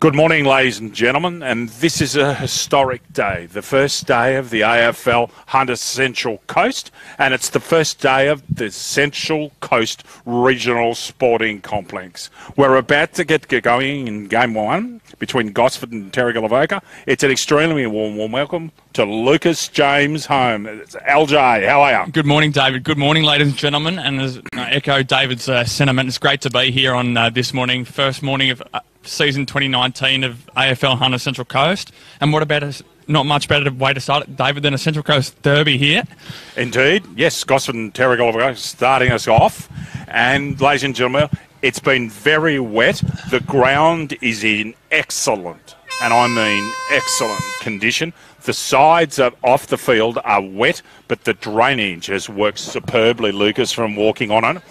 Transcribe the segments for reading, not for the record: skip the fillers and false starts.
Good morning, ladies and gentlemen, and this is a historic day, the first day of the AFL Hunter Central Coast, and it's the first day of the Central Coast Regional Sporting Complex. We're about to get going in Game 1 between Gosford and Terrigal. It's an extremely warm welcome to Lucas James home. It's LJ, how are you? Good morning, David. Good morning, ladies and gentlemen, and as I echo David's sentiment, it's great to be here on this morning, first morning of season 2019 of AFL Hunter Central Coast. And what about not much better way to start it, David, than a Central Coast derby here? Indeed. Yes, Gosford and Terrigal starting us off. And, ladies and gentlemen, it's been very wet. The ground is in excellent, and I mean excellent condition. The sides off the field are wet, but the drainage has worked superbly, Lucas, from walking on it.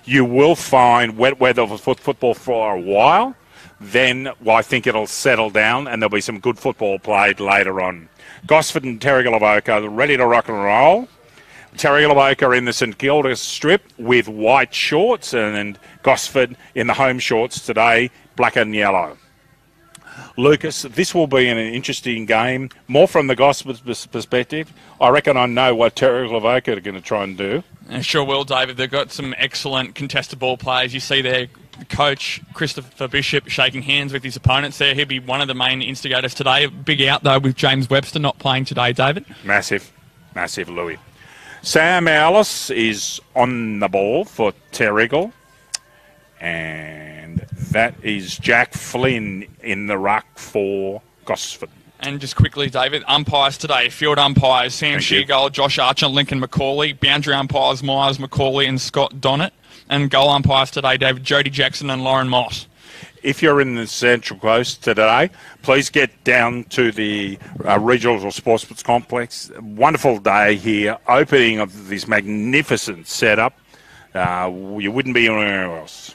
You will find wet weather for football for a while. Then I think it'll settle down and there'll be some good football played later on. Gosford and Terrigal are ready to rock and roll. Terrigal are in the St Kilda strip with white shorts, and Gosford in the home shorts today, black and yellow. Lucas, this will be an interesting game, more from the Gosford perspective. I reckon I know what Terrigal are going to try and do. Sure will, David. They've got some excellent contested ball players. You see there, coach Christopher Bishop shaking hands with his opponents there. He'll be one of the main instigators today. Big out, though, with James Webster not playing today, David. Massive, Louis. Sam Ellis is on the ball for Terrigal. And that is Jack Flynn in the ruck for Gosford. And just quickly, David, umpires today, field umpires, Sam Sheargold, Josh Archer, Lincoln McCauley, boundary umpires, Myers McCauley and Scott Donnett, and goal umpires today, David, Jody Jackson and Lauren Moss. If you're in the Central Coast today, please get down to the Regional Sports Complex. Wonderful day here, opening of this magnificent setup. You wouldn't be anywhere else.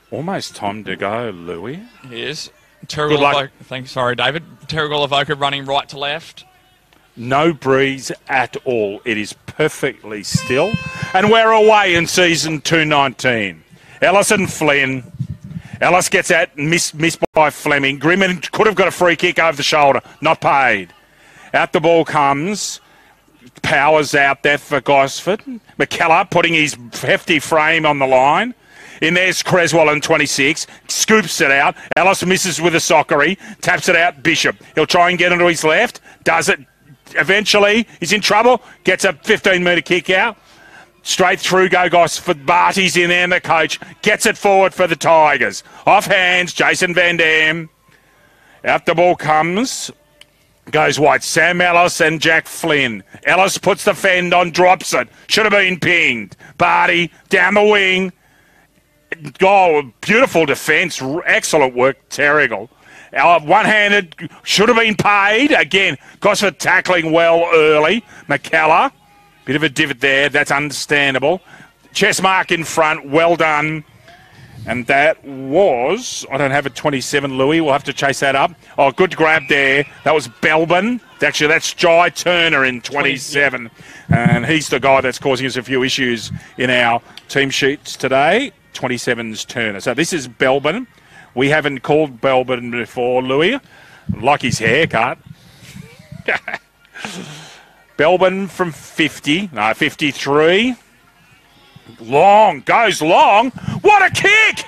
Almost time to go, Louis. Yes. Sorry, David. Terrigal running right to left. No breeze at all. It is perfectly still. And we're away in season 219. Ellis and Flynn. Ellis gets out, missed by Fleming. Grimman could have got a free kick over the shoulder. Not paid. Out the ball comes. Powers out there for Gosford. McKellar putting his hefty frame on the line. In there's Creswell in 26, scoops it out. Ellis misses with a soccery, taps it out, Bishop. He'll try and get into his left, does it. Eventually, he's in trouble, gets a 15-metre kick out. Straight through go Gosford. Barty's in there, and the coach gets it forward for the Tigers. Off hands, Jason Van Dam. Out the ball comes. Goes wide, Sam Ellis and Jack Flynn. Ellis puts the fend on, drops it. Should have been pinged. Barty down the wing. Oh, beautiful defence. Excellent work, Terrigal. One-handed, should have been paid. Again, Gosford tackling well early. McKellar, bit of a divot there. That's understandable. Chest mark in front, well done. And that was, I don't have a 27, Louis. We'll have to chase that up. Oh, good grab there. That was Belbin. Actually, that's Jai Turner in 27. And he's the guy that's causing us a few issues in our team sheets today. 27's Turner. So this is Belbin. We haven't called Belbin before, Louis. Like his haircut. Belbin from 53. Long, goes long. What a kick!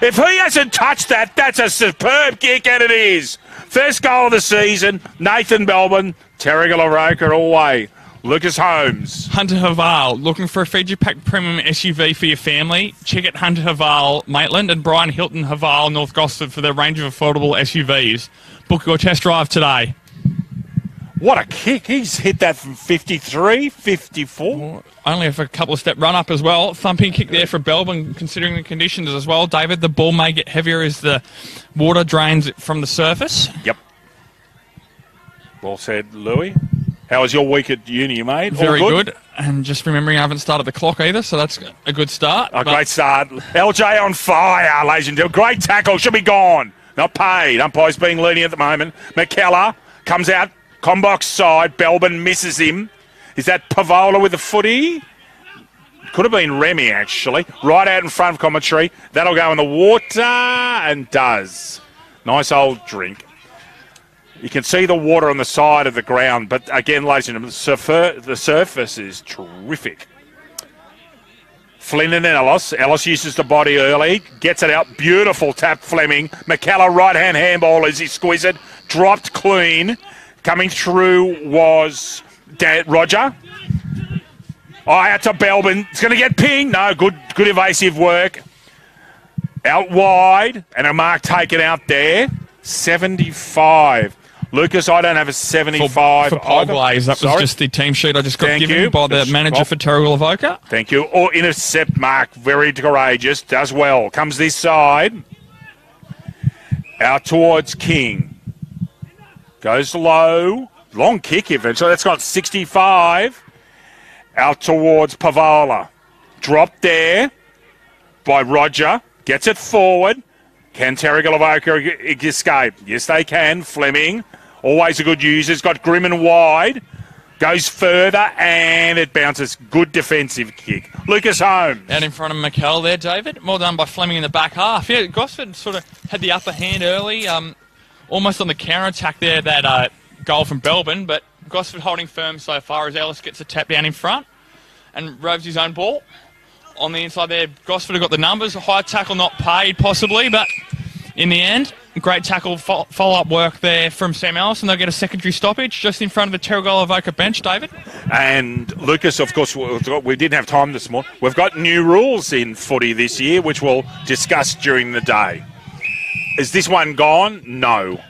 If he hasn't touched that, that's a superb kick, and it is. First goal of the season, Nathan Belbin, Terrigal away. Lucas Holmes. Hunter Haval, looking for a Fiji Pack Premium SUV for your family? Check out Hunter Haval, Maitland, and Brian Hilton Haval, North Gosford, for their range of affordable SUVs. Book your test drive today. What a kick. He's hit that from 53, 54. Only a couple of step run up as well. Thumping kick there for Belbin, considering the conditions as well. David, the ball may get heavier as the water drains from the surface. Yep. Well said, Louis. How was your week at uni, mate? Very good. And just remembering I haven't started the clock either, so that's a good start. Great start. LJ on fire, ladies and gentlemen. Great tackle. Should be gone. Not paid. Umpire's being lenient at the moment. McKellar comes out. Combox side. Belbin misses him. Is that Pavola with the footy? Could have been Remy, actually. Right out in front of commentary. That'll go in the water, and does. Nice old drink. You can see the water on the side of the ground, but again, ladies and gentlemen, the surface is terrific. Flynn and Ellis. Ellis uses the body early, gets it out. Beautiful tap, Fleming. McKellar, right-hand handball as he squeezed it. Dropped clean. Coming through was Roger. Oh, out to Belbin. It's going to get pinged. No, good evasive work. Out wide, and a mark taken out there. 75. Lucas, I don't have a 75. For Paul Glaze, that was just the team sheet I just got given by the manager for Terrigal Avoca. Thank you. Or intercept mark, very courageous, does well. Comes this side. Out towards King. Goes low. Long kick eventually. That's got 65. Out towards Pavola. Dropped there by Roger. Gets it forward. Can Terrigal Avoca escape? Yes, they can. Fleming. Always a good user. He's got Grimman wide. Goes further, and it bounces. Good defensive kick. Lucas Holmes. Out in front of McKell there, David. Well done by Fleming in the back half. Yeah, Gosford sort of had the upper hand early. Almost on the counter-attack there, that goal from Belbin. But Gosford holding firm so far as Ellis gets a tap down in front and roves his own ball. On the inside there, Gosford have got the numbers. A high tackle not paid, possibly, but in the end, great tackle follow-up work there from Sam Ellis, and they'll get a secondary stoppage just in front of the Terrigal Avoca bench, David. And Lucas, of course, we didn't have time this morning. We've got new rules in footy this year, which we'll discuss during the day. Is this one gone? No.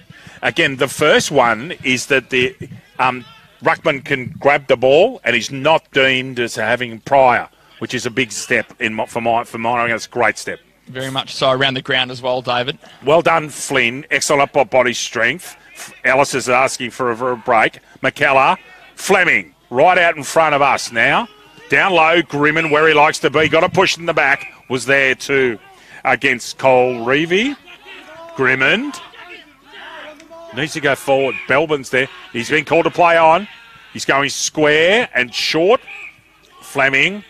Again, the first one is that the ruckman can grab the ball, and he's not deemed as having prior, which is a big step for mine. I think it's a great step. Very much so around the ground as well, David. Well done, Flynn. Excellent body strength. Ellis is asking for a break. McKellar, Fleming, right out in front of us now. Down low, Grimman, where he likes to be. Got a push in the back. Was there too against Cole Reevy. Grimman needs to go forward. Belbin's there. He's been called to play on. He's going square and short. Fleming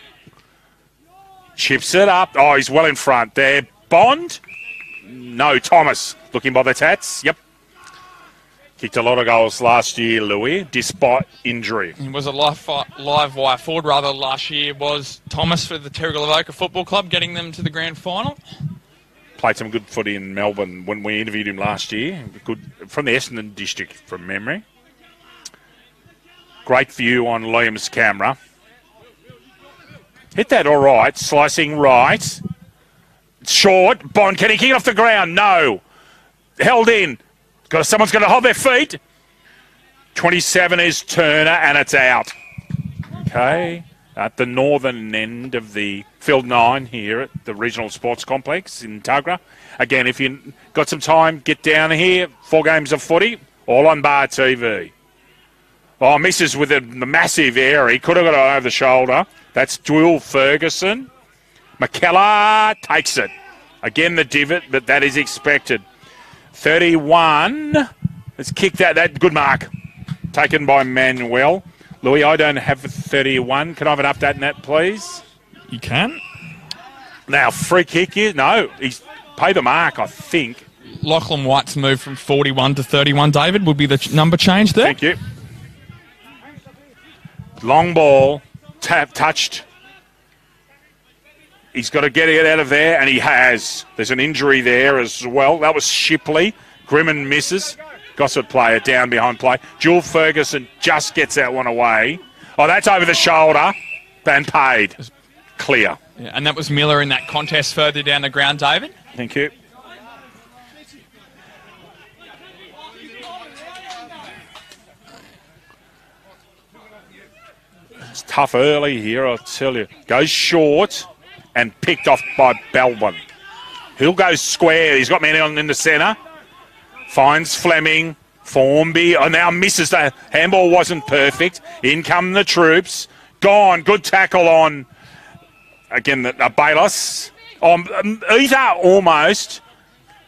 chips it up. Oh, he's well in front there. Bond? No, Thomas. Looking by the tats. Yep. Kicked a lot of goals last year, Louis, despite injury. He was a live wire forward, rather, last year was Thomas for the Terrigal Avoca Football Club, getting them to the grand final. Played some good footy in Melbourne when we interviewed him last year. Good from the Essendon district, from memory. Great view on Liam's camera. Hit that all right. Slicing right. Short. Bond, can he kick it off the ground? No. Held in. Someone's going to hold their feet. 27 is Turner, and it's out. Okay. At the northern end of the Field 9 here at the Regional Sports Complex in Tuggerah. Again, if you've got some time, get down here. 4 games of footy, all on Bar TV. Oh, misses with the massive air. He could have got it over the shoulder. That's Dwell Ferguson. McKellar takes it. Again, the divot, but that is expected. 31. Let's kick that. Good mark. Taken by Manuel. Louis, I don't have 31. Can I have an update on that, please? You can. Now, free kick here. No, he's paid the mark, I think. Lachlan White's moved from 41 to 31, David, would be the number change there. Thank you. Long ball. Touched. He's got to get it out of there, and he has. There's an injury there as well. That was Shipley. Grimman misses. Gosford player down behind play. Jewel Ferguson just gets that one away. Oh, that's over the shoulder. And paid. Clear. Yeah, and that was Miller in that contest further down the ground, David. Thank you. It's tough early here, I'll tell you. Goes short and picked off by Belbin. He'll go square. He's got men in the centre. Finds Fleming. Formby. Oh, now misses. The handball wasn't perfect. In come the troops. Gone. Good tackle on, again, Bayless. Either almost.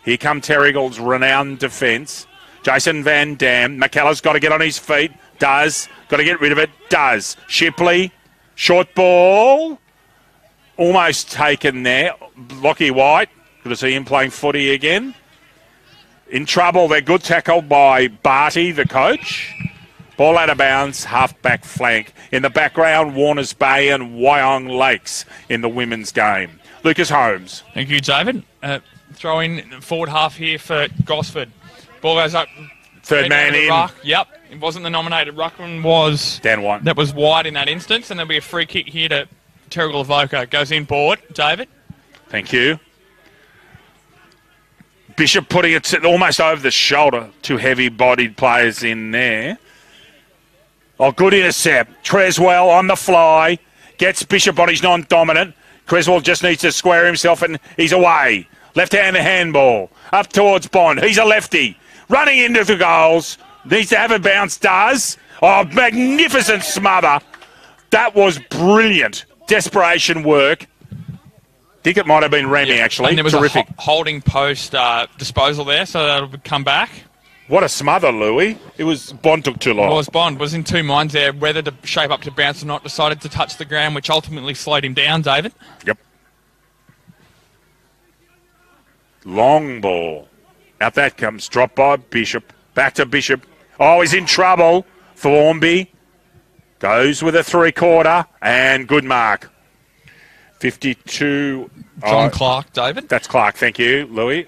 Here come Terrigal's renowned defence. Jason Van Dam. McKellar's got to get on his feet. Does. Got to get rid of it. Does. Shipley. Short ball. almost taken there. Lockie White, good to see him playing footy again. In trouble, they're good tackle by Barty, the coach. Ball out of bounds, half-back flank. In the background, Warners Bay and Wyong Lakes in the women's game. Lucas Holmes. Thank you, David. Throw in forward half here for Gosford. Ball goes up. Third man in. Ruck. Yep, it wasn't the nominated. Ruckman was... Dan White. That was wide in that instance, and there'll be a free kick here to Terrigal Avoca. Goes in board. David. Thank you. Bishop putting it almost over the shoulder. Two heavy-bodied players in there. Oh, good intercept. Creswell on the fly. Gets Bishop on his non-dominant. Creswell just needs to square himself and he's away. Left-handed handball. Up towards Bond. He's a lefty. Running into the goals. Needs to have a bounce. Does. Oh, magnificent smother. That was brilliant. Desperation work. I think it might have been Remy, actually. And there was terrific. a holding post disposal there, so that'll come back. What a smother, Louis. It was... Bond took too long. It was Bond. Was in two minds there, whether to shape up to bounce or not. Decided to touch the ground, which ultimately slowed him down, David. Yep. Long ball. Out that comes. Drop by Bishop. Back to Bishop. Oh, he's in trouble. Thornby goes with a three-quarter. And good mark. 52. John Clark, David. That's Clark. Thank you, Louis.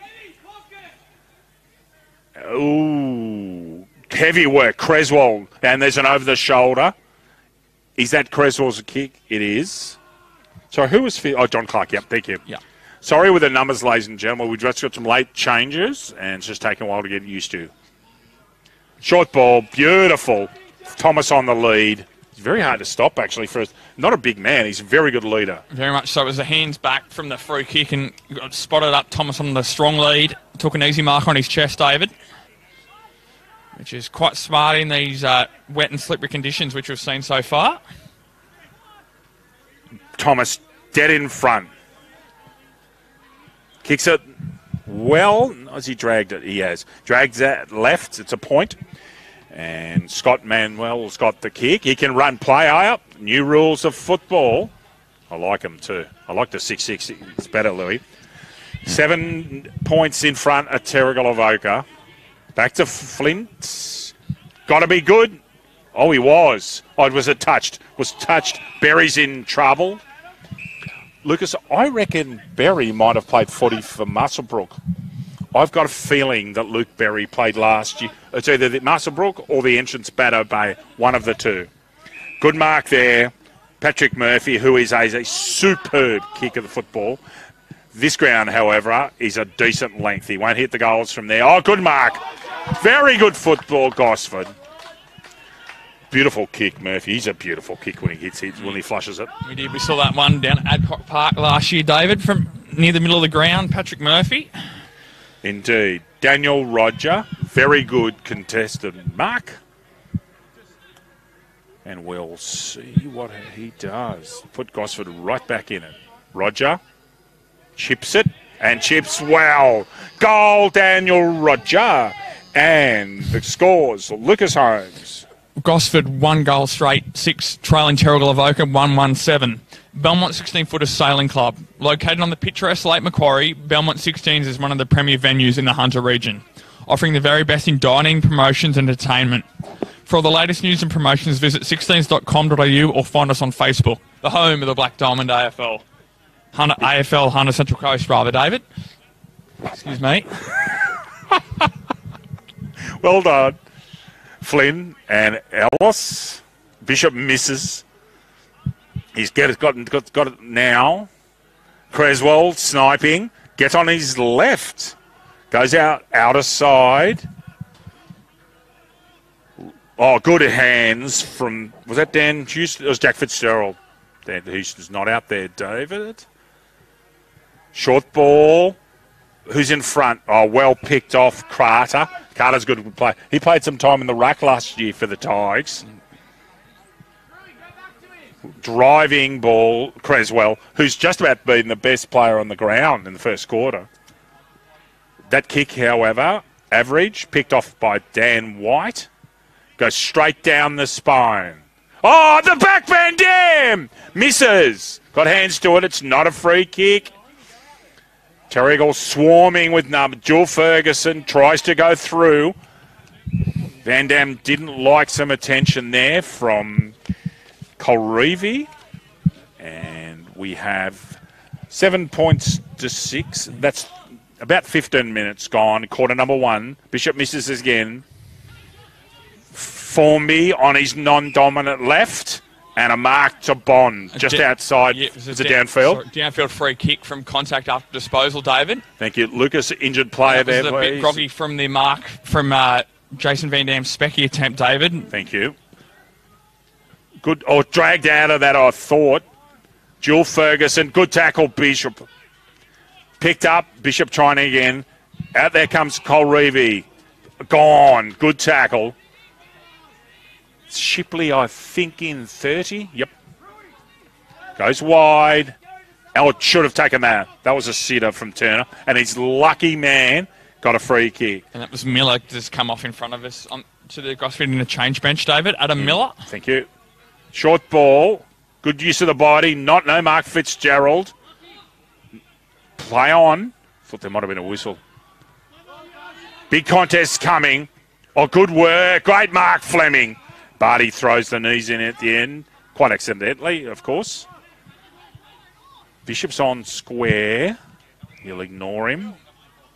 Ooh, heavy work, Creswell, and there's an over-the-shoulder. Is that Creswell's kick? It is. So who was... John Clark, yep, thank you. Yeah. Sorry with the numbers, ladies and gentlemen. We've just got some late changes, and it's just taken a while to get used to. Short ball, beautiful. Thomas on the lead. It's very hard to stop, actually, for not a big man. He's a very good leader. Very much so. It was the hands back from the free kick and got spotted up Thomas on the strong lead. Took an easy mark on his chest, David, which is quite smart in these wet and slippery conditions which we've seen so far. Thomas dead in front. Kicks it well. Has he dragged it? He has. Drags that left. It's a point. And Scott Manuel's got the kick. He can run play up. New rules of football. I like him too. I like the 6-6. It's better, Louis. 7 points in front at Terrigal Avoca. Back to Flint. Got to be good. Oh, he was. Oh, it was a touched. Was touched. Berry's in trouble. Lucas, I reckon Berry might have played footy for Muswellbrook. I've got a feeling that Luke Berry played last year. It's either the Muswellbrook or the entrance Bateau Bay, one of the two. Good mark there. Patrick Murphy, who is a superb kick of the football. This ground, however, is a decent length. He won't hit the goals from there. Oh, good mark. Very good football, Gosford. Beautiful kick, Murphy. He's a beautiful kick when he hits it, when he flushes it. We did. We saw that one down at Adcock Park last year, David, from near the middle of the ground. Patrick Murphy. Indeed. Daniel Roger, very good contested mark. And we'll see what he does. Put Gosford right back in it. Roger chips it and chips well. Goal, Daniel Roger. And the scores, Lucas Holmes. Gosford 1 goal straight, 6 trailing Terrigal Avoca 1-1-7. Belmont 16-footer Sailing Club. Located on the picturesque Lake Macquarie, Belmont 16s is one of the premier venues in the Hunter region, offering the very best in dining, promotions and entertainment. For all the latest news and promotions, visit 16s.com.au or find us on Facebook, the home of the Black Diamond AFL. AFL Hunter Central Coast, rather, David. Excuse me. Well done. Flynn and Ellis. Bishop misses. He's got it now. Creswell sniping. Gets on his left. Goes out, outer side. Oh, good hands from... Was that Dan Houston? It was Jack Fitzgerald. Dan Houston's not out there, David. Short ball. Who's in front? Oh, well picked off, Carter. Carter's good to play. He played some time in the ruck last year for the Tigers. Driving ball, Creswell, who's just about been the best player on the ground in the first quarter. That kick, however, average, picked off by Dan White. Goes straight down the spine. Oh, the back Van Dam! Misses. Got hands to it. It's not a free kick. Terrigal swarming with number. Jewel Ferguson tries to go through. Van Dam didn't like some attention there from Colreevy. And we have 7 points to 6. That's about 15 minutes gone. Quarter number 1. Bishop misses again. Formby on his non-dominant left. And a mark to Bond just outside. Yeah, it's a downfield. Downfield free kick from contact after disposal, David. Thank you. Lucas, injured player there, please. A bit groggy from the mark from Jason Van Dam's specky attempt, David. Thank you. Good. Oh, dragged out of that, I thought. Jewel Ferguson. Good tackle, Bishop. Picked up. Bishop trying again. Out there comes Colreevy. Gone. Good tackle. Shipley, I think, in 30. Yep. Goes wide. It should have taken that. That was a sitter from Turner. And his lucky man got a free kick. And that was Miller just come off in front of us to the Gosford in the change bench, David. Adam Miller. Thank you. Short ball. Good use of the body. No Mark Fitzgerald. Play on. Thought there might have been a whistle. Big contest coming. Oh, good work. Great Mark Fleming. Barty throws the knees in at the end. Quite accidentally, of course. Bishop's on square. He'll ignore him.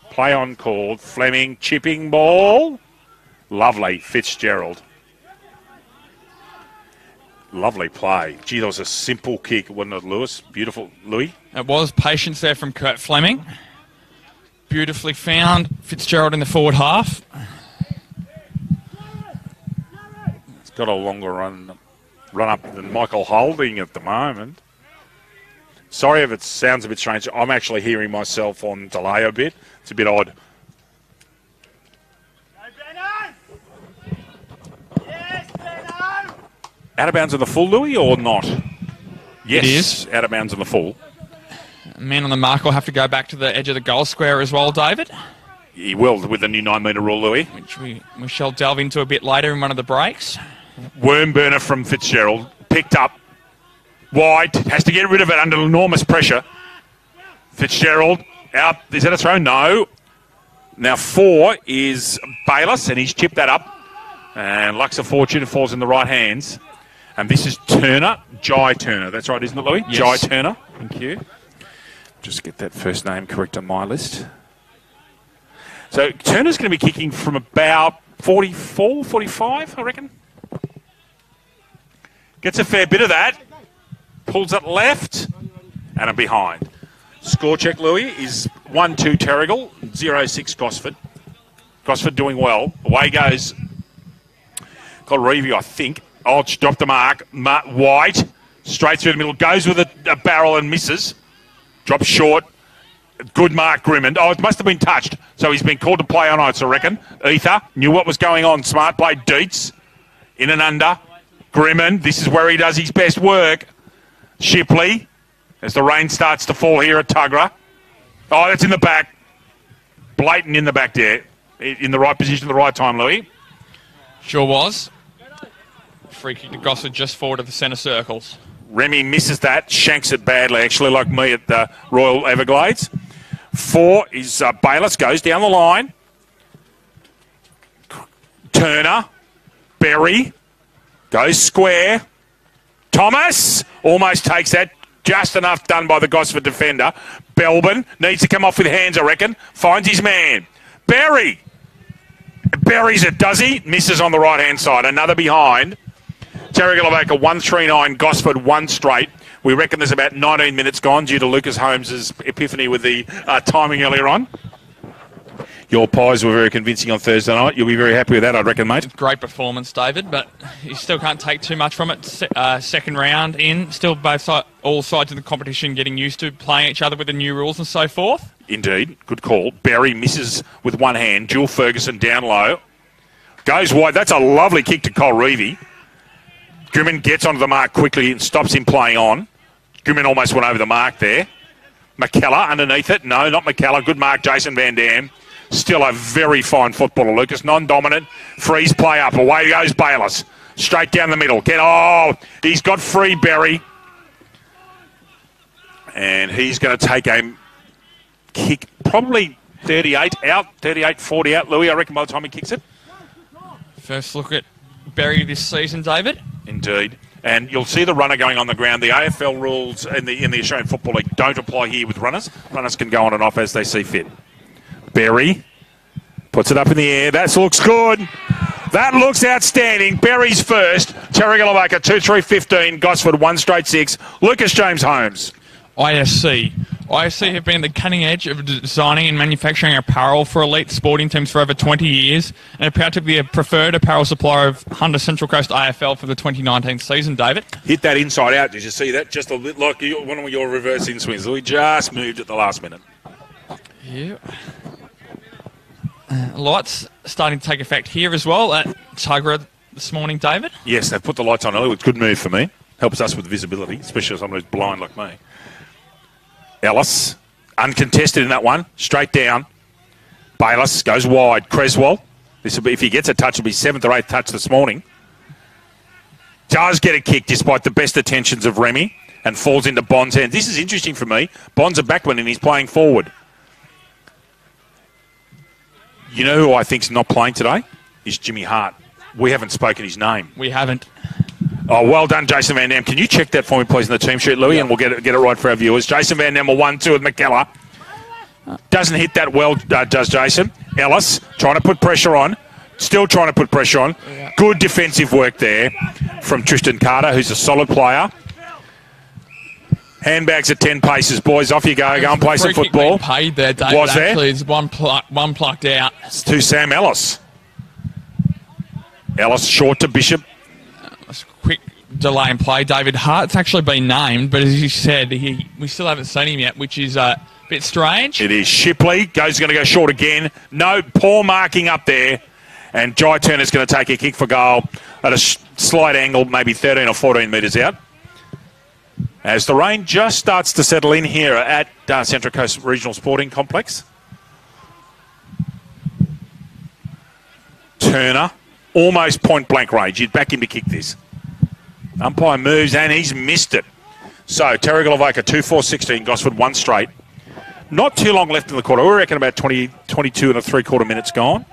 Play on called. Fleming chipping ball. Lovely. Fitzgerald. Lovely play. Gee, that was a simple kick, wasn't it, Lewis? Beautiful. Louis? It was. Patience there from Kurt Fleming. Beautifully found. Fitzgerald in the forward half. He's got a longer run up than Michael Holding at the moment. Sorry if it sounds a bit strange. I'm actually hearing myself on delay a bit. It's a bit odd. Out of bounds on the full, Louis, or not? Yes, it is. Out of bounds on the full. Man on the mark will have to go back to the edge of the goal square as well, David. He will, with the new 9-metre rule, Louis. Which we shall delve into a bit later in one of the breaks. Worm burner from Fitzgerald. Picked up. Wide. Has to get rid of it under enormous pressure. Fitzgerald out. Is that a throw? No. Now 4 is Bayliss, and he's chipped that up. And Lux of Fortune falls in the right hands. And this is Turner. Jai Turner. That's right, isn't it, Louis? Yes. Jai Turner. Thank you. Just get that first name correct on my list. So Turner's going to be kicking from about 44, 45, I reckon. Gets a fair bit of that. Pulls it left. And a behind. Score check, Louis, is 1-2 Terrigal, 0-6 Gosford. Gosford doing well. Away goes Colreevy, I think. Oh, it's dropped the mark. White, straight through the middle. Goes with a barrel and misses. Drops short. Good mark, Grimmond. Oh, it must have been touched. So he's been called to play on ice, I reckon. Ether knew what was going on. Smart play. Dietz in and under. Grimmond, this is where he does his best work. Shipley, as the rain starts to fall here at Tuggerah. Oh, that's in the back. Blatant in the back there. In the right position at the right time, Louis. Sure was. Free kick to Gosford just forward of the centre circles. Remy misses that, shanks it badly, actually, like me at the Royal Everglades. 4 is Bayliss, goes down the line. Turner, Berry, goes square. Thomas almost takes that, just enough done by the Gosford defender. Belbin needs to come off with hands, I reckon. Finds his man. Berry. Buries it, does he? Misses on the right-hand side. Another behind. Terrigal have 139, Gosford 1 straight. We reckon there's about 19 minutes gone due to Lucas Holmes' epiphany with the timing earlier on. Your pies were very convincing on Thursday night. You'll be very happy with that, I'd reckon, mate. Great performance, David, but you still can't take too much from it. Second round in, still all sides of the competition getting used to playing each other with the new rules and so forth. Indeed, good call. Barry misses with one hand. Jewel Ferguson down low. Goes wide. That's a lovely kick to Colreevy. Grimmin gets onto the mark quickly and stops him playing on. Grimmin almost went over the mark there. McKellar underneath it. No, not McKellar. Good mark, Jason Van Dam. Still a very fine footballer, Lucas. Non-dominant. Freeze play up. Away goes Bayliss. Straight down the middle. He's got free Berry. And he's going to take a kick, probably 40 out. Louis, I reckon by the time he kicks it. First look at Berry this season, David. Indeed. And you'll see the runner going on the ground. The AFL rules in the Australian Football League don't apply here with runners. Runners can go on and off as they see fit. Berry puts it up in the air. That looks good. That looks outstanding. Berry's first. Terrigal 2-3-15. Gosford 1 straight 6. Lucas James Holmes. ISC have been at the cutting edge of designing and manufacturing apparel for elite sporting teams for over 20 years and are proud to be a preferred apparel supplier of Hunter Central Coast AFL for the 2019 season, David. Hit that inside out. Did you see that? Just a bit like one of your reverse in swings. We just moved at the last minute. Yeah. Lights starting to take effect here as well at Tuggerah this morning, David. Yes, they've put the lights on early. It's a good move for me. Helps us with visibility, especially someone who's blind like me. Ellis, uncontested in that one, straight down. Bayless goes wide. Creswell, this will be, if he gets a touch, it'll be 7th or 8th touch this morning. Does get a kick despite the best attentions of Remy and falls into Bond's hands. This is interesting for me. Bond's a backman and he's playing forward. You know who I think's not playing today? Is Jimmy Hart. We haven't spoken his name. We haven't. Oh, well done, Jason Van Dam. Can you check that for me, please, in the team sheet, Louis, and we'll get it right for our viewers. Jason Van Dam will 1-2 with McKellar. Doesn't hit that well, does Jason. Ellis trying to put pressure on. Still trying to put pressure on. Good defensive work there from Tristan Carter, who's a solid player. Handbags at 10 paces, boys. Off you go. Go and play some football. Paid there, David. Was there? Actually, it's one plucked out. It's to Sam Ellis. Ellis short to Bishop. Quick delay in play. David Hart's actually been named, but as you said, we still haven't seen him yet, which is a bit strange. It is. Shipley going to go short again. No, poor marking up there. And Jai Turner's going to take a kick for goal at a slight angle, maybe 13 or 14 metres out. As the rain just starts to settle in here at Central Coast Regional Sporting Complex. Turner, almost point-blank range. You'd back him to kick this. Umpire moves and he's missed it. So, Terrigal 2-4-16, Gosford 1 straight. Not too long left in the quarter. We reckon about 22 and a 3/4 minutes gone.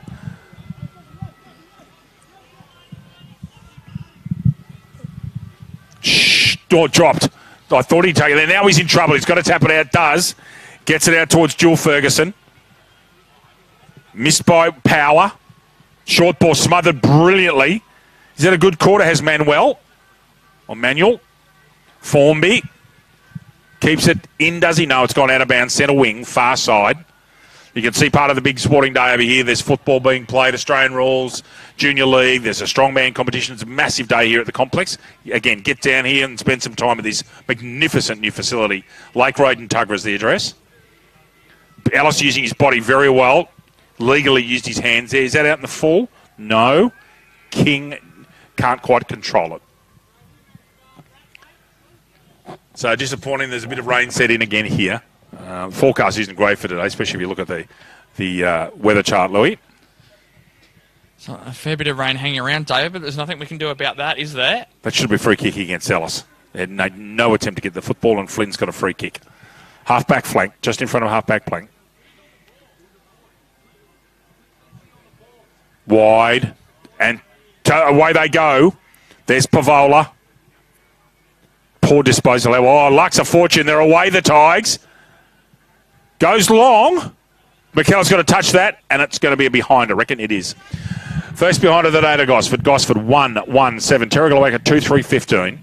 Door dropped. I thought he'd take it there. Now he's in trouble. He's got to tap it out. Does. Gets it out towards Jewel Ferguson. Missed by Power. Short ball smothered brilliantly. Is that a good quarter? Has Manuel. Or Manuel. Formby. Keeps it in, does he? No, it's gone out of bounds. Centre wing, far side. You can see part of the big sporting day over here. There's football being played, Australian rules, Junior League. There's a strongman competition. It's a massive day here at the complex. Again, get down here and spend some time at this magnificent new facility. Lake Road and Tuggerah is the address. Ellis using his body very well. Legally used his hands there. Is that out in the full? No. King can't quite control it. So disappointing. There's a bit of rain set in again here. Forecast isn't great for today, especially if you look at the weather chart, Louis. So a fair bit of rain hanging around, David, but there's nothing we can do about that, is there? That should be free kick against Ellis. They had made no attempt to get the football, and Flynn's got a free kick. Half-back flank, just in front of half-back flank. Wide, and away they go. There's Pavola. Poor disposal. Oh, luck's a fortune. They're away, the Tigers. Goes long. McKell's got to touch that, and it's going to be a behind. I reckon it is. First behind of the day to Gosford. Gosford 1-1-7. Terrigal awake at 2-3-15.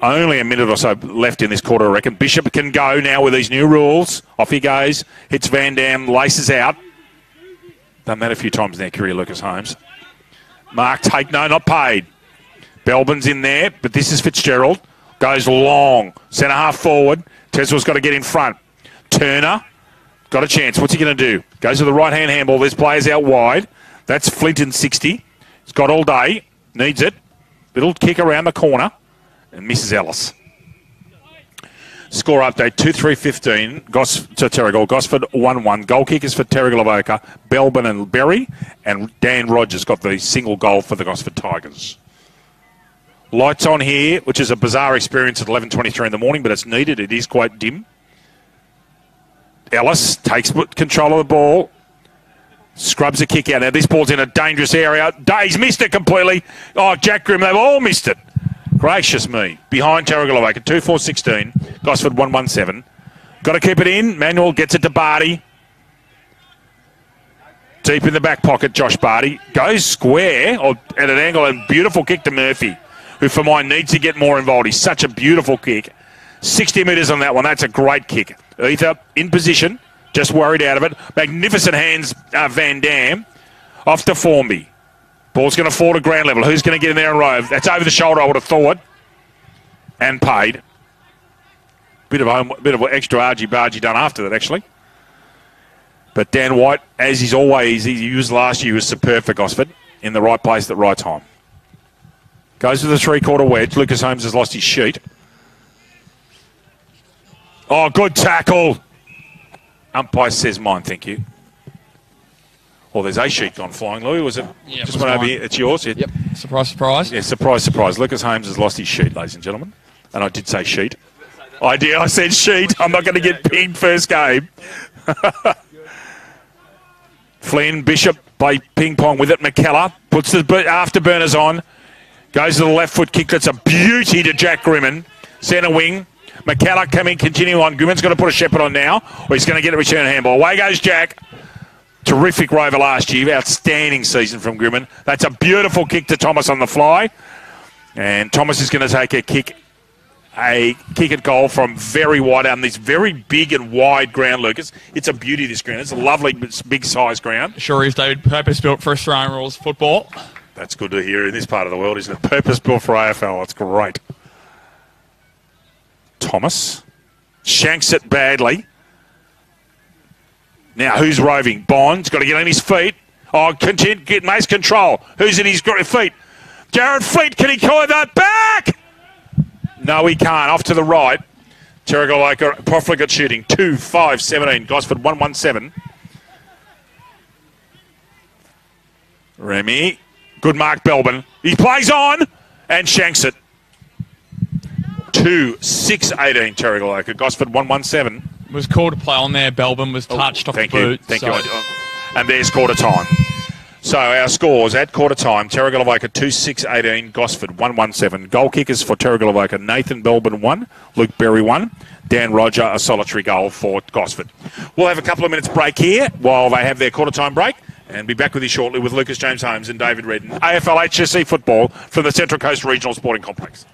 Only a minute or so left in this quarter, I reckon. Bishop can go now with these new rules. Off he goes. Hits Van Dam. Laces out. Done that a few times in their career, Lucas Holmes. Mark take, no, not paid. Belbin's in there, but this is Fitzgerald. Goes long. Centre half forward. Tesla's got to get in front. Turner. Got a chance. What's he going to do? Goes to the right-hand handball. There's players out wide. That's Flint in 60. He's got all day. Needs it. Little kick around the corner. And misses Ellis. Score update 2-3-15 to Terrigal. Gosford 1-1. Goal kickers for Terrigal Avoca, Belbin and Berry, and Dan Rogers got the single goal for the Gosford Tigers. Lights on here, which is a bizarre experience at 11:23 in the morning, but it's needed. It is quite dim. Ellis takes control of the ball. Scrubs a kick out. Now this ball's in a dangerous area. He's missed it completely. Oh, Jack Grimm, they've all missed it. Gracious me. Behind Terrigal Avoca, 2-4-16. Gosford 1-1-7. Got to keep it in. Manuel gets it to Barty. Deep in the back pocket, Josh Barty. Goes square or at an angle, and beautiful kick to Murphy, who for mine needs to get more involved. He's such a beautiful kick. 60 metres on that one. That's a great kick. Ether in position, just worried out of it. Magnificent hands, Van Dam. Off to Formby. Ball's going to fall to ground level. Who's going to get in there and row? That's over the shoulder, I would have thought. And paid. Bit of extra argy-bargy done after that, actually. But Dan White, as he's always, he used last year, was superb for Gosford. In the right place at the right time. Goes to the three-quarter wedge. Lucas Holmes has lost his sheet. Oh, good tackle. Umpire says mine, thank you. Well, there's a sheet gone flying, Louis. Was it? Yeah, just one over here. It's yours? Yep. Surprise, surprise. Yeah, surprise, surprise. Lucas Holmes has lost his sheet, ladies and gentlemen. And I did say sheet. I did. I said sheet. I'm not going to get pinged first game. Flynn, Bishop play ping-pong with it. McKellar puts the afterburners on. Goes to the left foot kick. That's a beauty to Jack Grimmin. Centre wing. McKellar coming, continuing on. Grimmin's going to put a shepherd on now. Or he's going to get a return handball. Away goes Jack. Terrific rover last year. Outstanding season from Grimmin. That's a beautiful kick to Thomas on the fly. And Thomas is going to take a kick at goal from very wide out on this very big and wide ground, Lucas. It's a beauty, this ground. It's a lovely, big size ground. Sure is, David. Purpose-built for Australian rules football. That's good to hear in this part of the world, isn't it? Purpose-built for AFL. That's great. Thomas shanks it badly. Now, who's roving? Bond's got to get on his feet. Oh, get Mace control. Who's in his feet? Jared Fleet, can he call that back? No, he can't. Off to the right. Terrigal profligate shooting. 2-5-17. Gosford 1-1-7. Remy. Good mark, Belbin. He plays on and shanks it. 2-6-18. Terrigal. Gosford 1-1-7. Was called to play on there. Belbin was touched off the boot. Thank you. And there's quarter time. So our scores at quarter time: Terrigal Avoca 2-6-18, Gosford 1-1-7. Goal kickers for Terrigal Avoca: Nathan Belbin 1, Luke Berry 1, Dan Roger a solitary goal for Gosford. We'll have a couple of minutes break here while they have their quarter time break, and be back with you shortly with Lucas James Holmes and David Redden. AFL HSC football from the Central Coast Regional Sporting Complex.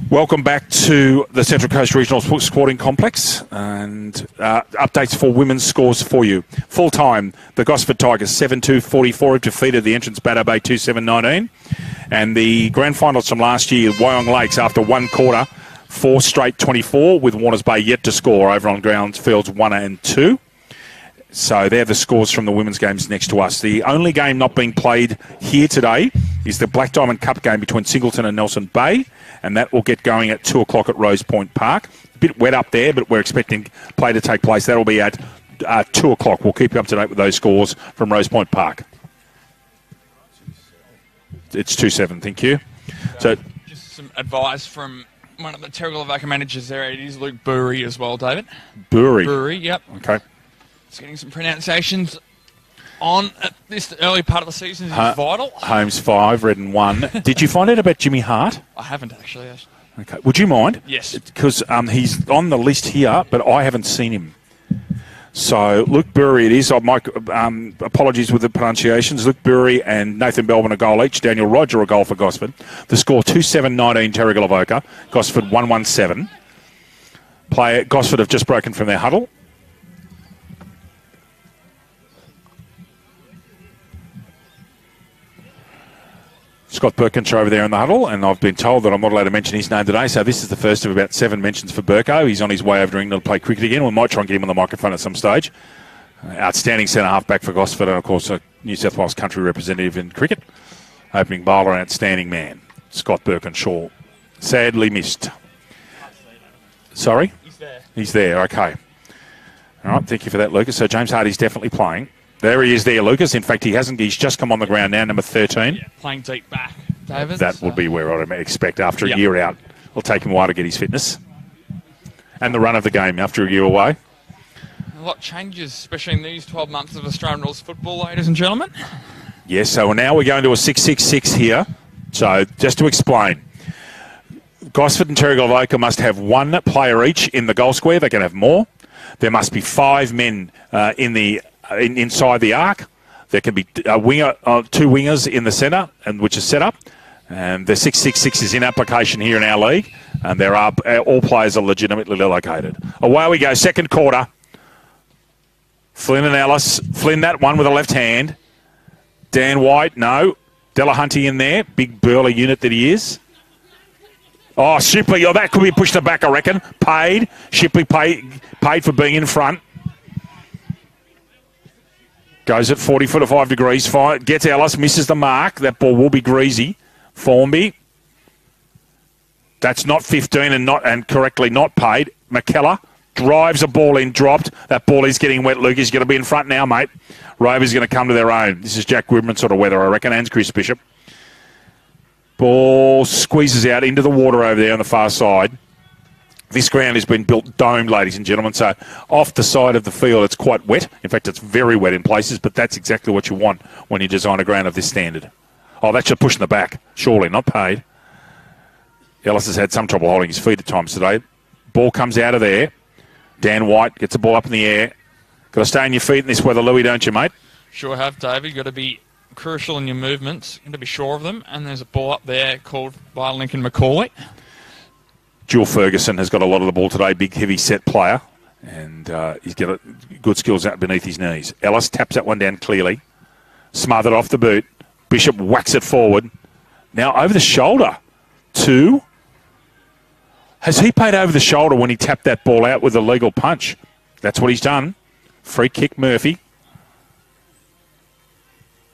Welcome back to the Central Coast Regional Sporting Complex, and updates for women's scores for you. Full time, the Gosford Tigers 7-2-44 have defeated the entrance Batter Bay 2-7-19, and the grand finals from last year, Wyong Lakes, after one quarter, 4 straight 24, with Warners Bay yet to score over on grounds fields 1 and 2. So they're the scores from the women's games next to us. The only game not being played here today is the Black Diamond Cup game between Singleton and Nelson Bay, and that will get going at 2 o'clock at Rose Point Park. A bit wet up there, but we're expecting play to take place. That'll be at 2 o'clock. We'll keep you up to date with those scores from Rose Point Park. It's 2-7, thank you. So, just some advice from one of the Terrigal managers there. It is Luke Burry as well, David. Burry, yep. Okay. Just getting some pronunciations on at this early part of the season is vital. Holmes 5, Redden 1. Did you find out about Jimmy Hart? I haven't actually. Okay. Would you mind? Yes. Because he's on the list here, but I haven't seen him. So Luke Burry it is. Apologies with the pronunciations. Luke Burry and Nathan Belvin a goal each. Daniel Roger a goal for Gosford. The score 2-7-19 Terrigal Avoca. Gosford 1-1-7. Gosford have just broken from their huddle. Scott Birkinshaw over there in the huddle, and I've been told that I'm not allowed to mention his name today, so this is the first of about 7 mentions for Burko. He's on his way over to England to play cricket again. We might try and get him on the microphone at some stage. Outstanding centre-half back for Gosford, and of course a New South Wales country representative in cricket. Opening bowler, an outstanding man, Scott Birkinshaw. Sadly missed. Sorry? He's there, okay. All right, thank you for that, Lucas. So James Hardy's definitely playing. There he is there, Lucas. In fact, he hasn't. He's just come on the ground now, number 13. Yeah, playing deep back, David. That would be where I'd expect after a year out. It'll take him a while to get his fitness. And the run of the game after a year away. A lot changes, especially in these 12 months of Australian rules football, ladies and gentlemen. Yes, so now we're going to a 6-6-6 here. So just to explain, Gosford and Terrigal Avoca must have 1 player each in the goal square. They can have more. There must be 5 men inside the arc. There can be a winger, 2 wingers in the centre, and which is set up. And the 6-6-6 is in application here in our league, and all players are legitimately located. Away we go, second quarter. Flynn and Ellis. Flynn that one with a left hand. Dan White, no. Delahunty in there, big burly unit that he is. Oh, Shipley, that could be pushed to the back, I reckon. Paid. Shipley paid for being in front. Goes at 45 degrees. Gets Ellis, misses the mark. That ball will be greasy. Formby. That's not 15 and correctly not paid. McKellar drives a ball in, dropped. That ball is getting wet, Luke. He's going to be in front now, mate. Rovers going to come to their own. This is Jack Goodman sort of weather, I reckon, and Chris Bishop. Ball squeezes out into the water over there on the far side. This ground has been built domed, ladies and gentlemen, so off the side of the field it's quite wet. In fact, it's very wet in places, but that's exactly what you want when you design a ground of this standard. Oh, that's just pushing the back. Surely, not paid. Ellis has had some trouble holding his feet at times today. Ball comes out of there. Dan White gets the ball up in the air. Got to stay on your feet in this weather, Louis, don't you, mate? Sure have, David. Got to be crucial in your movements. Got to be sure of them. And there's a ball up there called by Lincoln McCauley. Jewel Ferguson has got a lot of the ball today, big, heavy set player, and he's got good skills out beneath his knees. Ellis taps that one down clearly, smothered off the boot. Bishop whacks it forward. Now over the shoulder to... Has he paid over the shoulder when he tapped that ball out with a legal punch? That's what he's done. Free kick, Murphy.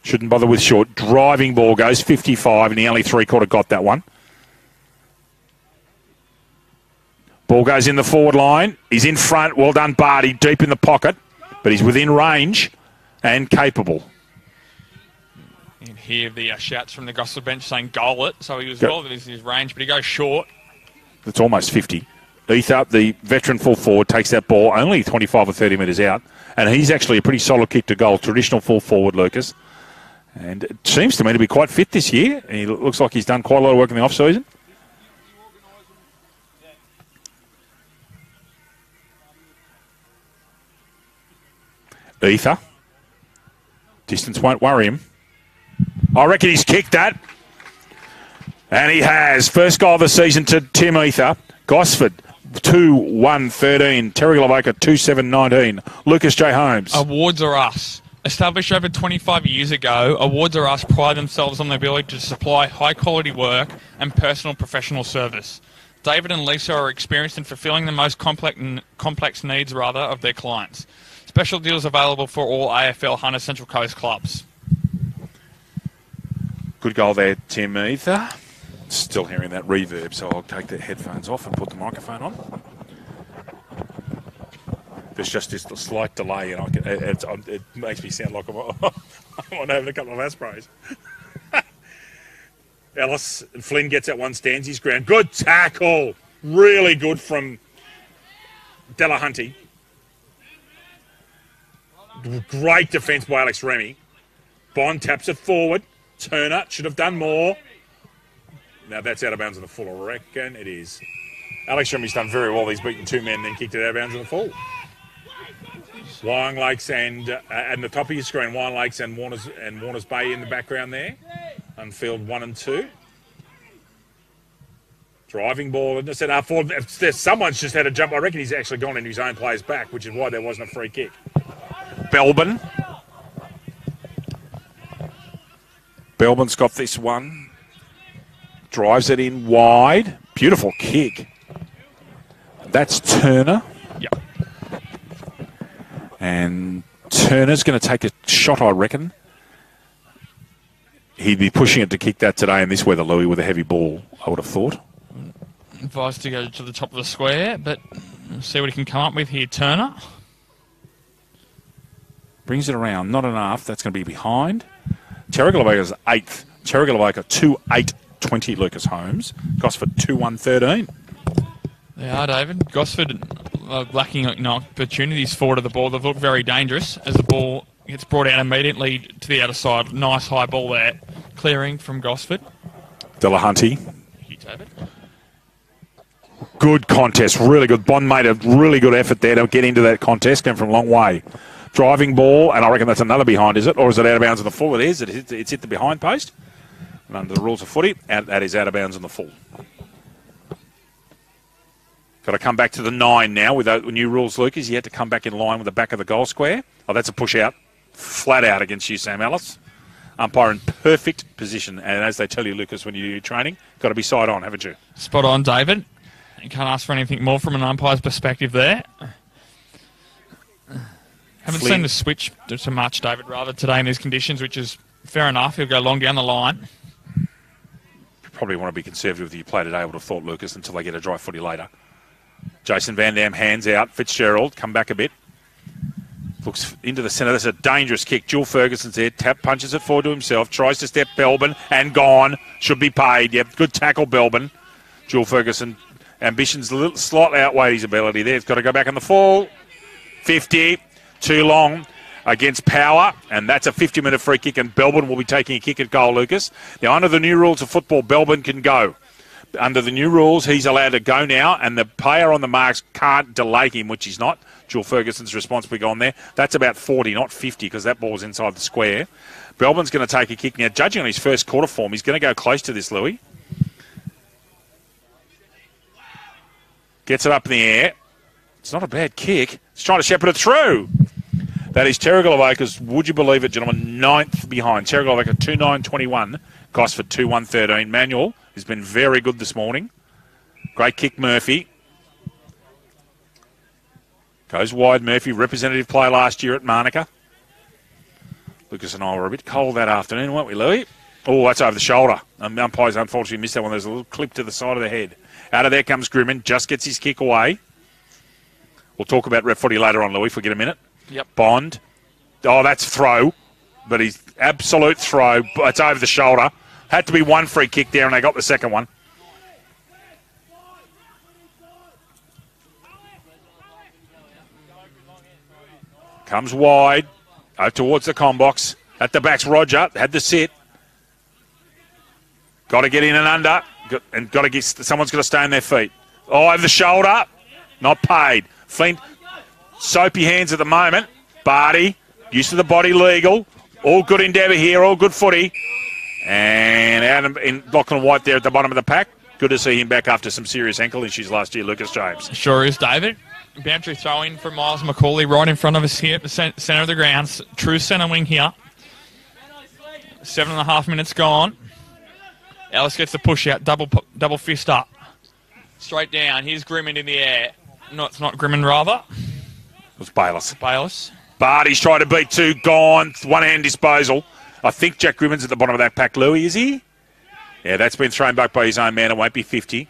Shouldn't bother with short. Driving ball goes 55, and he only three-quarter got that one. Ball goes in the forward line. He's in front. Well done, Barty. Deep in the pocket. But he's within range and capable. You can hear the shouts from the Gosford bench saying goal it. So he was well within his range, but he goes short. It's almost 50. Ether, the veteran full forward, takes that ball only 25 or 30 metres out. And he's actually a pretty solid kick to goal. Traditional full forward, Lucas. And it seems to me to be quite fit this year. He looks like he's done quite a lot of work in the off-season. Ether. Distance won't worry him. I reckon he's kicked that. And he has. First goal of the season to Tim Ether. Gosford, 2-1-13. Terrigal 2-7-19. Lucas J. Holmes. Awards Are Us. Established over 25 years ago, Awards Are Us pride themselves on the ability to supply high-quality work and personal professional service. David and Lisa are experienced in fulfilling the most complex needs of their clients. Special deals available for all AFL Hunter Central Coast clubs. Good goal there, Tim Ether. Still hearing that reverb, so I'll take the headphones off and put the microphone on. There's just this slight delay, and it makes me sound like I'm having a couple of asprays. Ellis and Flynn gets that one, stands his ground. Good tackle. Really good from Delahunty. Great defence by Alex Remy. Bond taps it forward. Turner should have done more. Now that's out of bounds on the full, I reckon. It is. Alex Remy's done very well. He's beaten two men, then kicked it out of bounds on the full. Wyong Lakes and at the top of your screen, Wyong Lakes and Warners Bay in the background there. On field 1 and 2. Driving ball. And I said, someone's just had a jump. I reckon he's actually gone into his own player's back, which is why there wasn't a free kick. Belbin. Belbin's got this one. Drives it in wide. Beautiful kick. That's Turner. Yep. And Turner's going to take a shot, I reckon. He'd be pushing it to kick that today in this weather, Louis, with a heavy ball, I would have thought. Advised to go to the top of the square, but we'll see what he can come up with here, Turner. Brings it around. Not enough. That's going to be behind. Terrigal 8th. Terrigal 2-8-20, Lucas Holmes. Gosford 2-1-13. They are, David. Gosford lacking opportunities forward of the ball. They've looked very dangerous as the ball gets brought out immediately to the outer side. Nice high ball there. Clearing from Gosford. Delahunty. Thank you, David. Good contest. Really good. Bond made a really good effort there to get into that contest. Came from a long way. Driving ball, and I reckon that's another behind, is it? Or is it out of bounds on the full? It is. It's hit the behind post. And under the rules of footy, that is out of bounds on the full. Got to come back to the 9 now with the new rules, Lucas. You had to come back in line with the back of the goal square. Oh, that's a push out. Flat out against you, Sam Ellis. Umpire in perfect position. And as they tell you, Lucas, when you do training, got to be side on, haven't you? Spot on, David. You can't ask for anything more from an umpire's perspective there. Haven't seen the switch to much, David, rather, today in these conditions, which is fair enough. He'll go long down the line. Probably want to be conservative with your play today, I would have thought, Lucas, until they get a dry footy later. Jason Van Dam hands out. Fitzgerald, come back a bit. Looks into the centre. That's a dangerous kick. Jewel Ferguson's there. Tap punches it forward to himself. Tries to step Belbin and gone. Should be paid. Yep, good tackle, Belbin. Jewel Ferguson. Ambitions slightly outweigh his ability there. He's got to go back on the full. 50. Too long against Power. And that's a 50-minute free kick. And Belbin will be taking a kick at goal, Lucas. Now, under the new rules of football, Belbin can go. Under the new rules, he's allowed to go now, and the player on the marks can't delay him, which he's not. Jewel Ferguson's responsibly gone there. That's about 40, not 50, because that ball's inside the square. Belbin's going to take a kick now. Judging on his first quarter form, he's going to go close to this, Louis. Gets it up in the air. It's not a bad kick. He's trying to shepherd it through. That is Terrigal Avoca's, would you believe it, gentlemen, 9th behind. Terrigal Avoca 2-9-21. Gosford 2-1-13. Manuel has been very good this morning. Great kick, Murphy. Goes wide, Murphy. Representative player last year at Marnica. Lucas and I were a bit cold that afternoon, weren't we, Louis? Oh, that's over the shoulder. Umpires unfortunately missed that one. There's a little clip to the side of the head. Out of there comes Grimmin. Just gets his kick away. We'll talk about ref footy later on, Louis, if we get a minute. Yep. Bond. Oh, that's throw. But he's absolute throw. It's over the shoulder. Had to be one free kick there, and they got the second one. Comes wide. Out towards the com box. At the back's Roger. Had to sit. Got to get in and under. And got to get. Someone's got to stay on their feet. Oh, over the shoulder. Not paid. Flint. Soapy hands at the moment. Barty. Use of the body legal. All good endeavour here. All good footy. And out in Lachlan White there at the bottom of the pack. Good to see him back after some serious ankle issues last year, Lucas James. Sure is, David. Boundary throw-in from Miles McCauley right in front of us here at the centre of the ground. True centre wing here. 7.5 minutes gone. Ellis gets the push out, double fist up. Straight down. Here's Grimond in the air. No, it's not Grimond, rather. It was Bayless. But he's tried to beat two, gone. One-hand disposal. I think Jack Grimmond's at the bottom of that pack, Louis, is he? Yeah, that's been thrown back by his own man. It won't be 50.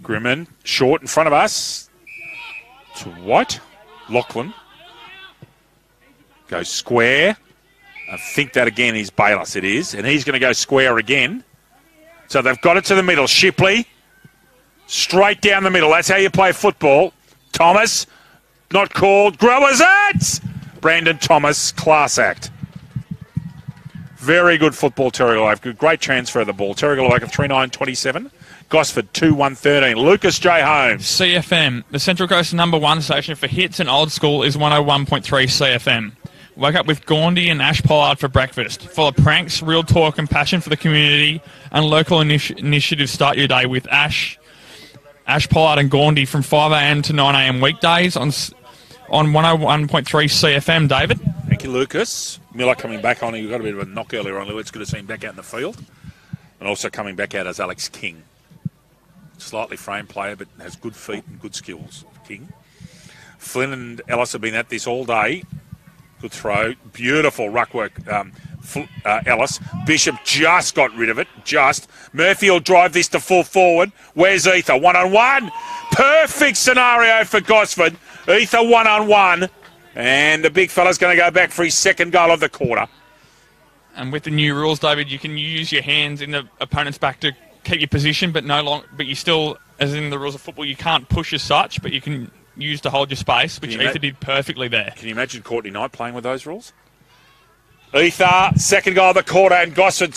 Grimmond, short in front of us. To White. Lachlan. Goes square. I think that again is Bayless, it is. And he's going to go square again. So they've got it to the middle. Shipley. Straight down the middle. That's how you play football. Thomas. Not called. Growers it! Brandon Thomas. Class act. Very good football, Terrigal. Great transfer of the ball. Terrigal at 3-9-27. Gosford 2-1-13. Lucas J. Holmes. CFM. The Central Coast #1 station for hits and old school is 101.3 CFM. Wake up with Gaundy and Ash Pollard for breakfast. Full of pranks, real talk and passion for the community, and local initiatives. Start your day with Ash Pollard and Gaundy from 5 a.m. to 9 a.m. weekdays on 101.3 CFM, David. Thank you, Lucas. Miller coming back on. He got a bit of a knock earlier on, Lou. It's good to see him back out in the field. And also coming back out as Alex King. Slightly framed player, but has good feet and good skills. King. Flynn and Ellis have been at this all day. Good throw. Beautiful ruck work, Ellis. Bishop just got rid of it. Murphy will drive this to full forward. Where's Ether? One-on-one. Perfect scenario for Gosford. Ether one-on-one. And the big fella's going to go back for his second goal of the quarter. And with the new rules, David, you can use your hands in the opponent's back to keep your position, but you still, as in the rules of football, you can't push as such, but you can use to hold your space, which Ether did perfectly there. Can you imagine Courtney Knight playing with those rules? Ether, second goal of the quarter, and Gosford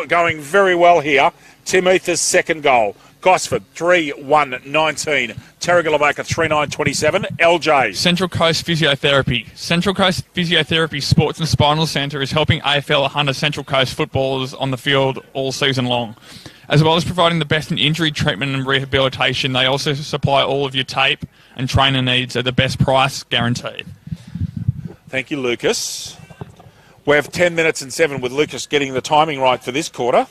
going very well here. Tim Ether's second goal. Gosford 3-1-19. Terrigal 3-9-27. LJ. Central Coast Physiotherapy. Central Coast Physiotherapy Sports and Spinal Centre is helping AFL Hunter Central Coast footballers on the field all season long. As well as providing the best in injury treatment and rehabilitation, they also supply all of your tape and trainer needs at the best price guaranteed. Thank you, Lucas. We have 10 minutes and 7 with Lucas getting the timing right for this quarter.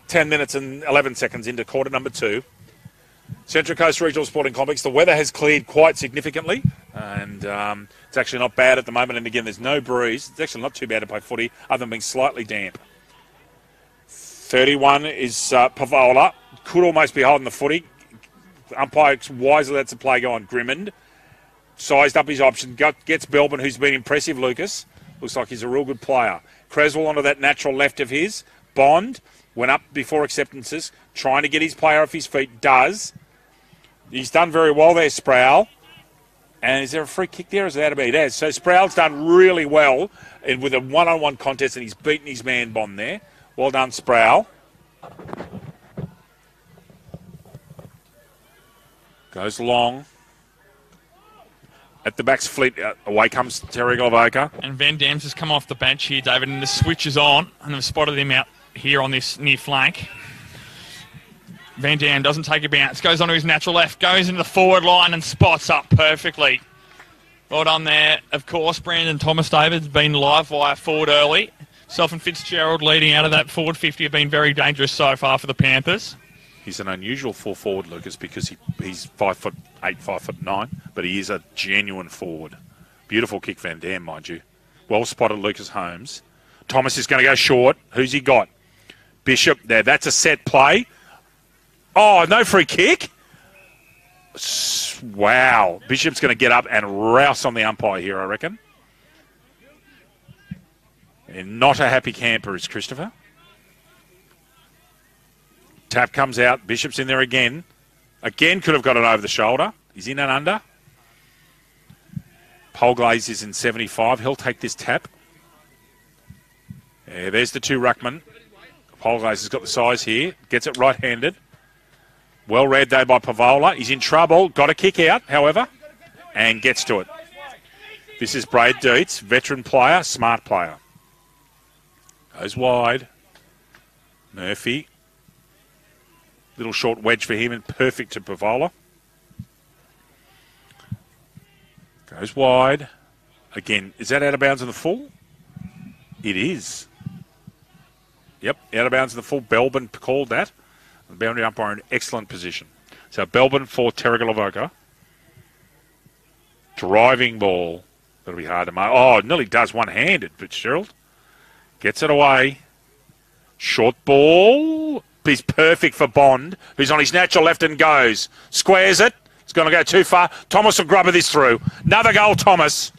10 minutes and 11 seconds into quarter number 2. Central Coast Regional Sporting Complex. The weather has cleared quite significantly, and it's actually not bad at the moment. And again, there's no breeze. It's actually not too bad to play footy, other than being slightly damp. 31 is Pavola. Could almost be holding the footy. Umpire wisely lets the play go on. Grimond sized up his option. Gets Belbin, who's been impressive, Lucas. Looks like he's a real good player. Creswell onto that natural left of his. Bond went up before acceptances, trying to get his player off his feet. Does. He's done very well there, Sproul. And is there a free kick there? Is it out of it? It is. So Sproul's done really well with a one-on-one contest, and he's beaten his man Bond there. Well done, Sproul. Goes long. At the back's Fleet. Away comes Terrigal. And Van Dam's has come off the bench here, David, and the switch is on. And I've spotted him out here on this near flank. Van Dam doesn't take a bounce. Goes onto his natural left. Goes into the forward line and spots up perfectly. Well done there. Of course, Brandon Thomas, David's been live wire forward early. Self and Fitzgerald leading out of that forward 50 have been very dangerous so far for the Panthers. He's an unusual full forward, Lucas, because he's 5'8", 5'9", but he is a genuine forward. Beautiful kick, Van Dam, mind you. Well spotted, Lucas Holmes. Thomas is going to go short. Who's he got? Bishop there. That's a set play. Oh, no free kick. Wow. Bishop's going to get up and rouse on the umpire here, I reckon. And not a happy camper is Christopher. Tap comes out. Bishop's in there again. Again, could have got it over the shoulder. He's in and under. Polglaze is in 75. He'll take this tap. Yeah, there's the two ruckmen. Polglaze has got the size here. Gets it right-handed. Well read, though, by Pavola. He's in trouble. Got a kick out, however, and gets to it. This is Braid Dietz, veteran player, smart player. Goes wide. Murphy. Little short wedge for him and perfect to Pavola. Goes wide. Again, is that out of bounds in the full? It is. Yep, out of bounds in the full. Belbin called that. The boundary umpire in excellent position. So Belbin for Terrigal. Driving ball. That'll be hard to mark. Oh, it nearly does one-handed, Fitzgerald. Gets it away. Short ball. He's perfect for Bond, who's on his natural left and goes. Squares it. It's going to go too far. Thomas will grubber this through. Another goal, Thomas.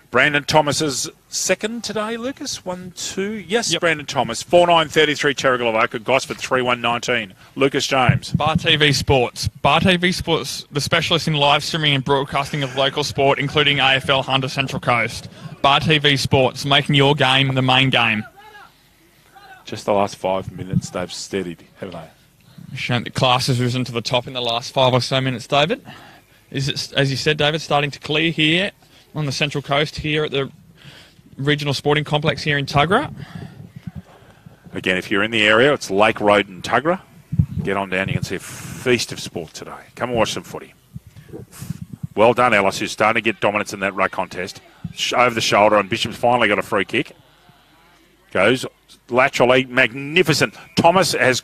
Brandon Thomas's second today, Lucas. 1-2. Yes, yep. Brandon Thomas. 4-9-33, Terrigal, Gosford 3-1-19. Lucas James. Bar TV Sports. Bar TV Sports, the specialist in live streaming and broadcasting of local sport, including AFL Hunter Central Coast. Bar TV Sports, making your game the main game. Just the last 5 minutes they've steadied, haven't they? Shown that class has risen to the top in the last 5 or so minutes, David. Is it, as you said, David, starting to clear here on the Central Coast here at the Regional Sporting Complex here in Tuggerah? Again, if you're in the area, it's Lake Road and Tuggerah. Get on down, you can see a feast of sport today. Come and watch some footy. Well done, Ellis, who's starting to get dominance in that ruck contest. Over the shoulder, and Bishop's finally got a free kick. Goes laterally, magnificent. Thomas is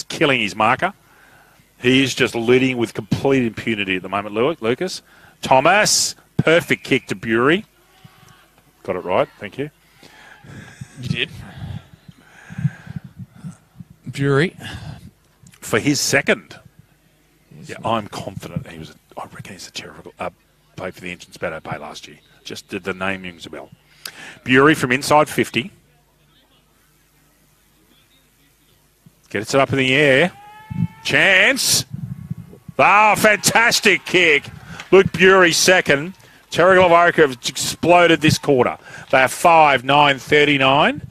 killing his marker. He is just leading with complete impunity at the moment, Lucas. Thomas, perfect kick to Bury. Got it right, thank you. You did. Bury. For his second. Yeah, I'm confident I reckon he's a terrible, played for the Engines Batto Bay last year. Just the name rings a bell. Bury from inside 50. Gets it up in the air. Chance. Ah, fantastic kick. Luke Bury second. Terrigal have exploded this quarter. They are 5-9-39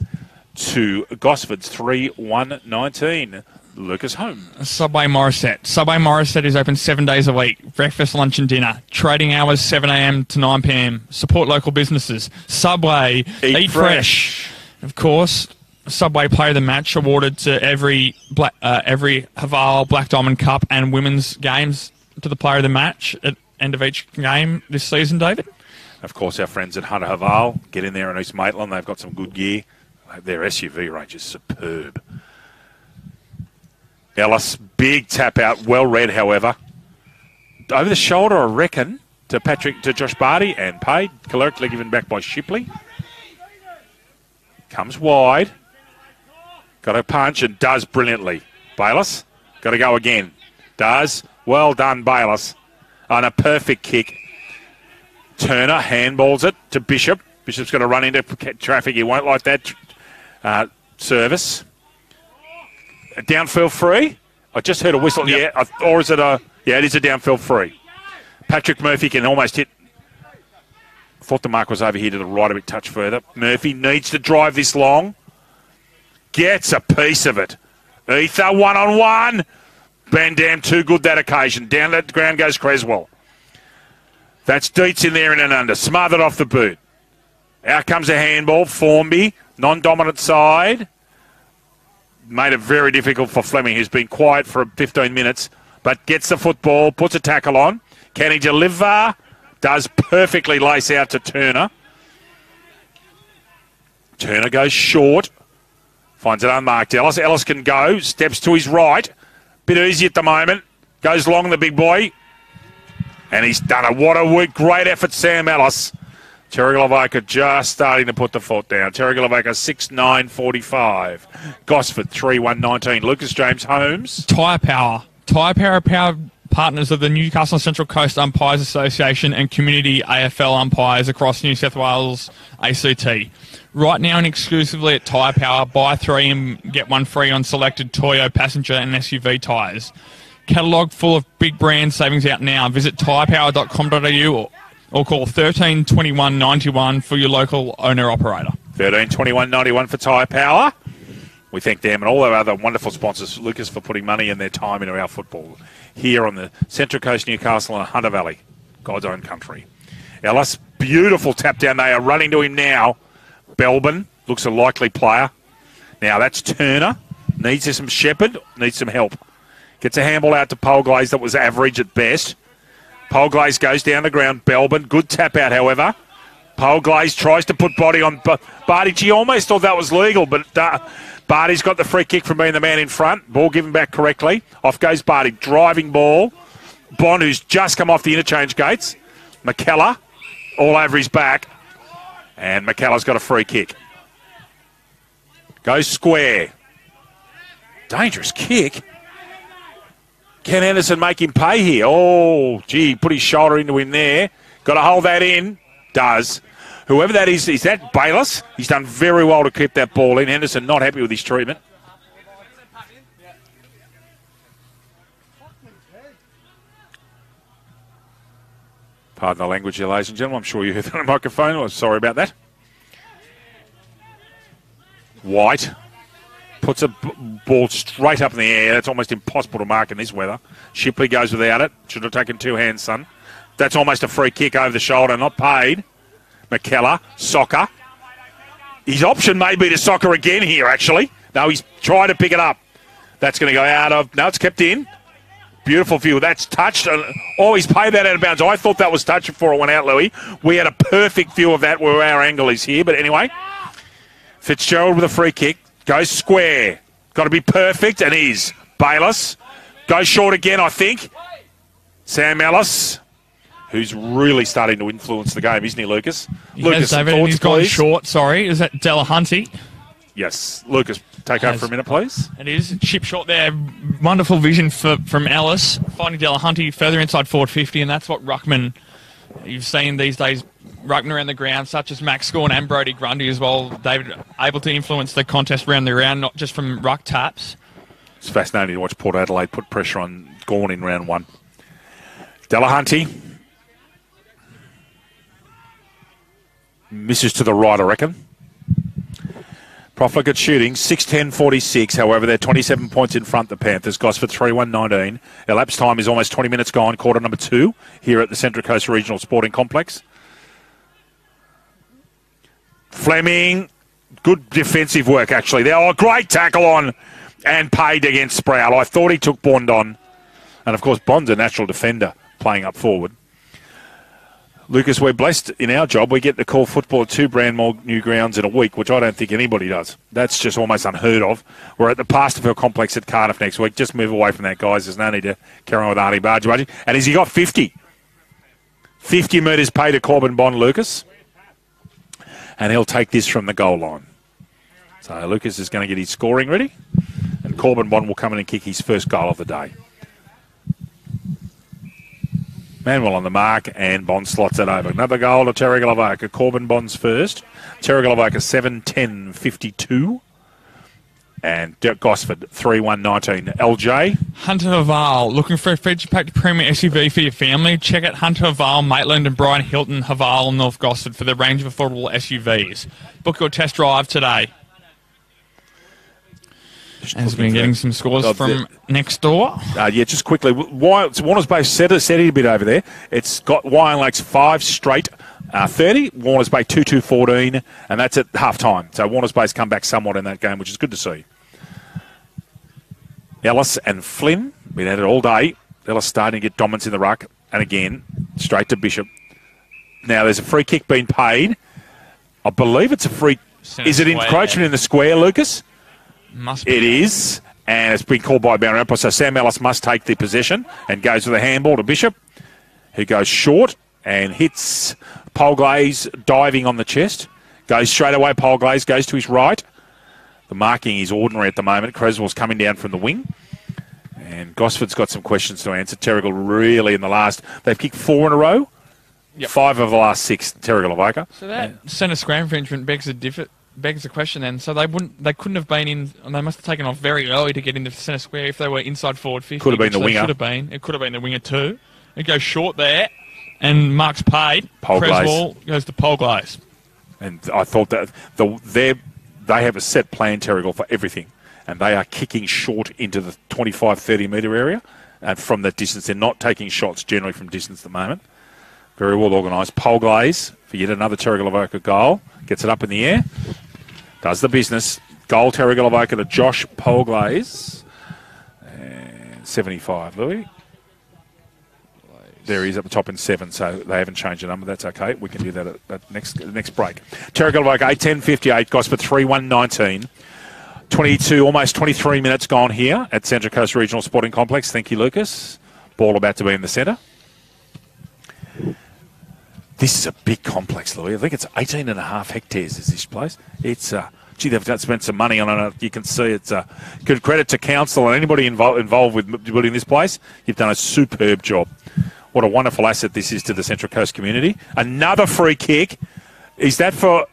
to Gosford's 3-1-19. Lucas home. Subway Morisset. Subway Morisset is open 7 days a week. Breakfast, lunch and dinner. Trading hours 7 a.m. to 9 p.m. Support local businesses. Subway. Eat fresh. Of course, Subway Player of the Match awarded to every Haval Black Diamond Cup and women's games to the Player of the Match at end of each game this season, David. Of course, our friends at Hunter Haval. Get in there in East Maitland. They've got some good gear. Their SUV range is superb. Ellis, big tap out, well read, however. Over the shoulder, I reckon, to Josh Barty, and paid. Correctly given back by Shipley. Comes wide. Got a punch and does brilliantly. Bayless, got to go again. Does. Well done, Bayless. On a perfect kick. Turner handballs it to Bishop. Bishop's got to run into traffic. He won't like that service. Downfield free. I just heard a whistle. Yep. Yeah, or is it a... Yeah, it is a downfield free. Patrick Murphy can almost hit... Thought the mark was over here to the right a bit touch further. Murphy needs to drive this long. Gets a piece of it. Ether one-on-one. Van Dam too good that occasion. Down the ground goes Creswell. That's Dietz in there in and under. Smothered off the boot. Out comes a handball. Formby, non-dominant side. Made it very difficult for Fleming, who's been quiet for 15 minutes, but gets the football, puts a tackle on. Can he deliver? Does perfectly lace out to Turner. Turner goes short. Finds it unmarked. Ellis can go. Steps to his right. Bit easy at the moment. Goes long, the big boy. And he's done it. What a great effort, Sam Ellis. Terrigal just starting to put the foot down. Terrigal 6-9-45. Gosford 3-1-19. Lucas James Holmes. Tyre Power. Tyre Power proud partners of the Newcastle Central Coast Umpires Association and community AFL umpires across New South Wales ACT. Right now and exclusively at Tyre Power, buy 3 and get 1 free on selected Toyo passenger and SUV tyres. Catalogue full of big brand savings out now. Visit tyrepower.com.au or call 13 21 91 for your local owner-operator. 13 21 91 for Tyre Power. We thank them and all our other wonderful sponsors, Lucas, for putting money and their time into our football here on the Central Coast, Newcastle and Hunter Valley. God's own country. Ellis, beautiful tap down. They are running to him now. Belbin looks a likely player. Now that's Turner. Needs some Shepherd. Needs some help. Gets a handball out to Polglaze that was average at best. Polglaze goes down the ground. Belbin, good tap out, however. Polglaze tries to put body on Barty. She almost thought that was legal, but Barty's got the free kick from being the man in front. Ball given back correctly. Off goes Barty. Driving ball. Bond, who's just come off the interchange gates. McKellar, all over his back. And McKellar's got a free kick. Goes square. Dangerous kick. Can Anderson make him pay here? Oh, gee, put his shoulder into him there. Got to hold that in. Does. Whoever that is that Bayless? He's done very well to keep that ball in. Henderson not happy with his treatment. Pardon the language here, ladies and gentlemen. I'm sure you heard that on the microphone. I'm sorry about that. White puts a ball straight up in the air. That's almost impossible to mark in this weather. Shipley goes without it. Should have taken two hands, son. That's almost a free kick over the shoulder, not paid. McKellar, soccer. His option may be to soccer again here, actually. No, he's trying to pick it up. That's going to go out of... No, it's kept in. Beautiful view. That's touched. Oh, he's paid that out of bounds. I thought that was touched before it went out, Louis. We had a perfect view of that where our angle is here. But anyway, Fitzgerald with a free kick. Goes square. Got to be perfect, and is. Bayless. Goes short again, I think. Sam Ellis, who's really starting to influence the game, isn't he, Lucas? Lucas, David, thoughts, he's gone please? short, sorry. Is that Delahunty? Yes. Lucas, take over for a minute, please. It is. Chip short there. Wonderful vision from Ellis. Finding Delahunty further inside forward 50, and that's what Ruckman, you've seen these days, Ruckman around the ground, such as Max Scorn and Brodie Grundy as well. David able to influence the contest round the round, not just from ruck taps. It's fascinating to watch Port Adelaide put pressure on Gorn in round one. Delahunty. Misses to the right, I reckon. Profligate shooting, 6-10-46. However, they're 27 points in front, the Panthers. Gosford 3-1-19. Elapsed time is almost 20 minutes gone. Quarter number 2 here at the Central Coast Regional Sporting Complex. Fleming, good defensive work, actually. There, oh, great tackle on and paid against Sproul. I thought he took Bond on. And, of course, Bond's a natural defender playing up forward. Lucas, we're blessed in our job. We get to call football at 2 brand new grounds in a week, which I don't think anybody does. That's just almost unheard of. We're at the Pasterfield Complex at Cardiff next week. Just move away from that, guys. There's no need to carry on with Arnie Barge. And has he got 50? 50 metres paid to Corbin Bond, Lucas. And he'll take this from the goal line. So Lucas is going to get his scoring ready. And Corbin Bond will come in and kick his first goal of the day. Manuel on the mark, and Bond slots it over. Another goal to Terrigal Avoca. Corbin Bond's first. Terrigal Avoca 7-10-52. And Gosford 3-1-19. LJ. Hunter Haval, looking for a feature-packed premium SUV for your family? Check out Hunter Haval, Maitland and Brian Hilton, Haval, North Gosford for the range of affordable SUVs. Book your test drive today. As we've been getting some scores from next door. Yeah, just quickly. Warner's Bay set it a bit over there. It's got Wyan Lakes 5 straight 30, Warner's Bay 2-2-14, and that's at half-time. So Warner's Bay's come back somewhat in that game, which is good to see. Ellis and Flynn, been at it all day. Ellis starting to get dominance in the ruck, and again, straight to Bishop. Now, there's a free kick being paid. I believe it's a free... Is it encroachment in the square, Lucas? Must be. It is, and it's been called by boundary umpire. So Sam Ellis must take the possession and goes with a handball to Bishop, who goes short and hits Polglaze diving on the chest. Goes straight away, Polglaze goes to his right. The marking is ordinary at the moment. Creswell's coming down from the wing. And Gosford's got some questions to answer. Terrigal really in the last... They've kicked 4 in a row. Yep. 5 of the last 6, Terrigal Avoca. So that centre square infringement begs the question then. So they couldn't have been in. They must have taken off very early to get into the centre square if they were inside forward 50. Could have been the winger. It could have been the winger too. It goes short there, and Mark's paid. Creswell goes to Polglaze. And I thought that they have a set plan, Terrigal, for everything, and they are kicking short into the 25-30 metre area, and from that distance they're not taking shots generally from distance at the moment. Very well organised. Pole glaze for yet another Terrigal Avoca goal. Gets it up in the air. Does the business. Goal Terrigal Avoca to Josh Polglaze. And 75, Louis. There he is at the top in 7, so they haven't changed the number. That's okay. We can do that at next break. Terrigal Avoca, 8:10:58. Gosford 3:1:19. 22, almost 23 minutes gone here at Central Coast Regional Sporting Complex. Thank you, Lucas. Ball about to be in the centre. This is a big complex, Louis. I think it's 18.5 hectares is this place. It's, gee, they've spent some money on it. You can see it's good credit to council and anybody involved with building this place. You've done a superb job. What a wonderful asset this is to the Central Coast community. Another free kick. Is that for...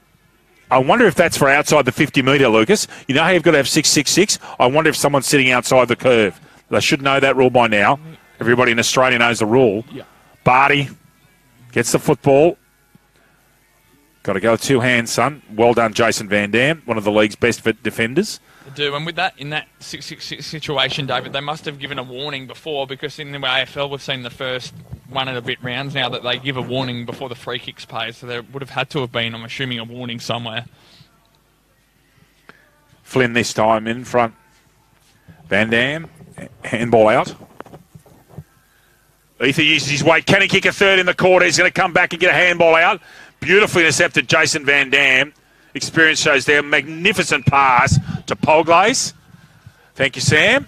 I wonder if that's for outside the 50 metre, Lucas. You know how you've got to have 666? I wonder if someone's sitting outside the curve. They should know that rule by now. Everybody in Australia knows the rule. Yeah. Barty gets the football. Got to go with 2 hands, son. Well done, Jason Van Dam, one of the league's best defenders. They do, and with that, in that 6-6-6 situation, David, they must have given a warning before, because in the AFL we've seen the first 1 and a bit rounds now that they give a warning before the free kicks paid, so there would have had to have been, I'm assuming, a warning somewhere. Flynn this time in front. Van Dam, handball out. Ether uses his weight. Can he kick a third in the quarter? He's going to come back and get a handball out. Beautifully intercepted, Jason Van Dam. Experience shows there. Magnificent pass to Polglaze. Thank you, Sam.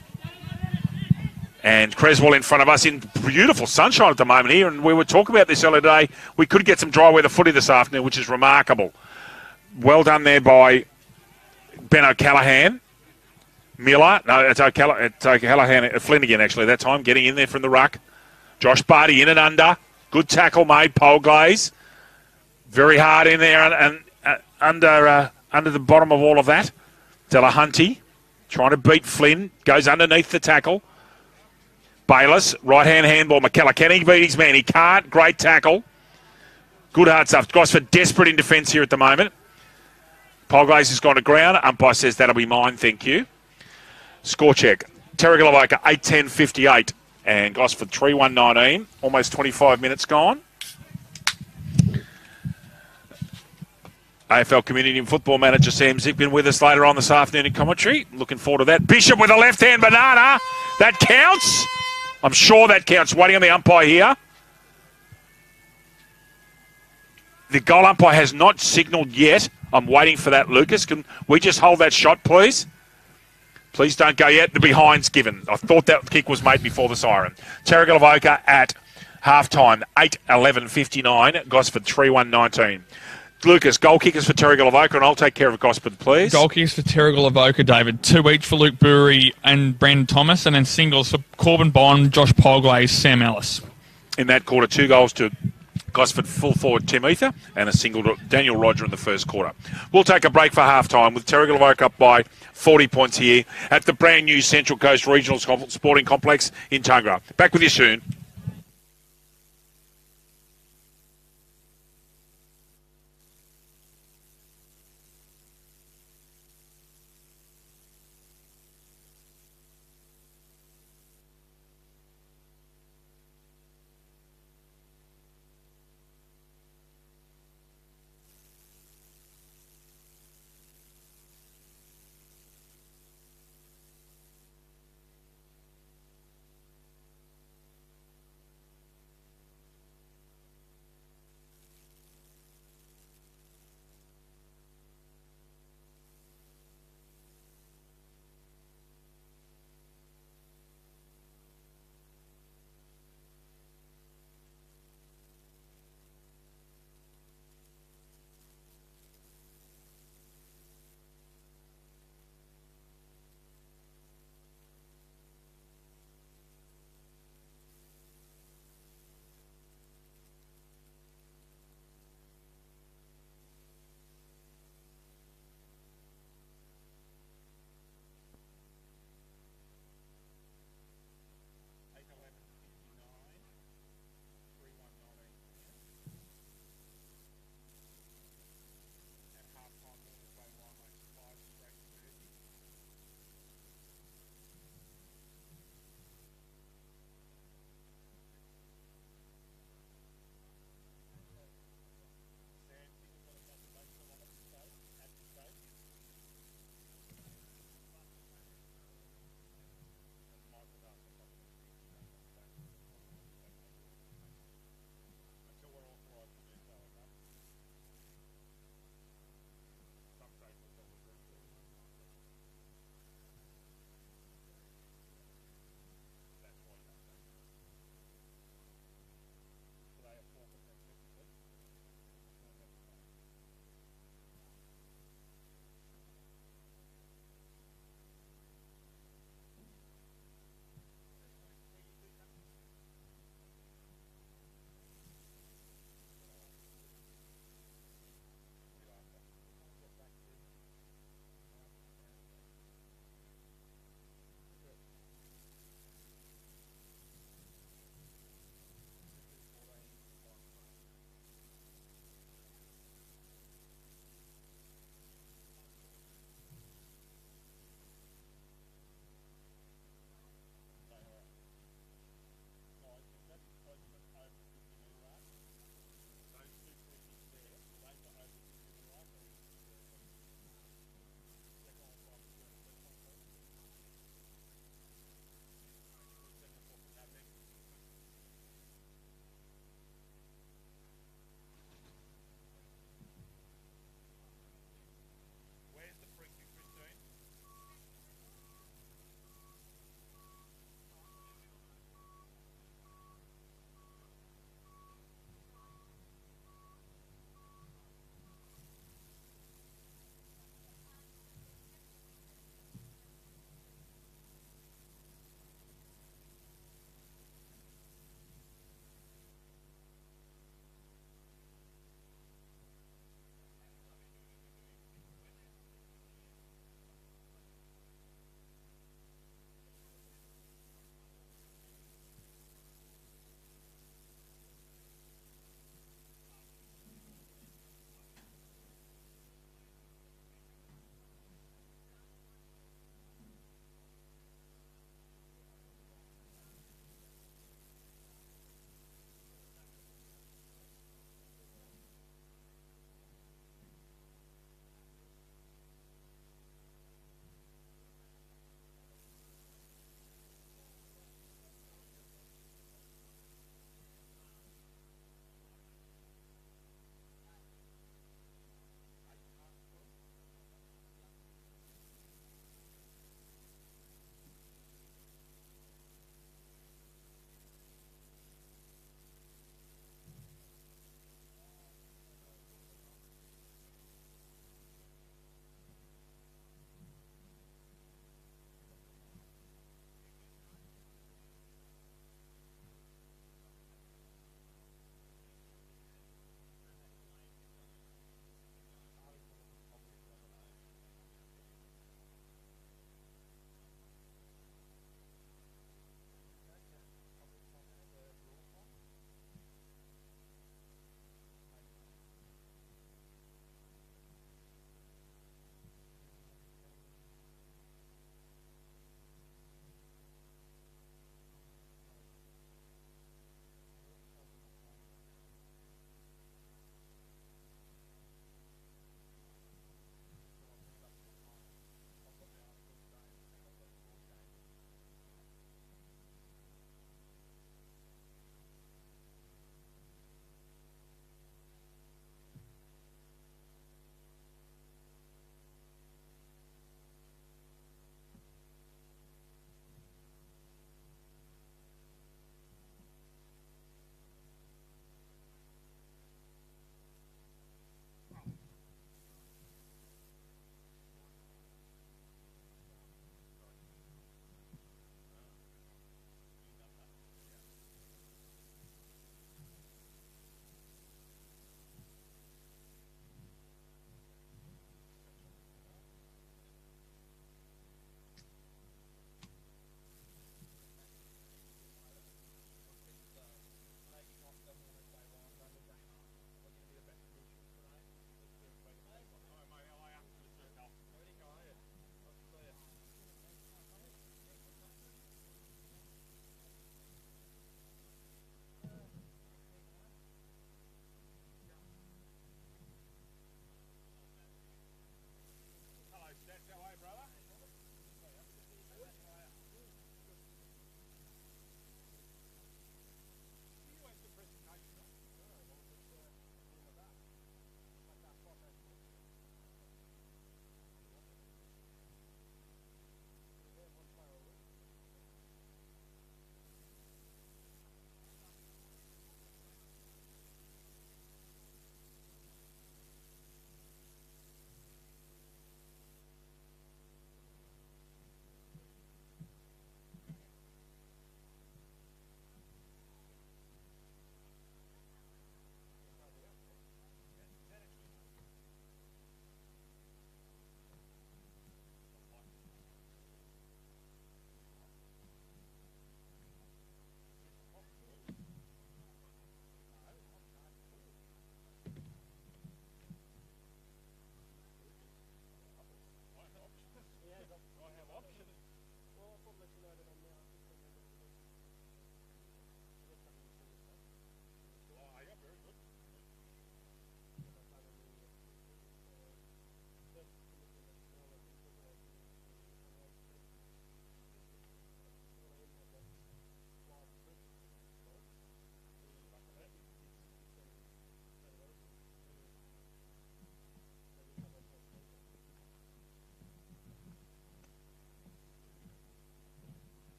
And Creswell in front of us in beautiful sunshine at the moment here. And we were talking about this earlier today. We could get some dry weather footy this afternoon, which is remarkable. Well done there by Ben O'Callaghan. Miller. No, it's O'Callaghan. Flynn again, actually, that time. Getting in there from the ruck. Josh Barty in and under. Good tackle made, Polglaze. Very hard in there and under the bottom of all of that. Delahunty trying to beat Flynn. Goes underneath the tackle. Bayless, right-hand handball. McKellar, can he beat his man? He can't. Great tackle. Good hard stuff. Gosford desperate in defence here at the moment. Polglaze has gone to ground. Umpire says that'll be mine, thank you. Score check. Terrigal Avoca, 8:10:58. And Gosford, 3:1:19. Almost 25 minutes gone. AFL Community and Football Manager Sam Zipkin with us later on this afternoon in commentary. Looking forward to that. Bishop with a left-hand banana. That counts. I'm sure that counts. Waiting on the umpire here. The goal umpire has not signalled yet. I'm waiting for that, Lucas. Can we just hold that shot, please? Please don't go yet. The behind's given. I thought that kick was made before the siren. Terrigal Avoca at half-time, 8:11:59. Gosford, 3:1:19. Lucas, goal kickers for Terrigal Avoca, and I'll take care of Gosford, please. Goal kickers for Terrigal Avoca, David. 2 each for Luke Burey and Brandon Thomas, and then singles for Corbin Bond, Josh Polglaze, Sam Ellis. In that quarter, 2 goals to Gosford full forward Tim Ether, and a single to Daniel Roger in the first quarter. We'll take a break for half-time with Terrigal Avoca up by 40 points here at the brand new Central Coast Regional Sporting Complex in Tuggerah. Back with you soon.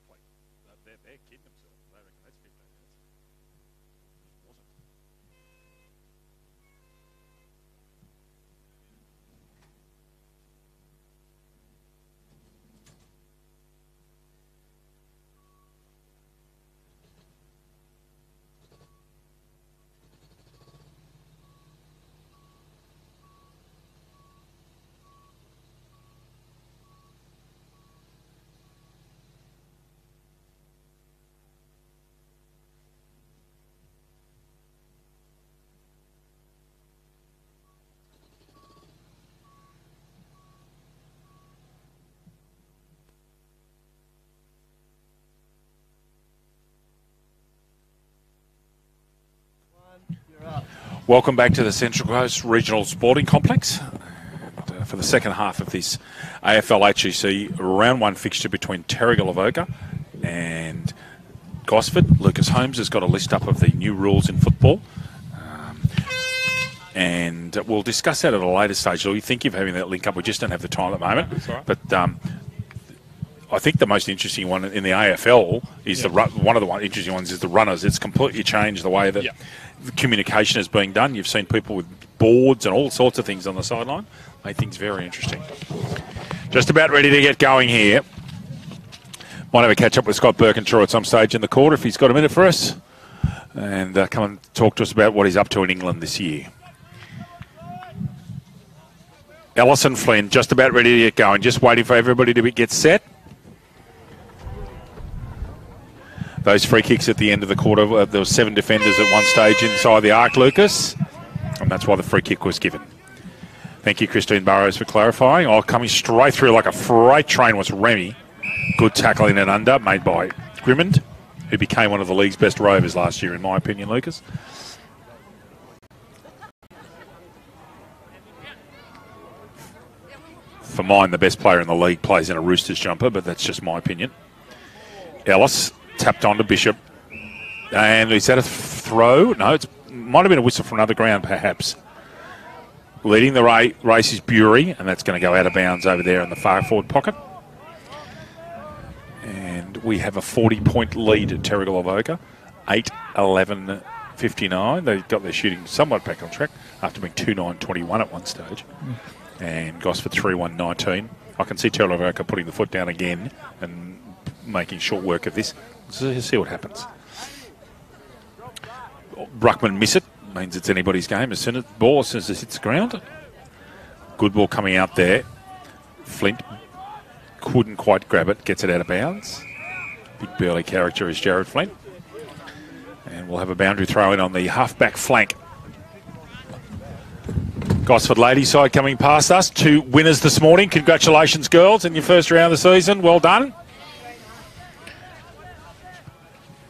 exactly. They're kidding themselves. They reckon that's 15 minutes. It wasn't. Welcome back to the Central Coast Regional Sporting Complex for the second half of this AFL HEC Round 1 fixture between Terrigal of Oka and Gosford. Lucas Holmes has got a list up of the new rules in football. And we'll discuss that at a later stage. We think of having that link up. We just don't have the time at the moment. Right. But I think the most interesting one in the AFL is one of the interesting ones is the runners. It's completely changed the way that the communication is being done. You've seen people with boards and all sorts of things on the sideline. Made things very interesting. Just about ready to get going here. Might have a catch up with Scott Birkinshaw at some stage in the quarter if he's got a minute for us. And come and talk to us about what he's up to in England this year. Ellison Flynn just about ready to get going. Just waiting for everybody to get set. Those free kicks at the end of the quarter, there were 7 defenders at one stage inside the arc, Lucas. And that's why the free kick was given. Thank you, Christine Burrows, for clarifying. Oh, coming straight through like a freight train was Remy. Good tackle in and under, made by Grimmond, who became one of the league's best rovers last year, in my opinion, Lucas. For mine, the best player in the league plays in a Roosters jumper, but that's just my opinion. Ellis tapped onto Bishop. And is that a throw? No, it might have been a whistle from another ground, perhaps. Leading the race is Bury, and that's going to go out of bounds over there in the far forward pocket. And we have a 40-point lead at Terrigal of Oka. 8-11-59. They got their shooting somewhat back on track after being 2-9-21 at one stage. And Gosford 3-1-19. I can see Terrigal of Oka putting the foot down again and making short work of this. So see what happens. Bruckman miss it. Means it's anybody's game as soon as the ball hits the ground. Good ball coming out there. Flint couldn't quite grab it. Gets it out of bounds. Big burly character is Jared Flint. And we'll have a boundary throw in on the half-back flank. Gosford ladies side coming past us. 2 winners this morning. Congratulations, girls, in your first round of the season. Well done.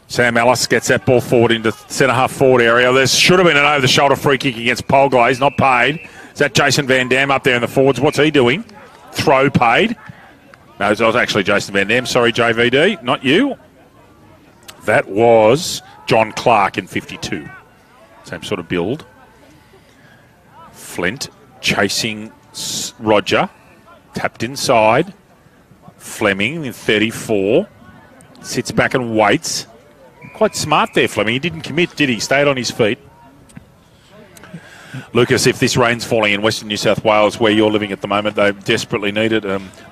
Sam Ellis gets that ball forward into centre-half forward area. There should have been an over-the-shoulder free kick against Polglaze, not paid. Is that Jason Van Dam up there in the forwards? What's he doing? Throw paid. No, it was actually Jason Van Dam. Sorry, JVD, not you. That was John Clark in 52. Same sort of build. Flint chasing Roger. Tapped inside. Fleming in 34. Sits back and waits. Quite smart there, Fleming. He didn't commit, did he? Stayed on his feet. Lucas, if this rain's falling in Western New South Wales, where you're living at the moment, they desperately need it.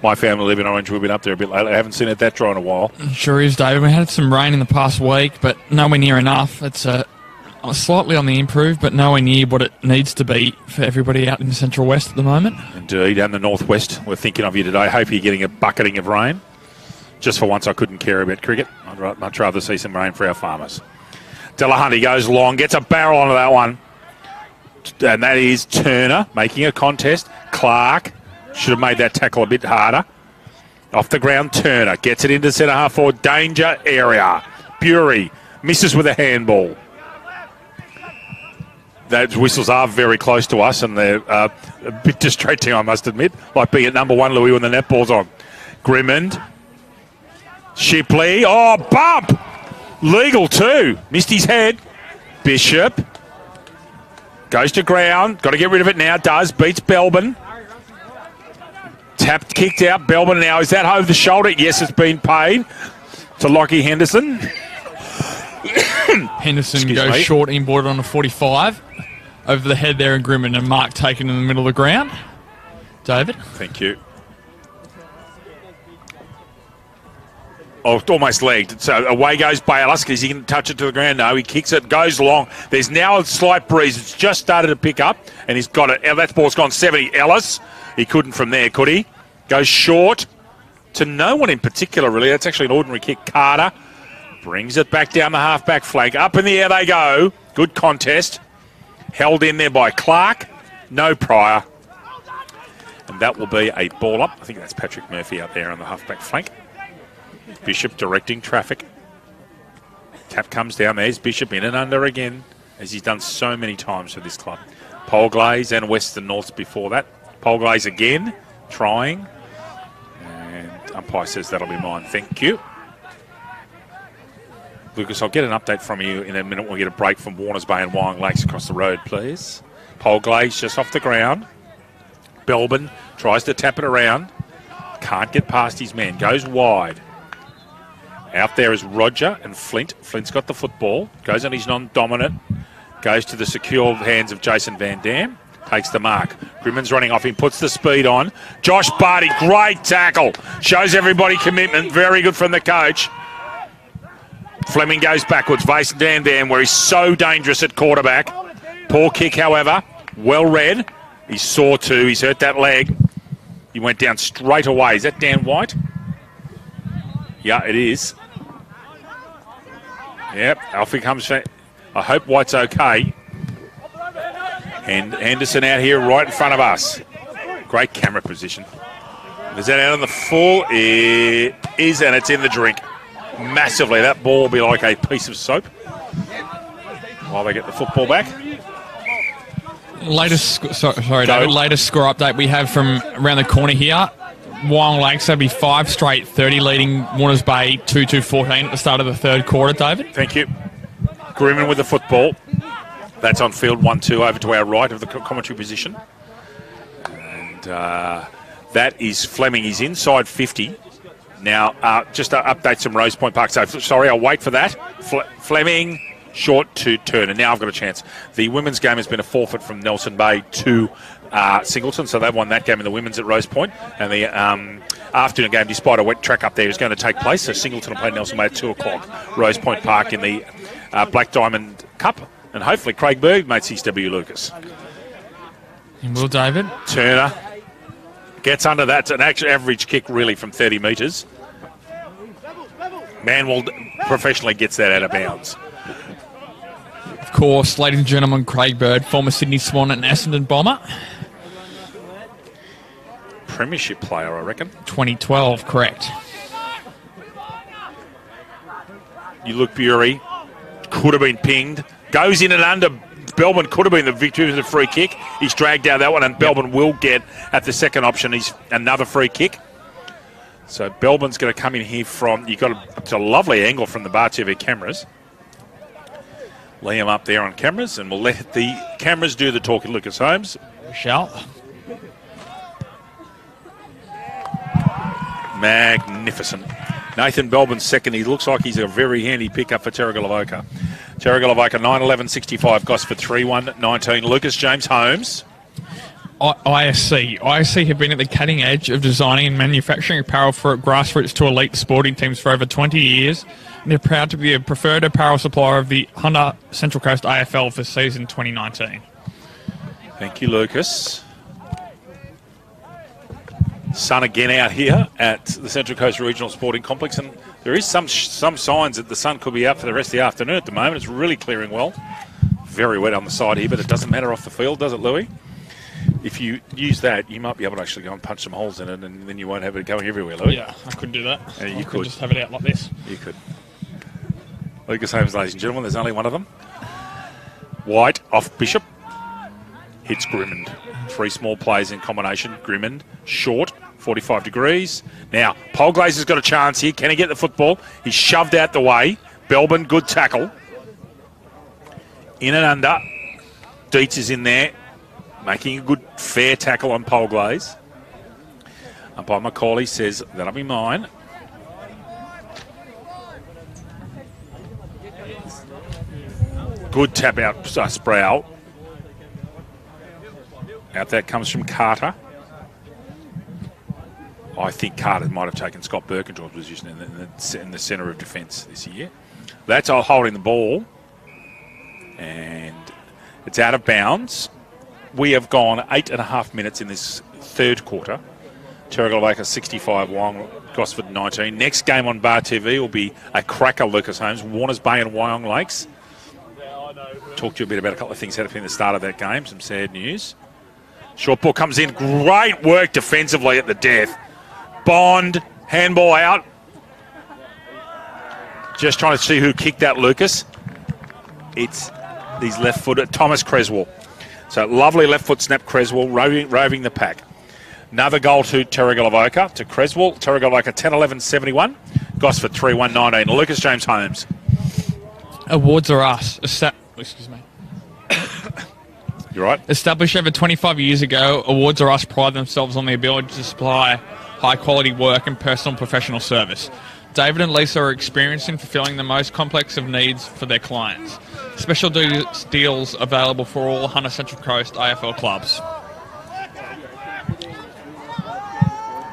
My family live in Orange. We've been up there a bit lately. I haven't seen it that dry in a while. Sure is, David. We had some rain in the past week, but nowhere near enough. It's slightly on the improve, but nowhere near what it needs to be for everybody out in the Central West at the moment. Indeed, and the Northwest. We're thinking of you today. Hope you're getting a bucketing of rain. Just for once, I couldn't care about cricket. I'd much rather see some rain for our farmers. Delahunty goes long, gets a barrel onto that one. And that is Turner making a contest. Clark should have made that tackle a bit harder. Off the ground, Turner gets it into centre half forward. Danger area. Bury misses with a handball. Those whistles are very close to us, and they're a bit distracting, I must admit. Like being at number 1, Louis, when the netball's on. Grimmond. Shipley. Oh, bump! Legal too. Missed his head. Bishop. Goes to ground. Got to get rid of it now. Does. Beats Belbin. Tapped, kicked out. Belbin now. Is that over the shoulder? Yes, it's been paid. to Lockie Henderson. Henderson goes short, inboarded on a 45. Over the head there in Grimmin, and Mark taken in the middle of the ground. David? Thank you. Oh, almost legged. So away goes Bayless because he can touch it to the ground. No, he kicks it, goes long. There's now a slight breeze. It's just started to pick up, and he's got it. That ball's gone 70. Ellis, he couldn't from there, could he? Goes short to no one in particular, really. That's actually an ordinary kick. Carter brings it back down the half-back flank. Up in the air they go. Good contest. Held in there by Clark. No Pryor. And that will be a ball up. I think that's Patrick Murphy up there on the half-back flank. Bishop directing traffic. Tap comes down. There's Bishop in and under again, as he's done so many times for this club. Polglaze and Western Norths before that. Polglaze again, trying. And umpire says that'll be mine. Thank you. Lucas, I'll get an update from you in a minute. We'll get a break from Warners Bay and Wyong Lakes across the road, please. Polglaze just off the ground. Belbin tries to tap it around. Can't get past his man. Goes wide. Out there is Roger and Flint. Flint's got the football. Goes on his non-dominant. Goes to the secure hands of Jason Van Dam. Takes the mark. Grimmon's running off him. Puts the speed on. Josh Barty, great tackle. Shows everybody commitment. Very good from the coach. Fleming goes backwards. Jason Van Dam, where he's so dangerous at quarterback. Poor kick, however. Well read. He saw too. He's hurt that leg. He went down straight away. Is that Dan White? Yeah, it is. Yep, Alfie comes. I hope White's okay. And Anderson out here right in front of us. Great camera position. Is that out on the full? It is, and it's in the drink. Massively. That ball will be like a piece of soap while they get the football back. Latest David, latest score update we have from around the corner here. Wyong Lakes, that'll be 5 straight 30, leading Warners Bay 2-2-14 at the start of the third quarter, David. Thank you. Grimmin with the football. That's on field 1-2 over to our right of the commentary position. And that is Fleming. He's inside 50. Now, just to update some Rose Point Park. So, sorry, I'll wait for that. Fleming, short to Turner. Now I've got a chance. The women's game has been a forfeit from Nelson Bay to Singleton, so they've won that game in the women's at Rose Point. And the afternoon game, despite a wet track up there, is going to take place. So Singleton will play Nelson Bay at 2 o'clock. Rose Point Park in the Black Diamond Cup. And hopefully Craig Berg makes his debut, Lucas. And will David? Turner gets under that. It's an average kick, really, from 30 metres. Manwell professionally gets that out of bounds. Of course, ladies and gentlemen, Craig Bird, former Sydney Swan and Essendon Bomber. Premiership player, I reckon. 2012, correct. You look, Bury. Could have been pinged. Goes in and under. Belbin could have been the victory of the free kick. He's dragged out that one, and Belbin will get at the second option. He's another free kick. So Belbin's going to come in here from. You got it's a lovely angle from the Bar TV cameras. Liam up there on cameras, and we'll let the cameras do the talking. Lucas Holmes. Shall. Magnificent. Nathan Belbin's second. He looks like he's a very handy pickup for Terrigal Avoca. Terrigal Avoca 9-11-65. Gosford 3-1-19. Lucas James Holmes. ISC have been at the cutting edge of designing and manufacturing apparel for grassroots to elite sporting teams for over 20 years. And they're proud to be a preferred apparel supplier of the Hunter Central Coast AFL for season 2019. Thank you, Lucas. Sun again out here at the Central Coast Regional Sporting Complex, and there is some signs that the sun could be out for the rest of the afternoon at the moment. It's really clearing well. Very wet on the side here, but it doesn't matter off the field, does it, Louis? If you use that, you might be able to actually go and punch some holes in it, and then you won't have it going everywhere, Louis. Yeah, I could do that. You could just have it out like this. You could. Lucas Holmes, ladies and gentlemen, there's only one of them. White off Bishop. Hits Grimmond. 3 small plays in combination. Grimmond, short, 45 degrees. Now, Polglaze has got a chance here. Can he get the football? He's shoved out the way. Belbin, good tackle. In and under. Dietz is in there, making a good, fair tackle on Polglaze. Umpire Macaulay says, that'll be mine. Good tap out, Sproul. Out that comes from Carter. I think Carter might have taken Scott Birkendraw's position in the centre of defence this year. That's all holding the ball. And it's out of bounds. We have gone 8.5 minutes in this third quarter. Terrigal Baker 65, Wyong Gosford 19. Next game on Bar TV will be a cracker, Lucas Holmes, Warners Bay and Wyong Lakes. Talk to you a bit about a couple of things happening at the start of that game, some sad news. Short ball comes in, great work defensively at the death. Bond, handball out. Just trying to see who kicked that, Lucas. It's these left-footed, Thomas Creswell. So lovely left foot snap, Creswell, roving the pack. Another goal to Terrigal Avoca, to Creswell. Terrigal Avoca 10-11-71. Gosford 3-1-19. Lucas James Holmes. Awards are us. Excuse me. You're right. Established over 25 years ago, Awards are us pride themselves on the ability to supply high-quality work and personal professional service. David and Lisa are experienced in fulfilling the most complex of needs for their clients. Special deals available for all Hunter Central Coast AFL clubs.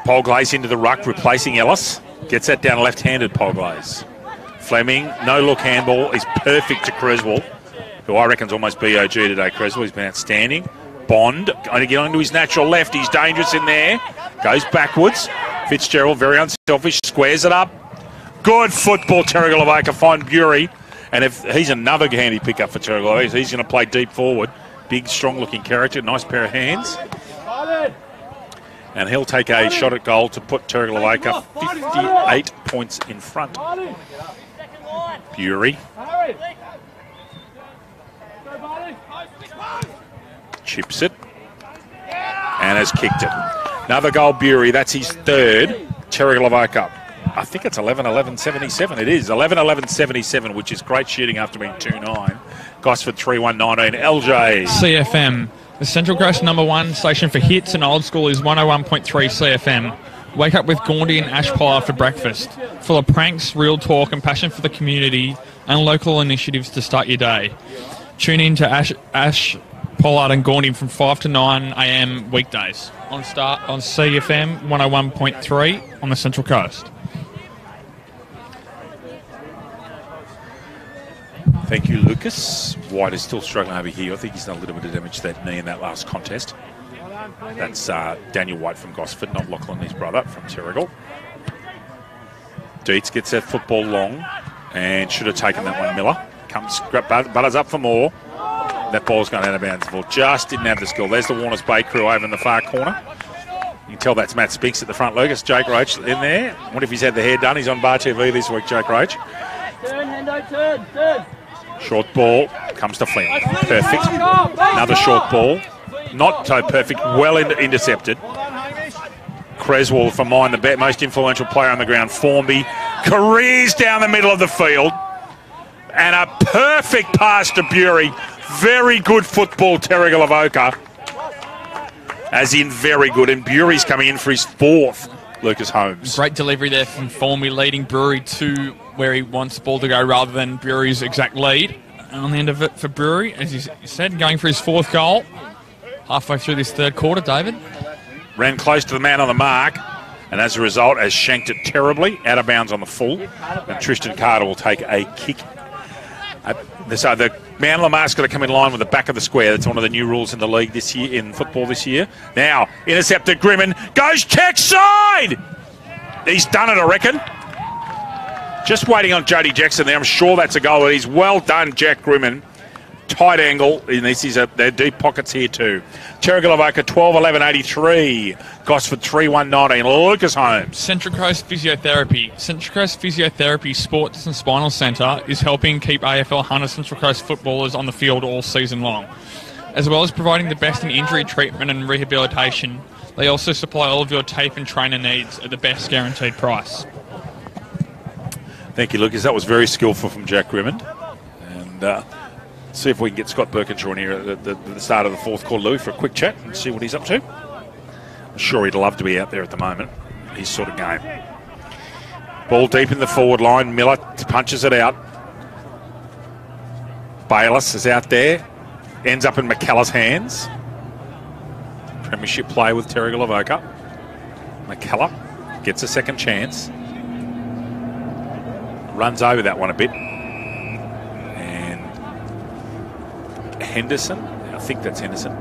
Paul Glaze into the ruck, replacing Ellis. Gets that down left-handed, Paul Glaze. Fleming, no-look handball, is perfect to Creswell, who I reckon's almost BOG today, Creswell. He's been outstanding. Bond, going to get onto his natural left. He's dangerous in there. Goes backwards. Fitzgerald, very unselfish, squares it up. Good football, Terrigal Avoca. Find Bury. And if he's another handy pickup for Terrigal Avoca, he's going to play deep forward. Big, strong-looking character. Nice pair of hands. And he'll take a shot at goal to put Terrigal Avoca 58 points in front. Bury. Chips it. And has kicked it. Another goal, Bury. That's his third. Terrigal Avoca. I think it's 11-11-77. It is 11-11-77, which is great shooting after being 2-9. Gosford 3-1-19. LJ. CFM. The Central Coast #1 station for hits and old school is 101.3 CFM. Wake up with Gaundy and Ash Pollard for breakfast. Full of pranks, real talk and passion for the community and local initiatives to start your day. Tune in to Ash Pollard and Gaundy from 5 to 9 a.m. weekdays on CFM 101.3 on the Central Coast. Thank you, Lucas. White is still struggling over here. I think he's done a little bit of damage to that knee in that last contest. That's Daniel White from Gosford, not Lachlan, his brother, from Terrigal. Dietz gets that football long and should have taken that one, Miller. Butters up for more. That ball's gone out of bounds. Just didn't have the skill. There's the Warners Bay crew over in the far corner. You can tell that's Matt Spinks at the front. Lucas, Jake Roach in there. I wonder if he's had the hair done. He's on Bar TV this week, Jake Roach. Turn. Short ball comes to Flynn. Perfect. Another short ball. Not so perfect. Well intercepted. Creswell, for mine, the most influential player on the ground. Formby careers down the middle of the field. And a perfect pass to Bury. Very good football, Terrigal Avoca. As in very good. And Bury's coming in for his fourth, Lucas Holmes. Great delivery there from Formby, leading Bury to where he wants the ball to go rather than Bury's exact lead. And on the end of it for Bury, as you said, going for his fourth goal. Halfway through this third quarter, David. Ran close to the man on the mark. And as a result, has shanked it terribly. Out of bounds on the full. And Tristan Carter will take a kick. So the man on the mark's got to come in line with the back of the square. That's one of the new rules in the league this year, in football this year. Now, intercepted Grimmin. Goes check side! He's done it, I reckon. Just waiting on Jody Jackson there. I'm sure that's a goal. He's well done, Jack Grimmin. Tight angle. And this is they're deep pockets here too. Terrigal Avoca 12-11-83. Gosford 3-1-19. Lucas Holmes. Central Coast Physiotherapy. Central Coast Physiotherapy Sports and Spinal Centre is helping keep AFL Hunter Central Coast footballers on the field all season long. As well as providing the best in injury treatment and rehabilitation, they also supply all of your tape and trainer needs at the best guaranteed price. Thank you, Lucas. That was very skillful from Jack Grimmin. And see if we can get Scott Birkenshaw in here at the start of the fourth quarter, Louis, for a quick chat and see what he's up to. I'm sure he'd love to be out there at the moment. His sort of game. Ball deep in the forward line. Miller punches it out. Bayliss is out there. Ends up in McKellar's hands. Premiership play with Terrigal Avoca. McKellar gets a second chance. Runs over that one a bit. And Henderson, I think that's Henderson.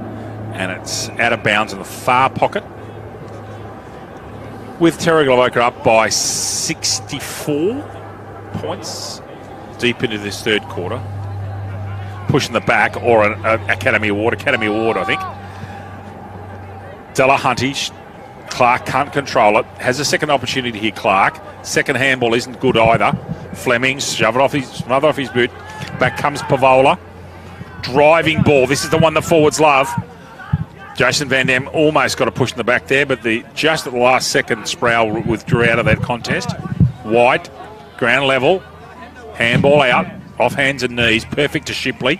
And it's out of bounds in the far pocket. With Terrigal Avoca up by 64 points deep into this third quarter. Pushing the back, or an Academy Award, I think. Delahunty, Clark can't control it. Has a second opportunity here, Clark. Second handball isn't good either. Fleming, smother off his boot. Back comes Pavola. Driving ball. This is the one the forwards love. Jason Van Dam almost got a push in the back there, but just at the last second, Sproul withdrew out of that contest. White, ground level, handball out, off hands and knees, perfect to Shipley.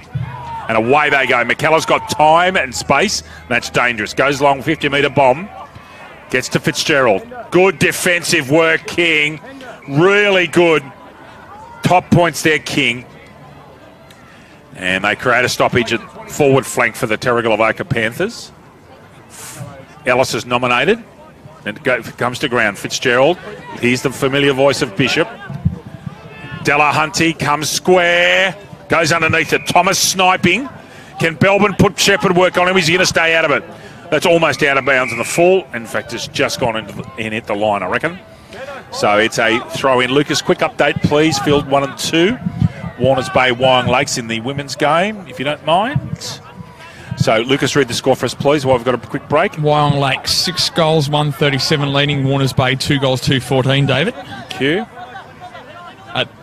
And away they go. McKellar's got time and space. That's dangerous. Goes long, 50-metre bomb. Gets to Fitzgerald. Good defensive work, King. Really good. Top points there, King. And they create a stoppage at forward flank for the Terrigal Avoca Panthers. Ellis is nominated. And it comes to ground. Fitzgerald. Here's the familiar voice of Bishop. Delahunty comes square. Goes underneath it. Thomas sniping. Can Belbin put Shepherd work on him? Is he going to stay out of it? That's almost out of bounds in the full. In fact, it's just gone in hit the line, I reckon. So it's a throw in. Lucas, quick update, please. Field 1 and 2. Warners Bay, Wyong Lakes in the women's game, if you don't mind. So, Lucas, read the score for us, please, while we've got a quick break. Wyong Lakes, 6 goals, 137 leading. Warners Bay, 2 goals, 214, David. Thank you.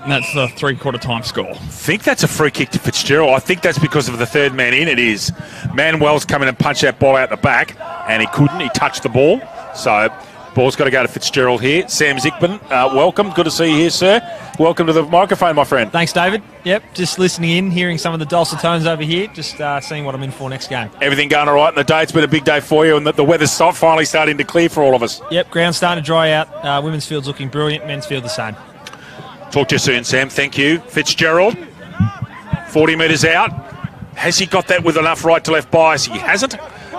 That's the three-quarter time score. I think that's a free kick to Fitzgerald. I think that's because of the third man in. It is. Manuel's come in and punched that ball out the back, and he couldn't. He touched the ball. So, ball's got to go to Fitzgerald here. Sam Zickman, welcome. Good to see you here, sir. Welcome to the microphone, my friend. Thanks, David. Yep, just listening in, hearing some of the dulcet tones over here, just seeing what I'm in for next game. Everything going all right in the day? It's been a big day for you, and the weather's finally starting to clear for all of us. Yep, ground's starting to dry out. Women's field's looking brilliant. Men's field the same. Talk to you soon, Sam. Thank you. Fitzgerald, 40 metres out. Has he got that with enough right to left bias? He hasn't.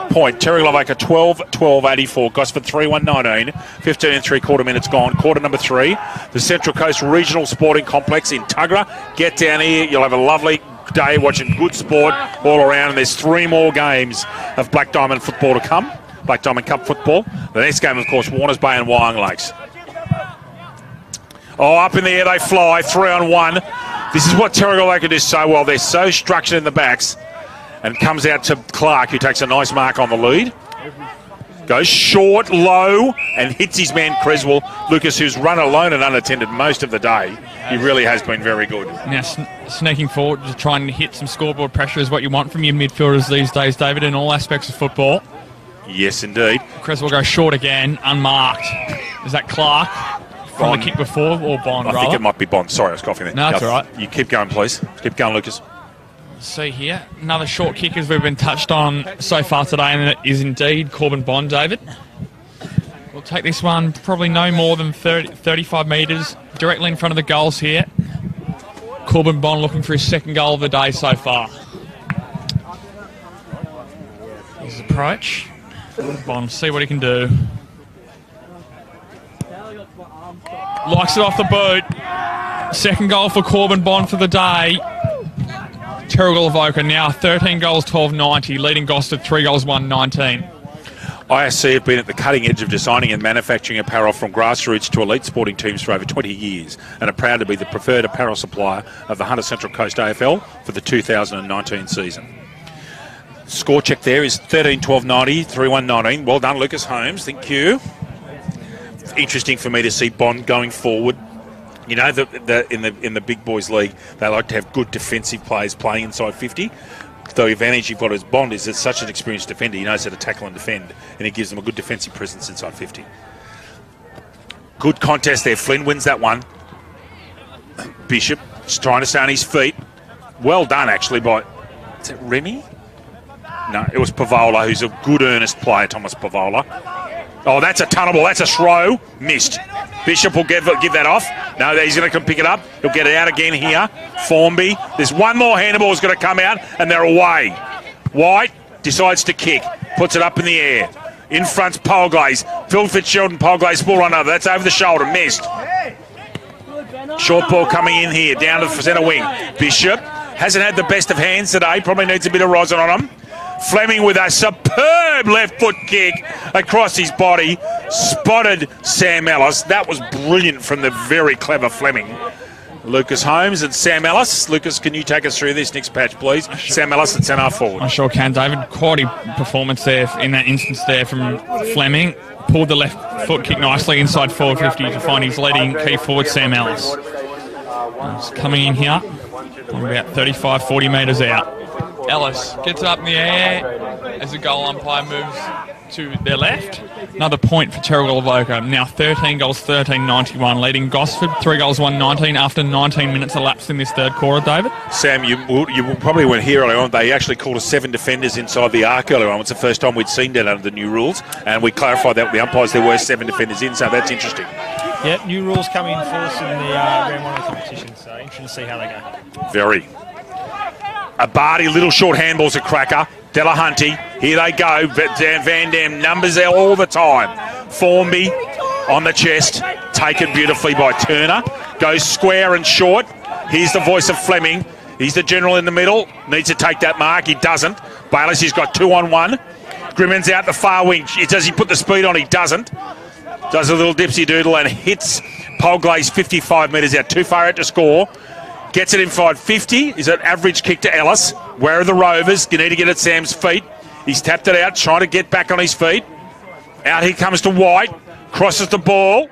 Point. Terrigal Avoca 12-12-84. Gosford 3-1-19. 15 and 3/4 minutes gone. Quarter number 3. The Central Coast Regional Sporting Complex in Tuggerah. Get down here. You'll have a lovely day watching good sport all around. And there's 3 more games of Black Diamond football to come. Black Diamond Cup football. The next game, of course, Warners Bay and Wyong Lakes. Oh, up in the air they fly, 3-on-1. This is what Terrigal Avoca do so well. They're so structured in the backs. And comes out to Clark, who takes a nice mark on the lead. Goes short, low, and hits his man Creswell. Lucas, who's run alone and unattended most of the day. He really has been very good. Now, sneaking forward to try and hit some scoreboard pressure is what you want from your midfielders these days, David, in all aspects of football. Yes, indeed. Creswell goes short again, unmarked. Is that Clark? From Bond. the kick before, or Bond, I think it might be Bond. Sorry, I was coughing there. No, that's all right. You keep going, please. Keep going, Lucas. See here, another short kick as we've been touched on so far today, and it is indeed Corbin Bond, David. We'll take this one probably no more than 35 metres, directly in front of the goals here. Corbin Bond looking for his second goal of the day so far. His approach. Bond, see what he can do. Likes it off the boot. Second goal for Corbin Bond for the day. Terrigal Avoca now 13 goals, 12.90, leading Gosford 3 goals, 1.19. ISC have been at the cutting edge of designing and manufacturing apparel from grassroots to elite sporting teams for over 20 years and are proud to be the preferred apparel supplier of the Hunter Central Coast AFL for the 2019 season. Score check there is 13-12-90, 3-1-19. Well done, Lucas Holmes. Thank you. Interesting for me to see Bond going forward. You know, in the big boys league, they like to have good defensive players playing inside 50. The advantage you've got as Bond is it's such an experienced defender. He knows how to tackle and defend, and he gives them a good defensive presence inside 50. Good contest there. Flynn wins that one. Bishop just trying to stay on his feet. Well done, actually, by... Is it Remy? No, it was Pavola, who's a good earnest player, Thomas Pavola. Oh, that's a tunnel ball. That's a throw. Missed. Bishop will give that off. No, he's going to come pick it up. He'll get it out again here. Formby. There's one more handball is going to come out, and they're away. White decides to kick. Puts it up in the air. In front's Polglaze. Phil Fitzgerald and Polglaze ball run over. That's over the shoulder. Missed. Short ball coming in here. Down to the centre wing. Bishop hasn't had the best of hands today. Probably needs a bit of rosin on him. Fleming with a superb left foot kick across his body. Spotted Sam Ellis. That was brilliant from the very clever Fleming. Lucas Holmes and Sam Ellis. Lucas, can you take us through this next patch, please? Sam Ellis at centre forward. I sure can, David. Quality performance there in that instance there from Fleming. Pulled the left foot kick nicely inside 450 to find his leading key forward, Sam Ellis. He's coming in here from about 35, 40 metres out. Ellis gets up in the air as the goal umpire moves to their left. Another point for Terrigal Avoca. Now 13 goals, 13.91, leading Gosford 3 goals, 1.19 after 19 minutes elapsed in this third quarter, David. Sam, you probably weren't here earlier on. They actually called us 7 defenders inside the arc earlier on. It's the first time we'd seen that under the new rules, and we clarified that with the umpires there were 7 defenders in, so that's interesting. Yep, new rules coming in force in the round 1 of the competition, so interesting to see how they go. Very. Abadi, little short handball's a cracker. Delahunty, here they go. Van Dam, numbers there all the time. Formby on the chest, taken beautifully by Turner. Goes square and short. Here's the voice of Fleming. He's the general in the middle. Needs to take that mark. He doesn't. Bayless, he's got 2-on-1. Grimmon's out the far wing. Does he put the speed on? He doesn't. Does a little dipsy doodle and hits Polglaze 55 metres out. Too far out to score. Gets it inside 50. Is an average kick to Ellis. Where are the Rovers? You need to get at Sam's feet. He's tapped it out, trying to get back on his feet. Out he comes to White. Crosses the ball.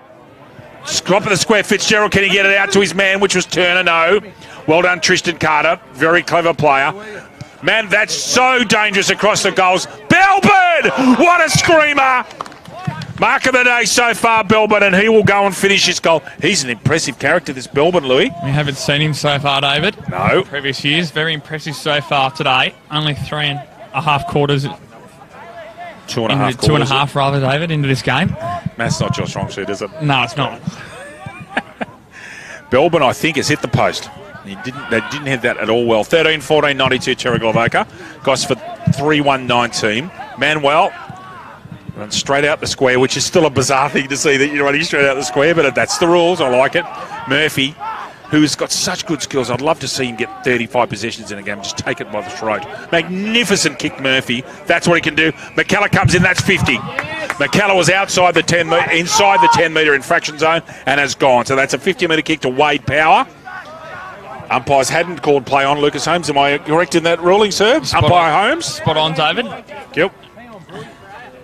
Drop of the square. Fitzgerald, can he get it out to his man, which was Turner? No. Well done, Tristan Carter. Very clever player. Man, that's so dangerous across the goals. Belbin! What a screamer! Mark of the day so far, Belbin, and he will go and finish his goal. He's an impressive character, this Belbin, Louis. We haven't seen him so far, David. No. Previous years, very impressive so far today. Only 3.5 quarters. 2.5 quarters. 2.5, rather, David, into this game. Math's not your strong suit, is it? No, it's not. Belbin, I think, has hit the post. They didn't hit that at all well. 13-14, 92, Terrigal Avoca. Gosford 3-1, 19. Manuel runs straight out the square, which is still a bizarre thing to see that you're running straight out the square, but that's the rules. I like it. Murphy, who's got such good skills. I'd love to see him get 35 possessions in a game. Just take it by the throat. Magnificent kick, Murphy. That's what he can do. McKellar comes in. That's 50. McKellar was outside the 10 inside the 10-metre infraction zone and has gone. So that's a 50-metre kick to Wade Power. Umpires hadn't called play on Lucas Holmes. Am I correct in that ruling, sir? Umpire Holmes. Spot on, David. Yep.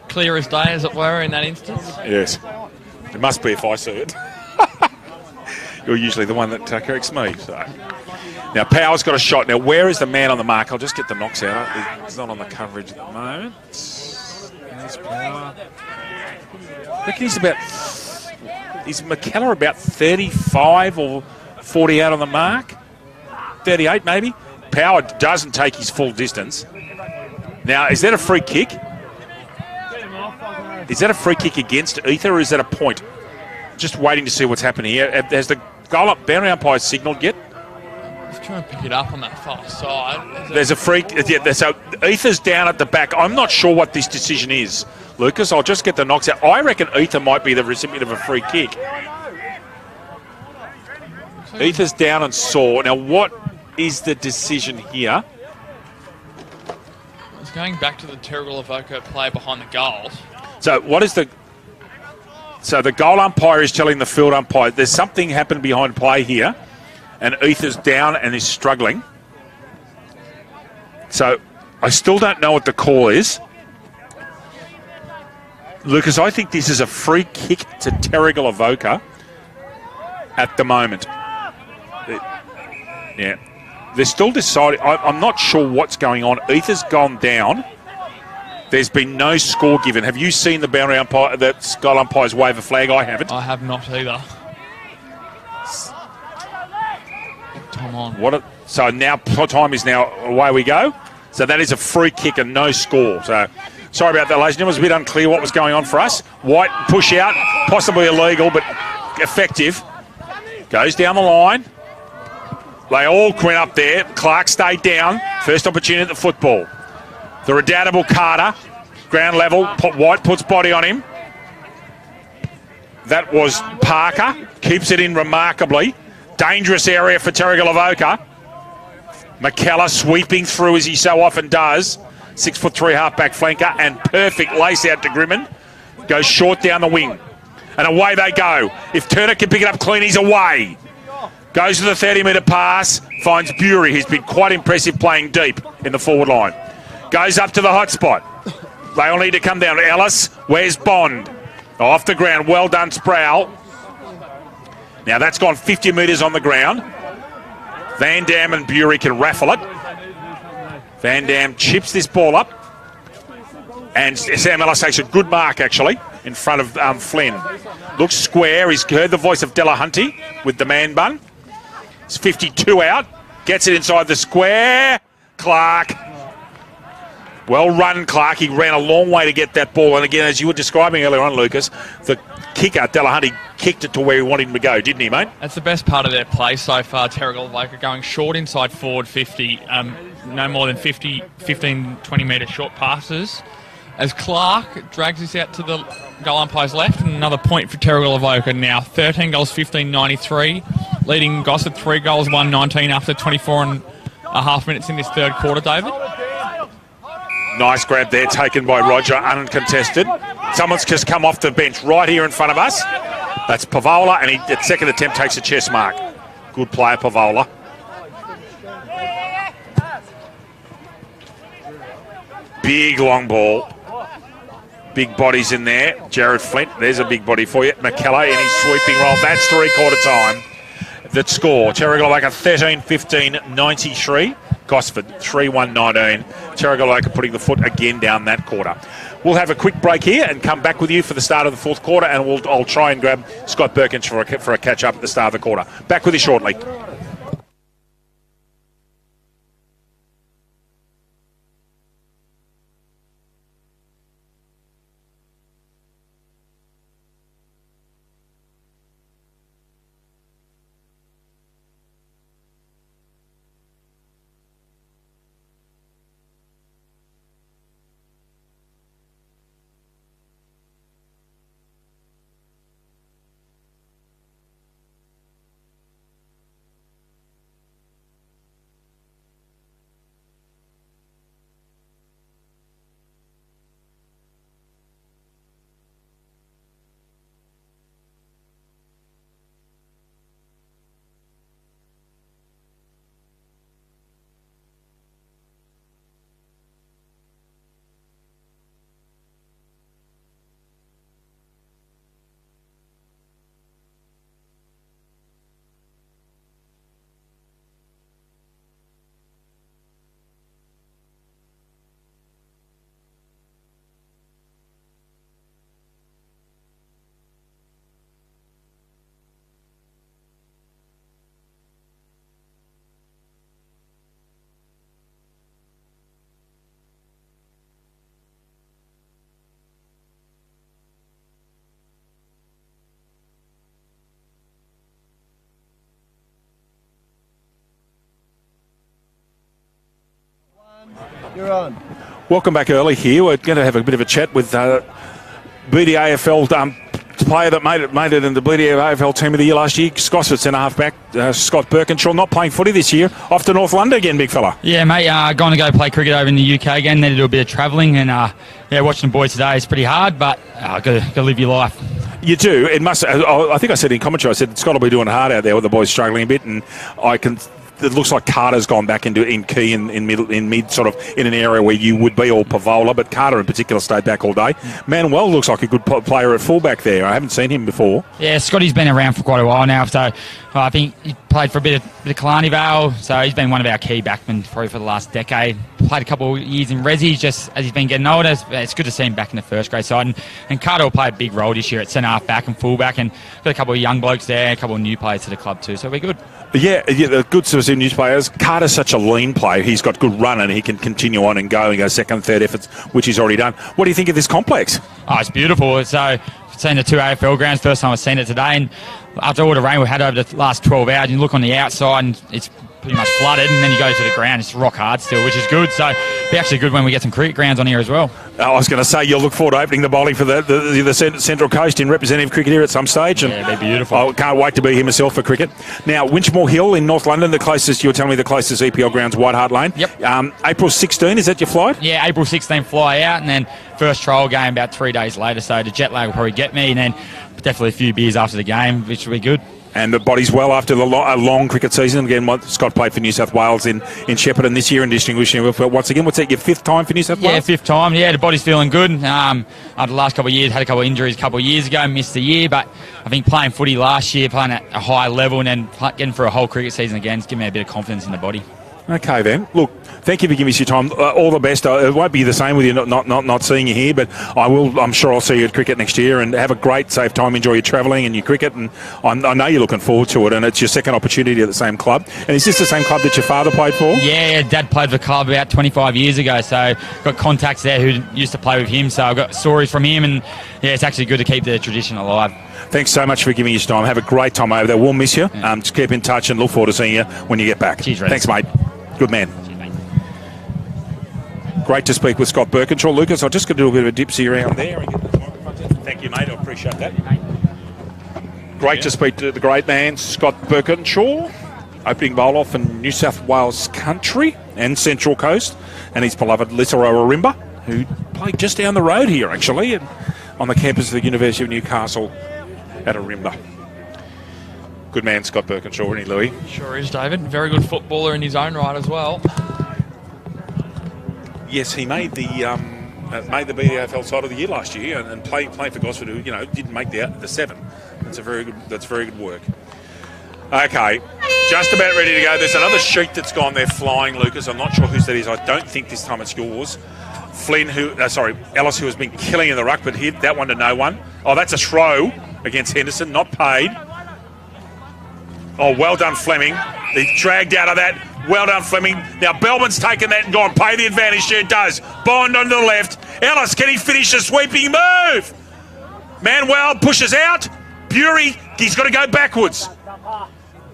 Clear as day, as it were, in that instance. Yes. It must be if I see it. You're usually the one that corrects me. So now Power's got a shot. Now where is the man on the mark? I'll just get the knocks out. He's not on the coverage at the moment. There's Power. I reckon he's about... Is McKellar about 35 or 40 out on the mark? 38 maybe? Power doesn't take his full distance. Now, is that a free kick? Is that a free kick against Ether or is that a point? Just waiting to see what's happening here. Has the goal up boundary umpire signalled yet? He's trying to pick it up on that far side. There's a free... Yeah, so Ether's down at the back. I'm not sure what this decision is, Lucas. I'll just get the knocks out. I reckon Ether might be the recipient of a free kick. Ether's down and sore. Now, what is the decision here? It's going back to the Terrigal Avoca play behind the goals. So what is the... So the goal umpire is telling the field umpire there's something happened behind play here and Ether's down and is struggling. So I still don't know what the call is. Lucas, I think this is a free kick to Terrigal Avoca at the moment. Yeah. They're still deciding. I'm not sure what's going on. Ether's gone down. There's been no score given. Have you seen the boundary umpire, the goal umpires wave a flag? I haven't. I have not either. Time on. So now time is now away we go. So that is a free kick and no score. So Sorry about that, ladies and gentlemen. It was a bit unclear what was going on for us. White push out, possibly illegal, but effective. Goes down the line. They all went up there. Clark stayed down. First opportunity at the football. The redoubtable Carter, ground level. White puts body on him. That was Parker. Keeps it in remarkably. Dangerous area for Terrigal. McKellar sweeping through as he so often does. 6'3" halfback flanker and perfect lace out to Grimond. Goes short down the wing. And away they go. If Turner can pick it up clean, he's away. Goes to the 30-metre pass. Finds Bury, who's been quite impressive playing deep in the forward line. Goes up to the hot spot. They all need to come down. Ellis, where's Bond? Off the ground. Well done, Sproul. Now that's gone 50 metres on the ground. Van Dam and Bury can raffle it. Van Dam chips this ball up. And Sam Ellis takes a good mark, actually, in front of Flynn. Looks square. He's heard the voice of Delahunty with the man bun. It's 52 out. Gets it inside the square. Clark. Well run, Clark. He ran a long way to get that ball. And again, as you were describing earlier on, Lucas, the kicker, Delahunty, kicked it to where he wanted him to go, didn't he, mate? That's the best part of their play so far. Terrigal going short inside forward 50, no more than 15, 20 metre short passes. As Clark drags this out to the goal umpire's left, and another point for Terrigal now. 13 goals, 15.93, leading Gosford 3 goals, 1.19 after 24 and a half minutes in this third quarter, David. Nice grab there, taken by Roger, uncontested. Someone's just come off the bench right here in front of us. That's Pavola, and he, at second attempt, takes a chest mark. Good player, Pavola. Big long ball. Big bodies in there. Jared Flint, there's a big body for you. McKellar in his sweeping roll. That's three-quarter time. That score, Terrigal 13-15-93. Gosford 3-1-19. Terrigal putting the foot again down that quarter. We'll have a quick break here and come back with you for the start of the fourth quarter, and I'll try and grab Scott Perkins for a catch-up at the start of the quarter. Back with you shortly. You're on. Welcome back early here. We're going to have a bit of a chat with BD AFL player that made it in the BD AFL team of the year last year, Gosford centre half-back, Scott Birkinshaw, not playing footy this year. Off to North London again, big fella. Yeah, mate, going to go play cricket over in the UK again. Need to do a bit of travelling, and watching the boys today is pretty hard, but got to live your life. You do. It must. I think I said in commentary, I said Scott will be doing hard out there with the boys struggling a bit, and it looks like Carter's gone back in key in mid sort of in an area where you would be, or Pavola, but Carter in particular stayed back all day. Manuel looks like a good player at fullback there. I haven't seen him before. Yeah, Scotty's been around for quite a while now, so I think he played for a bit of Killarney Vale, so he's been one of our key backmen probably for the last decade. Played a couple of years in Resi just as he's been getting older. It's good to see him back in the first grade side, and Carter will play a big role this year at centre half back and fullback, and got a couple of young blokes there, a couple of new players to the club too, so we're good. Yeah, the good sort of news players. Carter's such a lean player. He's got good run and he can continue on and go second, third efforts, which he's already done. What do you think of this complex? Oh, it's beautiful. So I've seen the two AFL grounds. First time I've seen it today. And after all the rain we had over the last 12 hours, you look on the outside and it's pretty much flooded, and then you go to the ground, it's rock hard still, which is good. So it'll be actually good when we get some cricket grounds on here as well. I was going to say, you'll look forward to opening the bowling for the Central Coast in representative cricket here at some stage. And yeah, it'll be beautiful. I can't wait to be here myself for cricket. Now, Winchmore Hill in North London, the closest, you were telling me the closest EPL ground's White Hart Lane. Yep. April 16, is that your flight? Yeah, April 16 fly out, and then first trial game about 3 days later, so the jet lag will probably get me, and then definitely a few beers after the game, which will be good. And the body's well after a long cricket season. Again, Scott played for New South Wales in Shepparton this year and distinguishing once again. What's that, your 5th time for New South Wales? Yeah, 5th time. Yeah, the body's feeling good. After the last couple of years, had a couple of injuries a couple of years ago, missed a year, but I think playing footy last year, playing at a high level and then getting for a whole cricket season again, it's given me a bit of confidence in the body. Okay then. Look, thank you for giving us your time. All the best. It won't be the same with you not seeing you here, but I'm sure I'll see you at cricket next year, and have a great, safe time. Enjoy your travelling and your cricket, and I know you're looking forward to it, and it's your second opportunity at the same club. And is this the same club that your father played for? Yeah, Dad played for the club about 25 years ago, so got contacts there who used to play with him, so I've got stories from him, and yeah, it's actually good to keep the tradition alive. Thanks so much for giving us time. Have a great time over there. We'll miss you. Just keep in touch and look forward to seeing you when you get back. Cheers, thanks, mate. Good man. Cheers, mate. Great to speak with Scott Birkinshaw. Lucas, I'll just do a bit of a dipsy around there. Thank you, mate. I appreciate that. Great to speak to the great man, Scott Birkinshaw, opening bowl off in New South Wales country and Central Coast, and his beloved Litero Arimba, who played just down the road here, actually, and on the campus of the University of Newcastle at Arimba. Good man, Scott Birkinshaw, isn't he, Louis? Sure is, David. Very good footballer in his own right as well. Yes, he made the AFL side of the year last year, and playing for Gosford, who didn't make the 7. That's very good work. Okay, just about ready to go. There's another sheet that's gone there flying, Lucas. I'm not sure whose that is. I don't think this time it's yours. Flynn, Ellis, who has been killing in the ruck, but hit that one to no one. Oh, that's a throw against Henderson, not paid. Oh, well done, Fleming. He dragged out of that. Well done, Fleming. Now, Bellman's taken that and gone. Pay the advantage. Here it does. Bond on the left. Ellis, can he finish the sweeping move? Manuel pushes out. Bury, he's got to go backwards.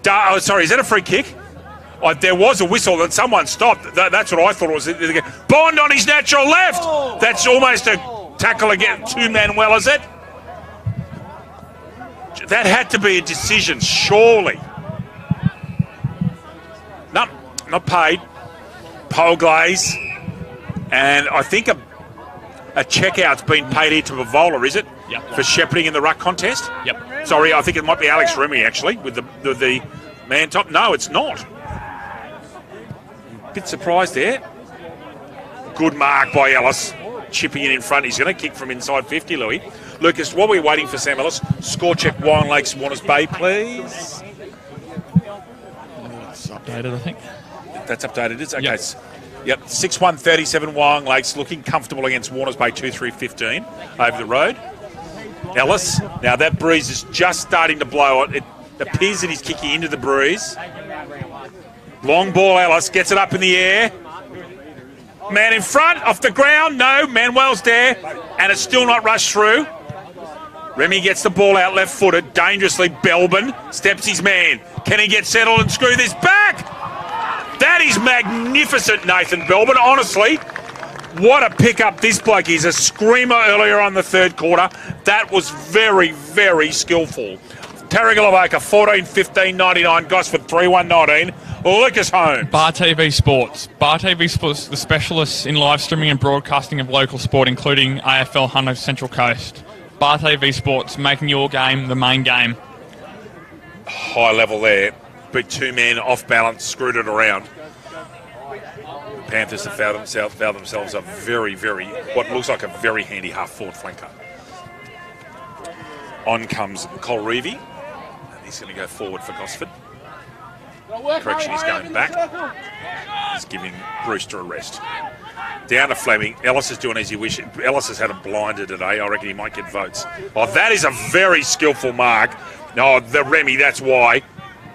Oh, sorry, is that a free kick? Oh, there was a whistle and someone stopped. That's what I thought it was. Bond on his natural left. That's almost a tackle again to Manuel, is it? That had to be a decision, surely. No, not paid. Pole glaze. And I think a checkout's been paid here to Mavola, is it? Yep. For shepherding in the ruck contest? Yep. Sorry, I think it might be Alex Remy, actually, with the man top. No, it's not. Bit surprised there. Good mark by Ellis. Chipping in front. He's going to kick from inside 50, Louis. Lucas, while we're waiting for Sam Ellis, score check Wine Lakes, Warners Bay, please. It's updated, I think. That's updated, is it? Okay. Yep, 6-1-37 Wine Lakes, looking comfortable against Warners Bay 2-3-15 over the road. Ellis, now that breeze is just starting to blow. It appears that he's kicking into the breeze. Long ball, Ellis gets it up in the air. Man in front, off the ground. No, Manuel's there, and it's still not rushed through. Remy gets the ball out left-footed, dangerously. Belbin steps his man. Can he get settled and screw this back? That is magnificent, Nathan Belbin. Honestly, what a pickup this bloke is. A screamer earlier on the third quarter. That was very, very skillful. Terrigal Avoca, 14-15-99. Gosford, 3-1-19. Lucas Holmes. Bar TV Sports. Bar TV Sports, the specialists in live streaming and broadcasting of local sport, including AFL Hunter Central Coast. Bar TV Sports, making your game the main game. High level there. But two men off balance, screwed it around. The Panthers have found themselves a very, what looks like a very handy half-forward flanker. On comes Colreevy. He's going to go forward for Gosford. Correction, he's going back. He's giving Brewster a rest. Down to Fleming. Ellis is doing as he wishes. Ellis has had a blinder today. I reckon he might get votes. Oh, that is a very skillful mark. Oh, the Remy, that's why.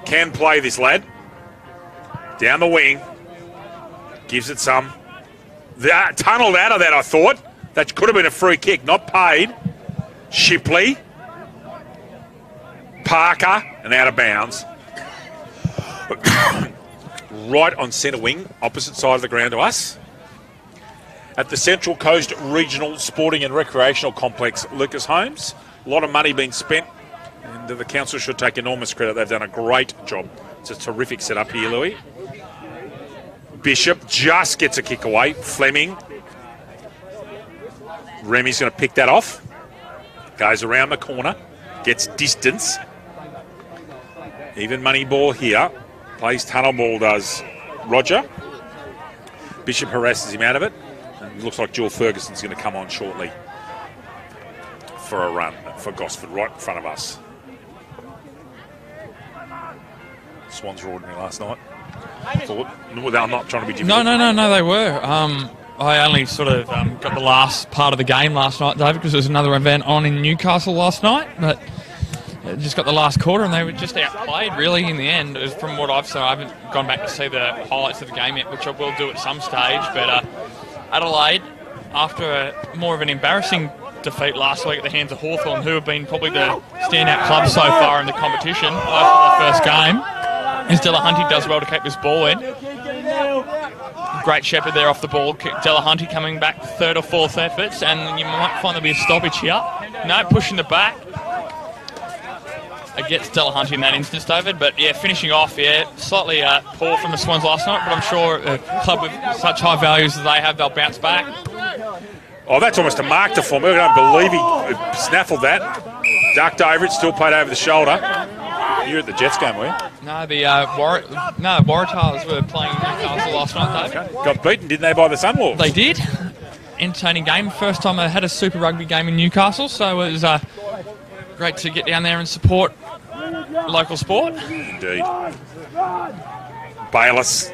Can play this lad. Down the wing. Gives it some. Tunnelled out of that, I thought. That could have been a free kick, not paid. Shipley. Parker, and out of bounds. Right on centre wing, opposite side of the ground to us. At the Central Coast Regional Sporting and Recreational Complex, Lucas Holmes. A lot of money being spent, and the council should take enormous credit. They've done a great job. It's a terrific setup here, Louis. Bishop just gets a kick away. Fleming. Remy's going to pick that off. Goes around the corner. Gets distance. Even money ball here. Plays tunnel ball, does Roger. Bishop harasses him out of it. And it looks like Jewel Ferguson's going to come on shortly for a run for Gosford right in front of us. Swans were ordinary last night. I'm not trying to be difficult. No, they were. I only sort of got the last part of the game last night, David, because there was another event on in Newcastle last night, but just got the last quarter and they were just outplayed, really, in the end. From what I've seen, I haven't gone back to see the highlights of the game yet, which I will do at some stage, but Adelaide, after more of an embarrassing defeat last week at the hands of Hawthorn, who have been probably the standout club so far in the competition after the first game, as Delahunty does well to keep this ball in. Great shepherd there off the ball. Delahunty coming back third or fourth efforts, and you might find there'll be a stoppage here. No, pushing the back. Against Delahunty in that instance, David. But, yeah, finishing off, slightly poor from the Swans last night, but I'm sure a club with such high values as they have, they'll bounce back. Oh, that's almost a mark to form. I don't believe he snaffled that. Ducked over it, still played over the shoulder. You were at the Jets game, were you? No, the Waratahs were playing Newcastle last night, David. Okay. Got beaten, didn't they, by the Sunwolves? They did. Entertaining game. First time I had a Super Rugby game in Newcastle, so it was great to get down there and support local sport. Indeed. Bayliss,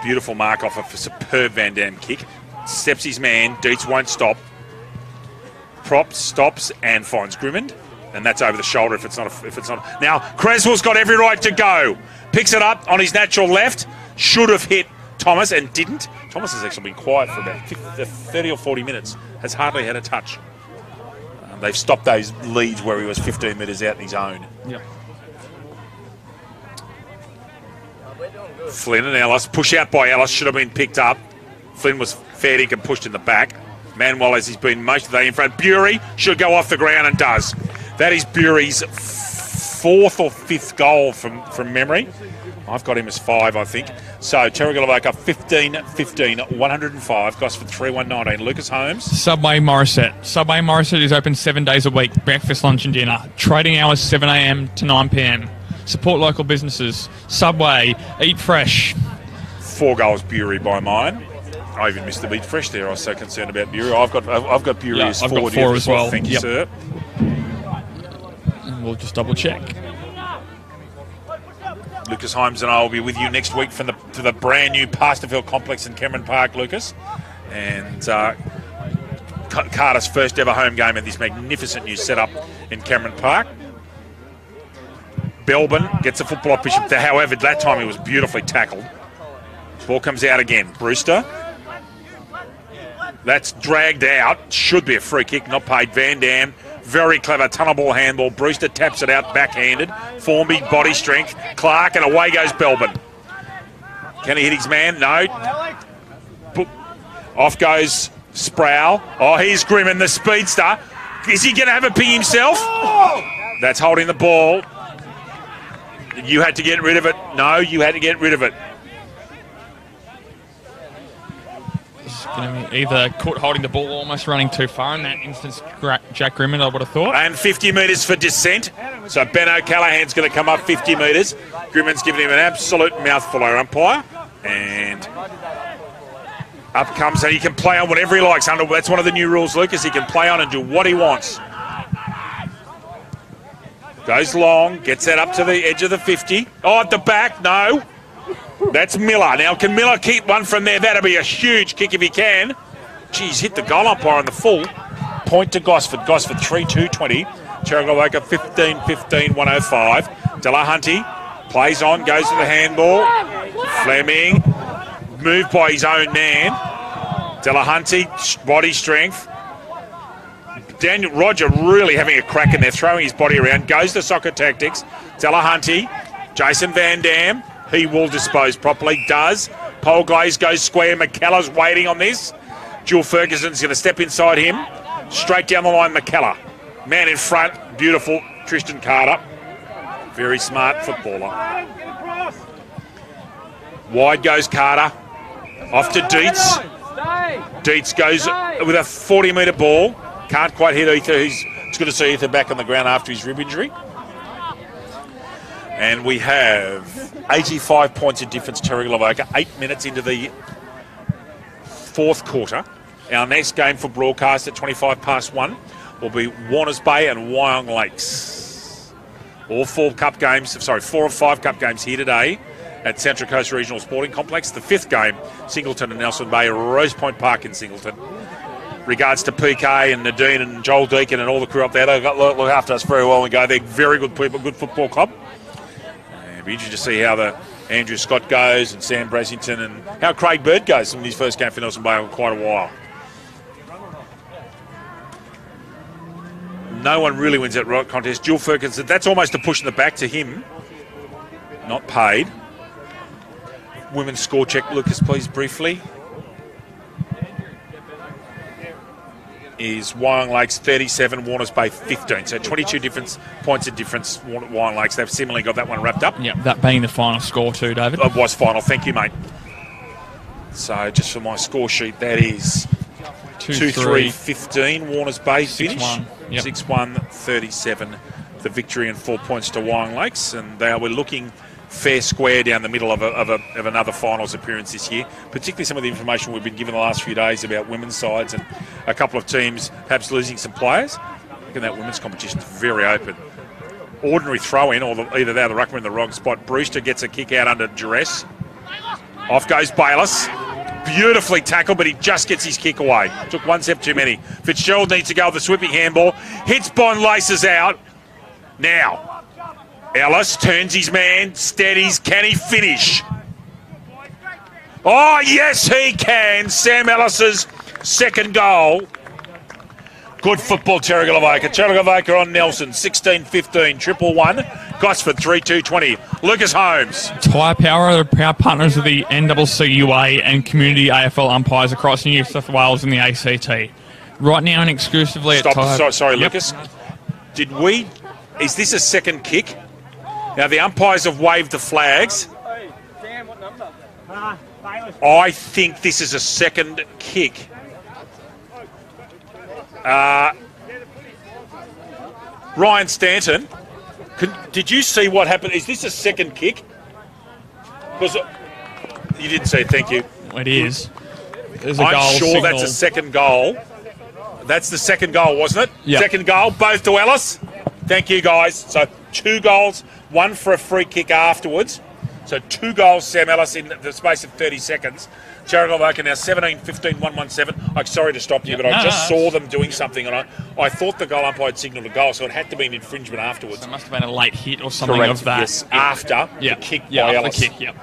beautiful mark off a superb Van Dam kick. Steps his man, Dietz won't stop. Props, stops, and finds Grimmond. And that's over the shoulder if it's not. Now, Creswell's got every right to go. Picks it up on his natural left. Should have hit Thomas and didn't. Thomas has actually been quiet for about 30 or 40 minutes. Has hardly had a touch. They've stopped those leads where he was 15 metres out in his own. Yep. Flynn and Ellis. Push out by Ellis. Should have been picked up. Flynn was fair dinkum pushed in the back. Manuel, as he's been most of the day in front. Bury should go off the ground and does. That is Bury's fourth or fifth goal from memory. I've got him as 5, I think. So, Terrigal Avoca 15-15, 105. Gosford 3-1-19. Lucas Holmes. Subway Morisset. Subway Morisset is open 7 days a week. Breakfast, lunch and dinner. Trading hours 7 a.m. to 9 p.m. Support local businesses. Subway. Eat fresh. 4 goals Bury by mine. I even missed the beat fresh there. I was so concerned about Bury. I've got Bury as 4. I've got 4 as well. Thank you, sir. And we'll just double check. Lucas Holmes and I will be with you next week to the brand new Pasterfield complex in Cameron Park, Lucas. And Carter's first ever home game at this magnificent new setup in Cameron Park. Belbin gets a football off Bishop. However, that time he was beautifully tackled. Ball comes out again. Brewster. That's dragged out. Should be a free kick, not paid. Van Dam. Very clever tunnel ball handball. Brewster taps it out backhanded. Formby, body strength. Clark, and away goes Belbin. Can he hit his man? No. Off goes Sproul. Oh, here's Grimmond, the speedster. Is he going to have a ping himself? That's holding the ball. You had to get rid of it. No, you had to get rid of it. Either caught holding the ball, almost running too far in that instance. Jack Grimmond, I would have thought. And 50 metres for descent. So Ben O'Callaghan's going to come up 50 metres. Grimmond's giving him an absolute mouthful, our umpire. And up comes, and he can play on whatever he likes. That's one of the new rules, Lucas. He can play on and do what he wants. Goes long, gets that up to the edge of the 50. Oh, at the back, no. That's Miller. Now, can Miller keep one from there? That'll be a huge kick if he can. Geez, hit the goal umpire on the full. Point to Gosford. Gosford 3-2-20. Terrigal Avoca 15-15, 105. Delahunty Plays on, goes to the handball. Fleming, moved by his own man. Delahunty, body strength. Daniel Roger really having a crack in there, throwing his body around. Goes to soccer tactics. Delahunty, Jason Van Dam. He will dispose properly. Does. Polglaze goes square. McKellar's waiting on this. Jewel Ferguson's going to step inside him. Straight down the line, McKellar. Man in front. Beautiful. Tristan Carter. Very smart footballer. Wide goes Carter. Off to Dietz. Dietz goes with a 40-metre ball. Can't quite hit Ether. It's good to see Ether back on the ground after his rib injury. And we have 85 points of difference, Terrigal Avoca, 8 minutes into the fourth quarter. Our next game for broadcast at 1 will be Warners Bay and Wyong Lakes. All 4 of 5 cup games here today at Central Coast Regional Sporting Complex. The 5th game, Singleton and Nelson Bay, Rose Point Park in Singleton. Regards to PK and Nadine and Joel Deacon and all the crew up there. They look after us very well. We go. They're very good people, good football club. It'll be interesting to see how the Andrew Scott goes and Sam Brasington and how Craig Bird goes in his first game for Nelson Bay in quite a while. No one really wins that contest. Jewel Ferguson, that's almost a push in the back to him. Not paid. Women's score check, Lucas, please, briefly. Is Wyong Lakes 37, Warners Bay 15. So 22 points of difference, Wyong Lakes. They've similarly got that one wrapped up. Yeah, that being the final score too, David. It was final. Thank you, mate. So just for my score sheet, that is 2-3-15, Warners Bay finish. 6-1, 37, the victory and 4 points to Wyong Lakes. And we're looking fair square down the middle of another finals appearance this year, particularly some of the information we've been given the last few days about women's sides and a couple of teams perhaps losing some players. I think that women's competition is very open. Ordinary throw-in, or either they're the ruckman in the wrong spot. Brewster gets a kick out under duress. Off goes Bayless. Beautifully tackled, but he just gets his kick away. Took one step too many. Fitzgerald needs to go with the sweeping handball. Hits Bond, laces out. Now, Ellis turns his man, steadies. Can he finish? Oh, yes, he can. Sam Ellis's second goal. Good football, Terrigal Avoca. Terrigal Avoca on Nelson, 16-15, 1-1. Gosford, 3-2-20. Lucas Holmes. Tyre Power are the proud partners of the NCCUA and community AFL umpires across New South Wales and the ACT. Right now and exclusively at Tyre... Sorry, yep. Lucas. Is this a second kick? Now, the umpires have waved the flags. I think this is a second kick. Ryan Stanton, did you see what happened? Is this a second kick? Because you didn't see it, thank you. It is. There's a I'm goal sure signal. That's a second goal. That's the second goal, wasn't it? Yep. Second goal, both to Ellis. Thank you, guys. So 2 goals, 1 for a free kick afterwards. So 2 goals, Sam Ellis, in the space of 30 seconds. Terrigal Avoca now 17-15, 1-1-7. I'm sorry to stop you, but I just saw them doing something, and I thought the goal umpire had signalled a goal, so it had to be an infringement afterwards. There must have been a late hit or something Correct, of that. yes, after the kick by Ellis. The kick, yep.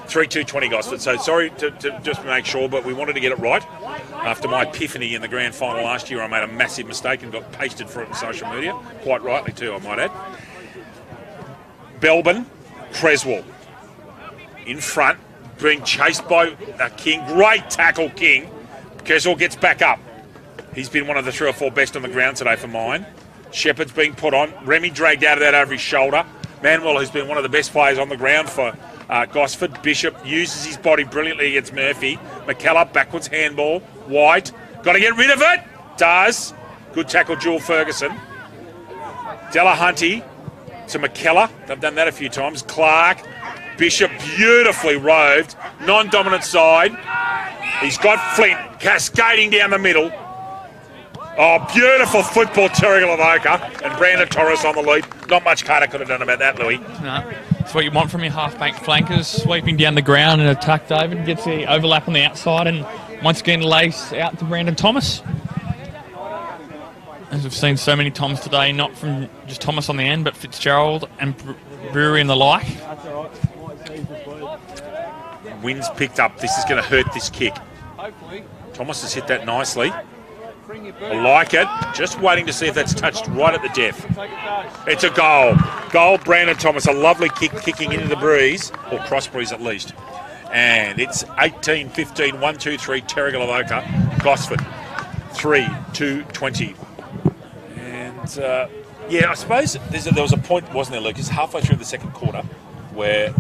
3-2-20 Gosford. So sorry to just make sure, but we wanted to get it right. After my epiphany in the grand final last year, I made a massive mistake and got pasted for it on social media. Quite rightly too, I might add. Belbin, Creswell. In front, being chased by King. Great tackle, King. Creswell gets back up. He's been one of the 3 or 4 best on the ground today for mine. Shepherd's being put on. Remy dragged out of that over his shoulder. Manuel, who's been one of the best players on the ground for Gosford. Bishop uses his body brilliantly against Murphy. McKellar, backwards handball. White, got to get rid of it. Does. Good tackle, Jewel Ferguson. Delahunty to McKellar. They've done that a few times. Clark. Bishop beautifully roved. Non-dominant side. He's got Flint cascading down the middle. Oh, beautiful football, Terrigal Avoca. And Brandon Torres on the lead. Not much Carter could have done about that, Louis. No. That's what you want from your half-bank flankers. Sweeping down the ground and attack David. Gets the overlap on the outside and once again lace out to Brandon Thomas. As we've seen so many Toms today, not from just Thomas on the end, but Fitzgerald and Brewery and the like. Wind's picked up. This is going to hurt this kick. Thomas has hit that nicely. I like it. Just waiting to see if that's touched right at the death. It's a goal. Goal, Brandon Thomas. A lovely kick kicking into the breeze, or cross breeze at least. And it's 18-15, 1-2-3, Terrigal Avoca, Gosford, 3-2-20. And, yeah, I suppose there was a point, wasn't there, Lucas, halfway through the second quarter where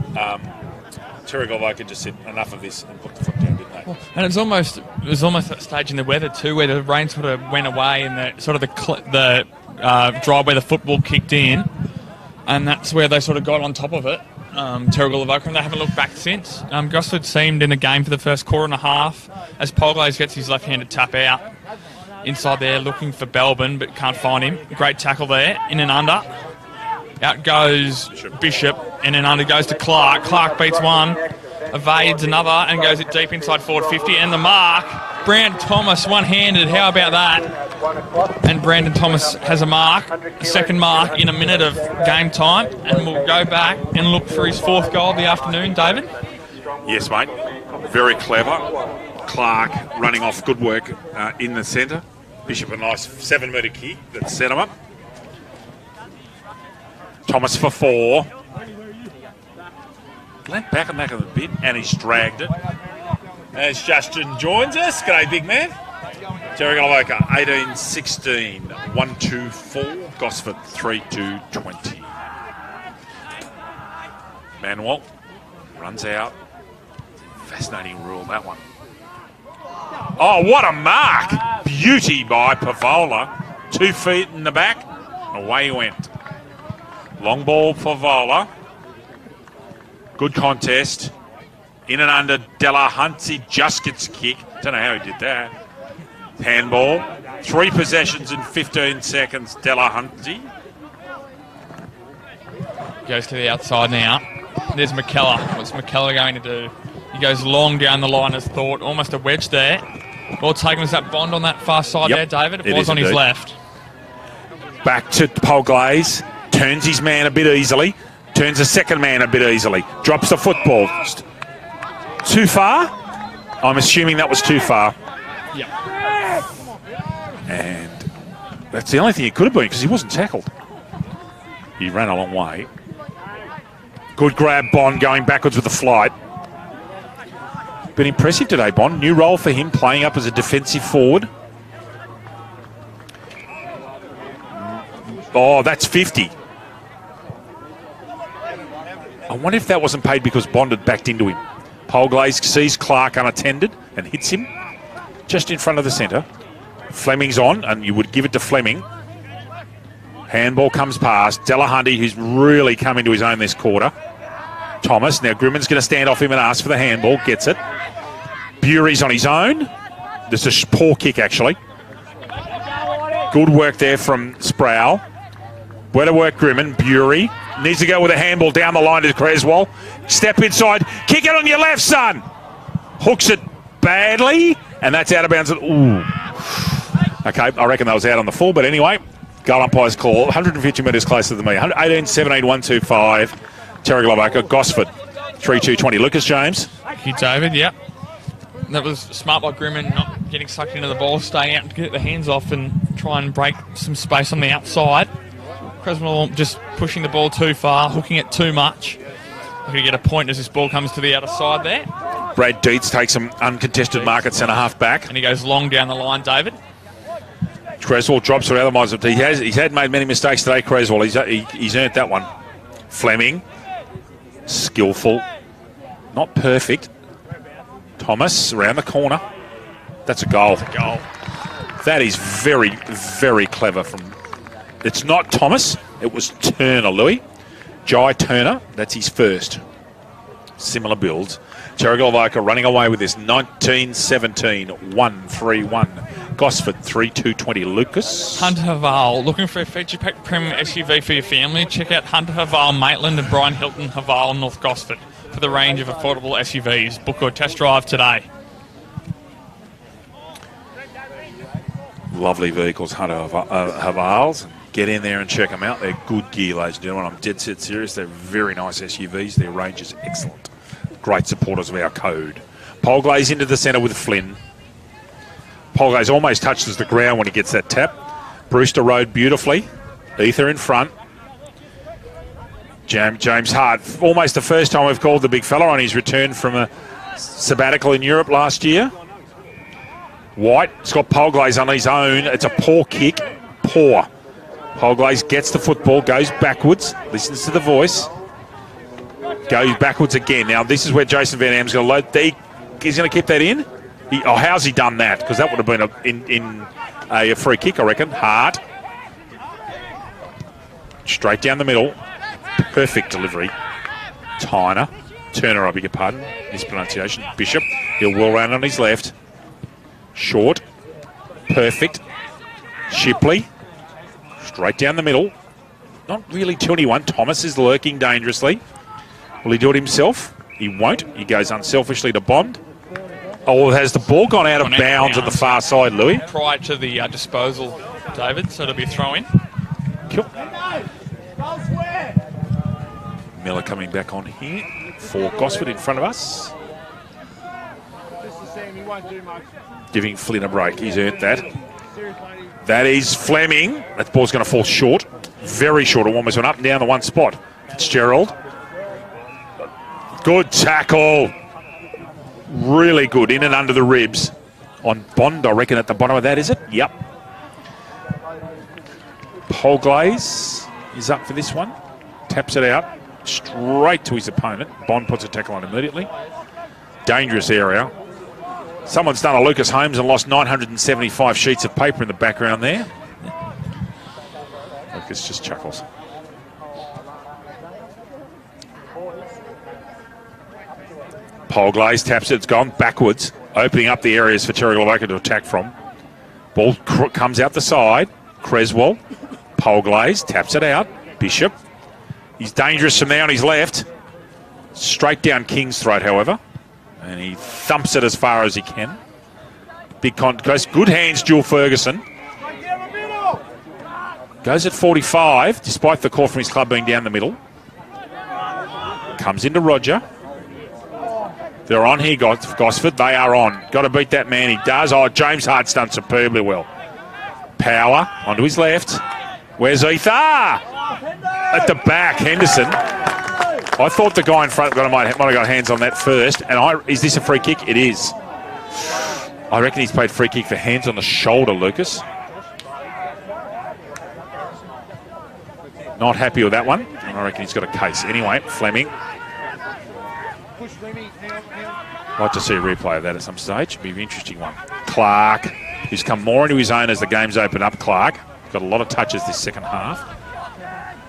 Terrigal Avoca just said, enough of this, and put the foot down, didn't they? And it was almost that stage in the weather too, where the rain sort of went away and the drive where the football kicked in, and that's where they sort of got on top of it. Terrigal Avoca, and they haven't looked back since. Gosford seemed in the game for the first quarter and a half as Polglaze gets his left-handed tap out inside there, looking for Belbin, but can't find him. Great tackle there, in and under. Out goes Bishop, and then under goes to Clark. Clark beats one, evades another, and goes it deep inside forward 50. And the mark, Brandon Thomas, one-handed. How about that? And Brandon Thomas has a second mark in a minute of game time, and we'll go back and look for his fourth goal of the afternoon, David. Yes, mate. Very clever. Clark running off, good work in the centre. Bishop a nice 7-metre kick that set him up. Thomas for 4. Leant back and back a bit, and he's dragged it. As Justin joins us. G'day, big man. Terrigal Avoca, 18-16, 1-2-4. Gosford, 3-2-20. Manuel runs out. Fascinating rule, that one. Oh, what a mark! Beauty by Pavola. 2 feet in the back. Away he went. Long ball for Vola. Good contest. In and under. Delahunty just gets kick. Don't know how he did that. Handball. 3 possessions in 15 seconds. Delahunty. Goes to the outside now. There's McKellar. What's McKellar going to do? He goes long down the line as thought. Almost a wedge there. Ball taken was that Bond on that far side there, David. It was on his left. Back to Polglaze. Turns his man a bit easily. Turns the second man a bit easily. Drops the football. Too far? I'm assuming that was too far. Yep. And that's the only thing it could have been because he wasn't tackled. He ran a long way. Good grab, Bond, going backwards with the flight. Been impressive today, Bond. New role for him, playing up as a defensive forward. Oh, that's 50. I wonder if that wasn't paid because Bond had backed into him. Polglaze sees Clark unattended and hits him just in front of the centre. Fleming's on, and you would give it to Fleming. Handball comes past. Delahunty, who's really come into his own this quarter. Thomas. Now Grimmon's going to stand off him and ask for the handball. Gets it. Bury's on his own. This is a poor kick, actually. Good work there from Sproul. Better work, Grimmon. Bury needs to go with a handball down the line to Creswell. Step inside. Kick it on your left, son. Hooks it badly, and that's out of bounds. Ooh. Okay, I reckon that was out on the full, but anyway, goal umpire's call. 150 metres closer than me. 18-17, 1-2-5. Terrigal Avoca, Gosford, 3-2-20. Lucas James. Thank you, David. Yep. That was smart by Grimmon, not getting sucked into the ball, staying out to get the hands off and try and break some space on the outside. Creswell just pushing the ball too far, hooking it too much. We're going to get a point as this ball comes to the outer side there. Brad Dietz takes some uncontested mark at centre-half back. And he goes long down the line, David. Creswell drops it otherwise. He's had made many mistakes today, Creswell. He's earned that one. Fleming. Skillful. Not perfect. Thomas around the corner. That's a goal. That's a goal. That is very, very clever from... It's not Thomas. It was Turner, Louis. Jai Turner. That's his first. Similar builds. Terrigal Avoca running away with this. 19-17, 1-3-1. Gosford, 3-2-20. Lucas. Hunter Haval. Looking for a feature-packed premium SUV for your family? Check out Hunter Haval, Maitland and Brian Hilton, Haval, North Gosford for the range of affordable SUVs. Book or test drive today. Lovely vehicles, Hunter Havals. Get in there and check them out. They're good gear, ladies and gentlemen. I'm dead set serious. They're very nice SUVs. Their range is excellent. Great supporters of our code. Polglaze into the centre with Flynn. Polglaze almost touches the ground when he gets that tap. Brewster rode beautifully. Ether in front. James Hart, almost the first time we've called the big fella on his return from a sabbatical in Europe last year. White's got Polglaze on his own. It's a poor kick. Poor. Polglaze gets the football, goes backwards, listens to the voice, goes backwards again. Now, this is where Jason Van Am's going to load. He's going to keep that in. How's he done that? Because that would have been a free kick, I reckon. Hart. Straight down the middle. Perfect delivery. Turner, I beg your pardon. Mispronunciation. Bishop. He'll whirl round on his left. Short. Perfect. Shipley. Straight down the middle. Not really to anyone. Thomas is lurking dangerously. Will he do it himself? He won't. He goes unselfishly to Bond. Oh, has the ball gone out of bounds at the far side, Louis? Prior to the disposal, David, so it'll be a throw-in. Cool. Miller coming back on here for Gosford in front of us. Giving Flynn a break. He's earned that. That is Fleming. That ball's going to fall short. Very short. It almost went up and down the one spot. Fitzgerald. Good tackle. Really good. In and under the ribs. On Bond, I reckon, at the bottom of that, is it? Yep. Polglaze is up for this one. Taps it out. Straight to his opponent. Bond puts a tackle on immediately. Dangerous area. Someone's done a Lucas Holmes and lost 975 sheets of paper in the background there. Lucas just chuckles. Polglaze taps it. It's gone backwards, opening up the areas for Terrigal to attack from. Ball comes out the side. Creswell. Polglaze taps it out. Bishop. He's dangerous from there on his left. Straight down King's throat, however. And he thumps it as far as he can. Big contest. Good hands, Jewel Ferguson. Goes at 45, despite the call from his club being down the middle. Comes into Roger. They're on here, Gosford. They are on. Got to beat that man. He does. Oh, James Hart's done superbly well. Power onto his left. Where's Ether? At the back, Henderson. I thought the guy in front might have got hands on that first. And is this a free kick? It is. I reckon he's played free kick for hands on the shoulder, Lucas. Not happy with that one. And I reckon he's got a case. Anyway, Fleming. I'd like to see a replay of that at some stage. It'd be an interesting one. Clark, who's come more into his own as the game's opened up. Clark got a lot of touches this second half.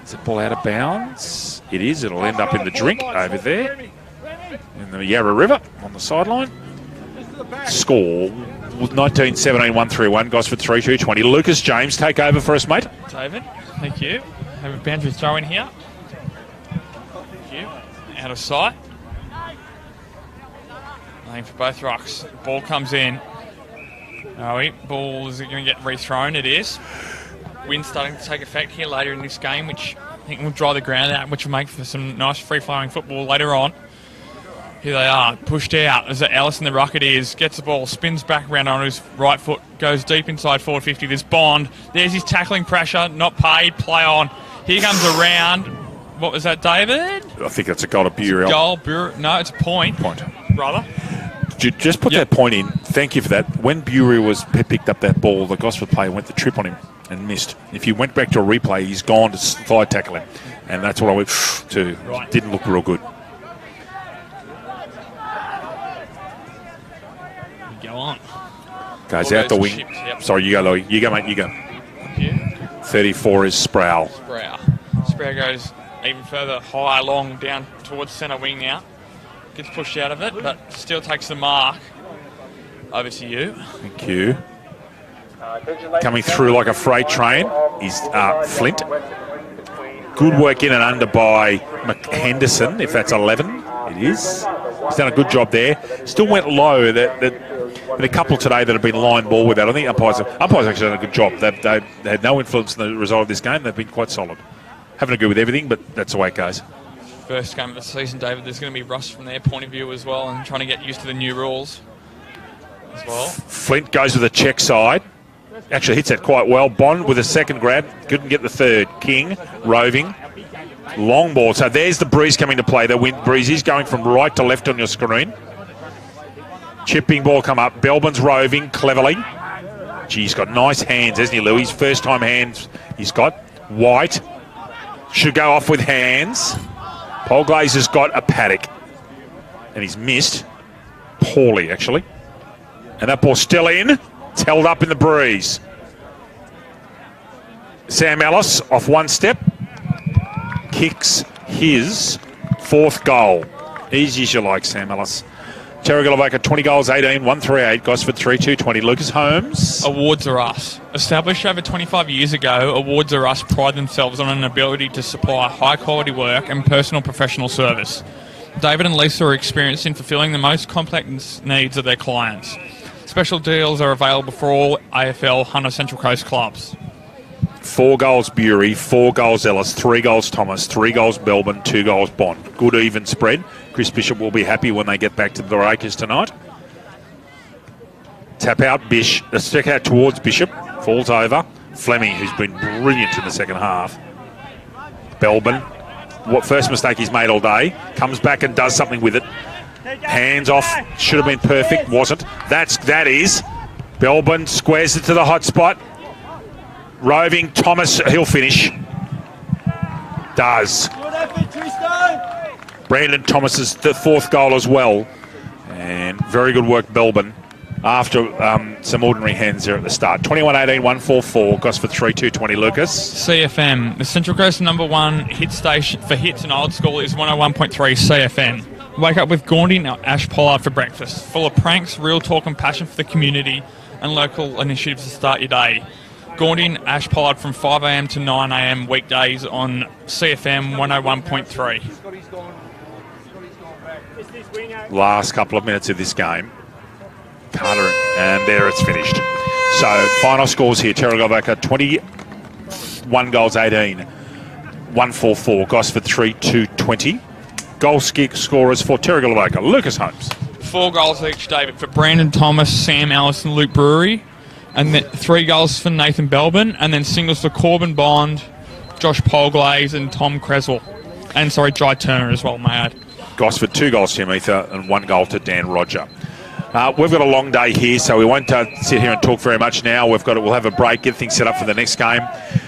Is the ball out of bounds? It is. It'll end up in the drink over there in the Yarra River on the sideline. Score 19-17-1-3-1. Gosford 3-2-20. Lucas James, take over for us, mate. David, thank you. Have a boundary throw in here. Thank you. Out of sight. Aim for both rocks. Ball comes in. Ball is going to get rethrown. It is. Wind's starting to take effect here later in this game, which I think will dry the ground out, which will make for some nice free-flowing football later on. Here they are, pushed out as Ellison the Rocketeers gets the ball, spins back around on his right foot, goes deep inside forward 50. There's Bond. There's his tackling pressure, not paid, play on. Here comes around. What was that, David? I think that's a goal to Burial. No, it's a point. Brother. Just put that point in. Thank you for that. When Burial picked up that ball, the Gosford player went the trip on him and missed. If you went back to a replay, he's gone to slide tackle him. And that's what I went to. Right. Didn't look real good. Go on. Goes out the wing. Yep. Sorry, you go, Louie. You go, mate. You go. Thank you. 34 is Sproul. Sproul goes even further high along down towards centre wing now. Gets pushed out of it, but still takes the mark. Over to you. Thank you. Coming through like a freight train is Flint. Good work in and under by Henderson, if that's 11. It is. He's done a good job there. Still went low. That And a couple today that have been line ball with that. I think umpires actually done a good job. They had no influence in the result of this game. They've been quite solid. Haven't agreed with everything, but that's the way it goes. First game of the season, David, there's going to be rust from their point of view as well, and trying to get used to the new rules as well. Flint goes with a check side. Actually hits that quite well. Bond with a second grab. Couldn't get the third. King, roving. Long ball. So there's the breeze coming to play. The wind breeze is going from right to left on your screen. Chipping ball come up. Belbin's roving cleverly. Gee, he's got nice hands, hasn't he, Louis? First time hands he's got. White should go off with hands. Paul Glazer's got a paddock. And he's missed. Poorly, actually. And that ball's still in. It's held up in the breeze. Sam Ellis off one step. Kicks his fourth goal. Easy as you like, Sam Ellis. Terrigal 20 goals, 18, 138. Gosford 3-2-20. Lucas Holmes. Awards Are Us. Established over 25 years ago, Awards Are Us pride themselves on an ability to supply high-quality work and personal professional service. David and Lisa are experienced in fulfilling the most complex needs of their clients. Special deals are available for all AFL Hunter Central Coast clubs. 4 goals Bury, 4 goals Ellis, 3 goals Thomas, 3 goals Belbin, 2 goals Bond. Good even spread. Chris Bishop will be happy when they get back to the Breakers tonight. Tap out stick out towards Bishop. Falls over. Fleming, who's been brilliant in the second half. Belbin, what first mistake he's made all day, comes back and does something with it. Hands off. Should have been perfect. Wasn't. That is. Belbin squares it to the hot spot. Roving Thomas, he'll finish. Does. Brandon Thomas's the fourth goal as well. And very good work, Belbin, after some ordinary hands there at the start. 21-18, 144, Gosford 3-2-20, Lucas. CFM, the Central Coast #1 hit station for hits and old school is 101.3 CFM. Wake up with Gaundy and Ash Pollard for breakfast. Full of pranks, real talk and passion for the community and local initiatives to start your day. Gaundy and Ash Pollard from 5 a.m. to 9 a.m. weekdays on CFM 101.3. Last couple of minutes of this game. Carter, and there it's finished. So, final scores here. Terrigal 21 goals, 18. 144. Gosford 3-2-20. Goal scorers for Terrigal Lucas Holmes. 4 goals each, David, for Brandon Thomas, Sam Ellis and Luke Brewery. And then 3 goals for Nathan Belbin. And then singles for Corbin Bond, Josh Polglaze and Tom Creswell. And, Jai Turner as well, may I add. Gosford 2 goals to Ametha and 1 goal to Dan Roger. We've got a long day here, so we won't sit here and talk very much now. We'll have a break, get things set up for the next game.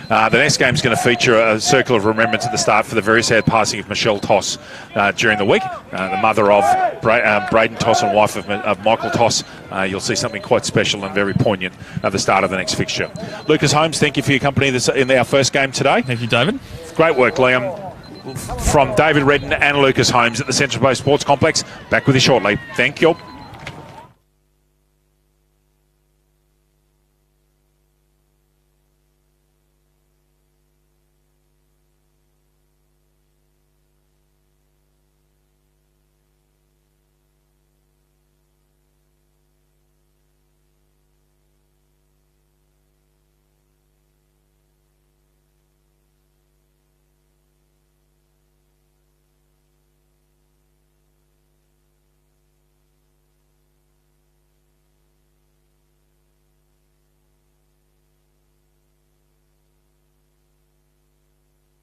The next game is going to feature a circle of remembrance at the start for the very sad passing of Michelle Toss during the week, the mother of Braden Toss and wife of Michael Toss. You'll see something quite special and very poignant at the start of the next fixture. Lucas Holmes, thank you for your company in our first game today. Thank you, David. Great work, Liam. From David Redden and Lucas Holmes at the Central Coast Sports Complex. Back with you shortly. Thank you.